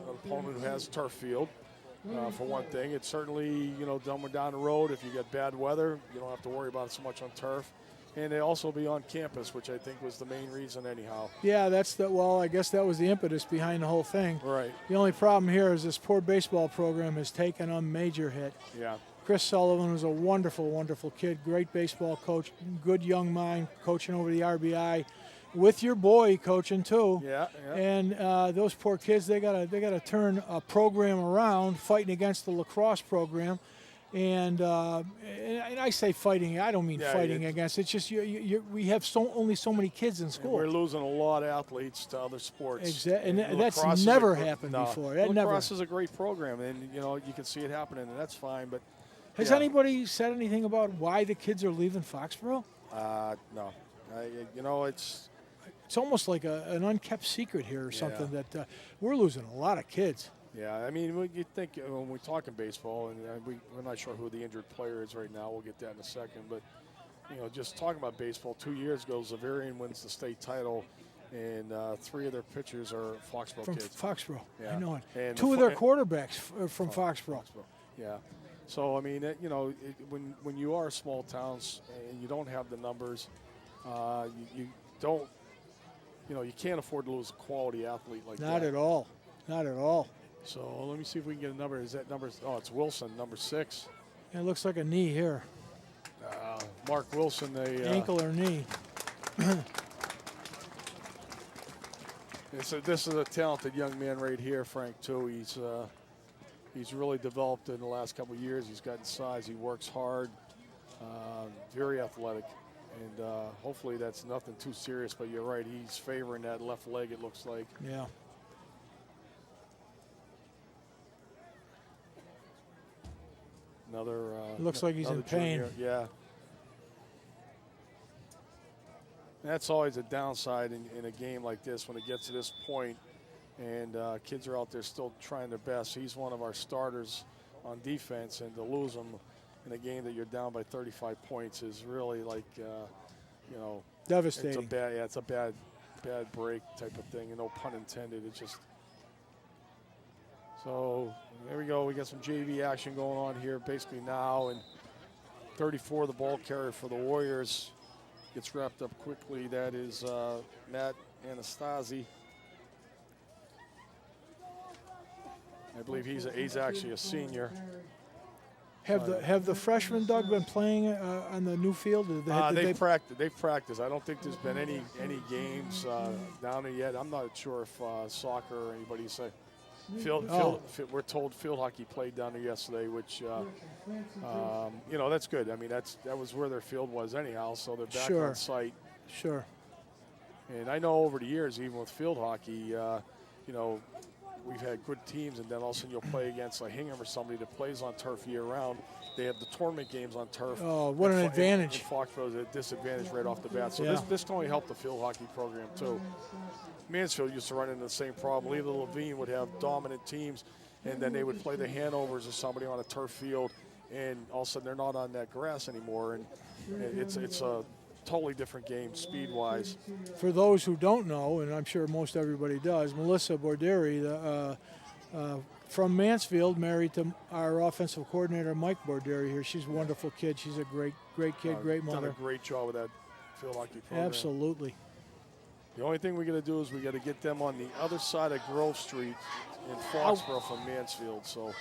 opponent who has a turf field. For one thing, it's certainly down the road. If you get bad weather, you don't have to worry about it so much on turf. And they also be on campus, which I think was the main reason anyhow. Yeah, I guess that was the impetus behind the whole thing. Right. The only problem here is this poor baseball program has taken a major hit. Yeah. Chris Sullivan was a wonderful, wonderful kid, great baseball coach, good young mind, coaching over the RBI, with your boy coaching too. Yeah. And those poor kids, they gotta turn a program around, fighting against the lacrosse program. And I say fighting. I don't mean fighting against. It's just we have only so many kids in school. And we're losing a lot of athletes to other sports. Exactly, and that's never happened before. Lacrosse is a great program, and you can see it happening, and that's fine. But has anybody said anything about why the kids are leaving Foxboro? No. It's almost like an unkept secret here or something that we're losing a lot of kids. Yeah, I mean, you think when we're talking baseball, and we're not sure who the injured player is right now. We'll get that in a second. But, just talking about baseball, 2 years ago, Zavarian wins the state title, and 3 of their pitchers are Foxboro kids. From Foxboro, yeah. I know it. And 2 of their quarterbacks are from Foxboro. Yeah. So, I mean, when you are small towns and you don't have the numbers, you don't, you can't afford to lose a quality athlete like that. Not at all. Not at all. So let me see if we can get a number. Is that number? Oh, it's Wilson, number 6. It looks like a knee here. Mark Wilson, ankle or knee. This is a talented young man right here, Frank. Too. He's really developed in the last couple of years. He's gotten size. He works hard. Very athletic, and hopefully that's nothing too serious. But you're right. He's favoring that left leg. It looks like. Yeah. Another. Looks like he's in pain. Junior. Yeah. That's always a downside in a game like this when it gets to this point, and kids are out there still trying their best. He's one of our starters on defense, and to lose him in a game that you're down by 35 points is really like, devastating. It's a bad break type of thing, and no pun intended. It's just. So there we go. We got some JV action going on here basically now. And 34, the ball carrier for the Warriors, gets wrapped up quickly. That is Matt Anastasi. I believe he's actually a senior. Have the freshmen, Doug, been playing on the new field? They've practiced. I don't think there's been any games down there yet. I'm not sure if soccer or anybody say. We're told field hockey played down there yesterday, which you know, that's good. I mean, that was where their field was anyhow, so they're back on site. Sure. And I know over the years, even with field hockey, you know, we've had good teams, and then all of a sudden you'll play against like Hingham or somebody that plays on turf year-round. They have the tournament games on turf. Oh, what an advantage. And Foxboro's at a disadvantage right off the bat. So this can only help the field hockey program, too. Mansfield used to run into the same problem. Leland Levine would have dominant teams, and then they would play the Hanovers or somebody on a turf field, and all of a sudden they're not on that grass anymore. And it's a totally different game speed-wise. For those who don't know, and I'm sure most everybody does, Melissa Borderi, from Mansfield, married to our offensive coordinator, Mike Borderi here. She's a wonderful kid. She's a great kid, great mother. Done a great job with that field hockey program. Absolutely. The only thing we got to do is we got to get them on the other side of Grove Street in Foxboro from Mansfield. So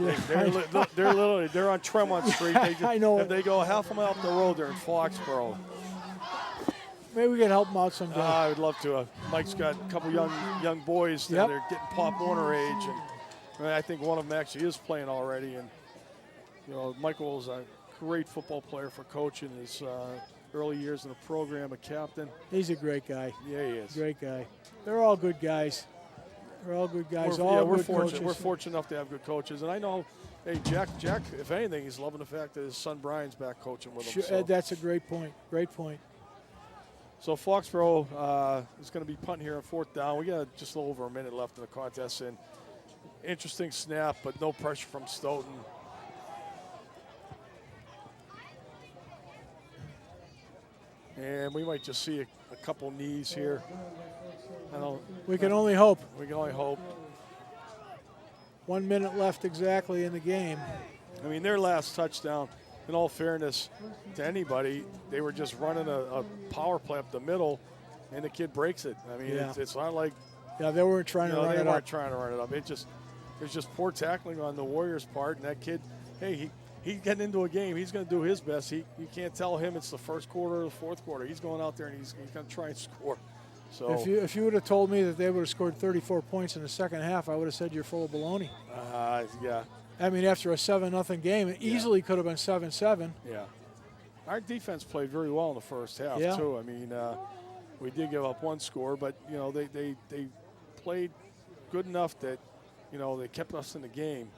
they're on Tremont Street. I know. If they go half a mile up the road, they're in Foxboro. Maybe we can help them out someday. I would love to. Mike's got a couple young boys that are getting Pop Warner age, and I think one of them actually is playing already. And you know, Michael is a great football player for coach in his early years in the program, a captain. He's a great guy. Yeah, he is. Great guy. They're all good guys. They're all good guys. We're fortunate. Coaches. We're fortunate enough to have good coaches, and I know. Hey, Jack. If anything, he's loving the fact that his son Brian's back coaching with him. So. That's a great point. Great point. So Foxboro is going to be punting here on 4th down. We got just a little over a minute left in the contest, and interesting snap, but no pressure from Stoughton. And we might just see a couple knees here. We can only hope. We can only hope. 1 minute left exactly in the game. I mean, their last touchdown, in all fairness to anybody, they were just running a power play up the middle, and the kid breaks it. I mean, it's not like they weren't trying to run it up. They weren't trying to run it up. There's just poor tackling on the Warriors' part, and that kid, hey, he's getting into a game. He's going to do his best. You can't tell him it's the first quarter or the fourth quarter. He's going out there and he's going to try and score. So if you would have told me that they would have scored 34 points in the second half, I would have said you're full of baloney. Yeah. I mean, after a 7-0 game, it easily could have been 7-7. Yeah. Our defense played very well in the first half, too. I mean, we did give up one score, but, you know, they played good enough that, you know, they kept us in the game.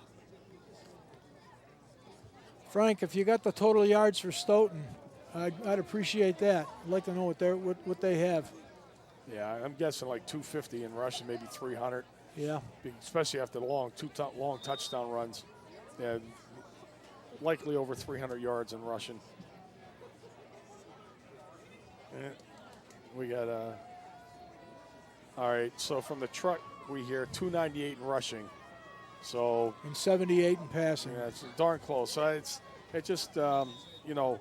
Frank, if you got the total yards for Stoughton, I'd appreciate that. I'd like to know what they have. Yeah, I'm guessing like 250 in rushing, maybe 300. Yeah. Especially after the long touchdown runs. Yeah, likely over 300 yards in rushing. We got all right, so from the truck we hear 298 in rushing. So and 78 in passing. Yeah, it's darn close. So it's just you know,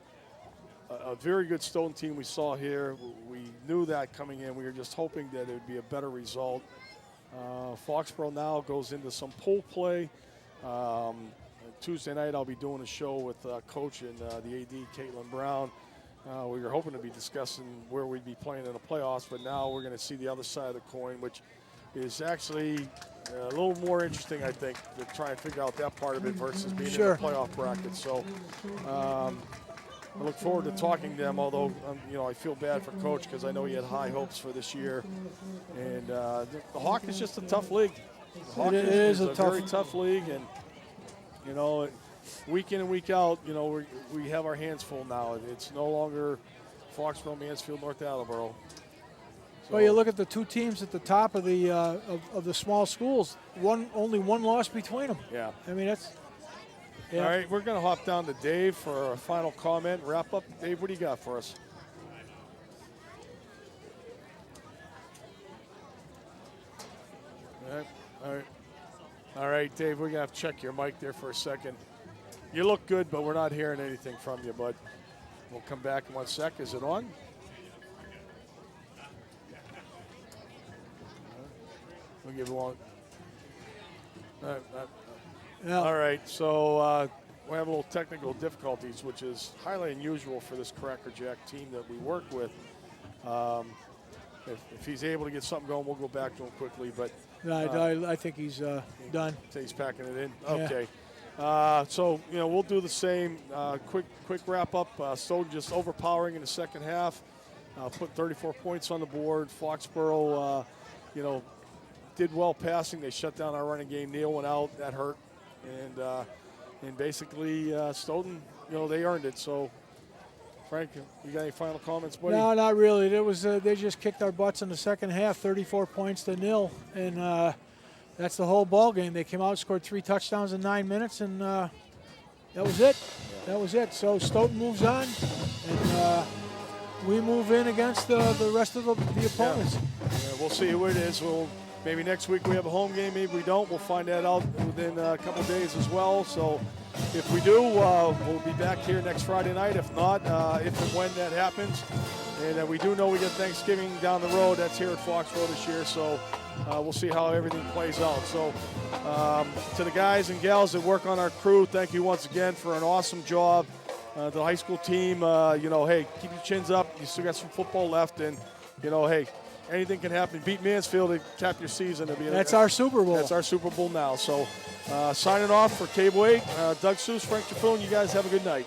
a very good Stoughton team we saw here. We knew that coming in. We were just hoping that it would be a better result. Foxboro now goes into some pool play. Tuesday night I'll be doing a show with Coach and the AD, Caitlin Brown. We were hoping to be discussing where we'd be playing in the playoffs, but now we're going to see the other side of the coin, which is actually a little more interesting, I think, to try and figure out that part of it versus being in the playoff bracket. So I look forward to talking to them, although, you know, I feel bad for Coach because I know he had high hopes for this year. And the Hawk is just a tough league. The Hawk is a very tough league, and, you know, week in and week out, you know, we have our hands full now. It's no longer Foxboro, Mansfield, North Attleboro. So, well, you look at the two teams at the top of the small schools. Only one loss between them. Yeah. I mean, that's. Yeah. All right, we're going to hop down to Dave for a final comment. Wrap up. Dave, what do you got for us? All right, Dave, we're going to have to check your mic there for a second. You look good, but we're not hearing anything from you, bud. We'll come back in 1 sec. Is it on? We'll give it one. All right, so we have a little technical difficulties, which is highly unusual for this Cracker Jack team that we work with. if he's able to get something going, we'll go back to him quickly. But I think he's done. He's packing it in. Yeah. Okay. So, we'll do the same. Quick wrap up. Stoughton just overpowering in the second half. Put 34 points on the board. Foxboro, did well passing. They shut down our running game. Neal went out. That hurt. And basically, Stoughton, they earned it. So, Frank, you got any final comments, buddy? No, not really. They just kicked our butts in the second half, 34 points to 0, and that's the whole ball game. They came out, scored 3 touchdowns in 9 minutes, and that was it. That was it. So Stoughton moves on, and we move in against the rest of the opponents. Yeah, we'll see who it is. Maybe next week we have a home game. Maybe we don't. We'll find that out within a couple days as well. So if we do, we'll be back here next Friday night. If not, if and when that happens. And we do know we get Thanksgiving down the road. That's here at Foxboro this year. So we'll see how everything plays out. So to the guys and gals that work on our crew, thank you once again for an awesome job. The high school team, hey, keep your chins up. You still got some football left. And, hey, anything can happen. Beat Mansfield to cap your season. That's our Super Bowl. That's our Super Bowl now. So signing off for Cable 8, Doug Seuss, Frank Chapoon, you guys have a good night.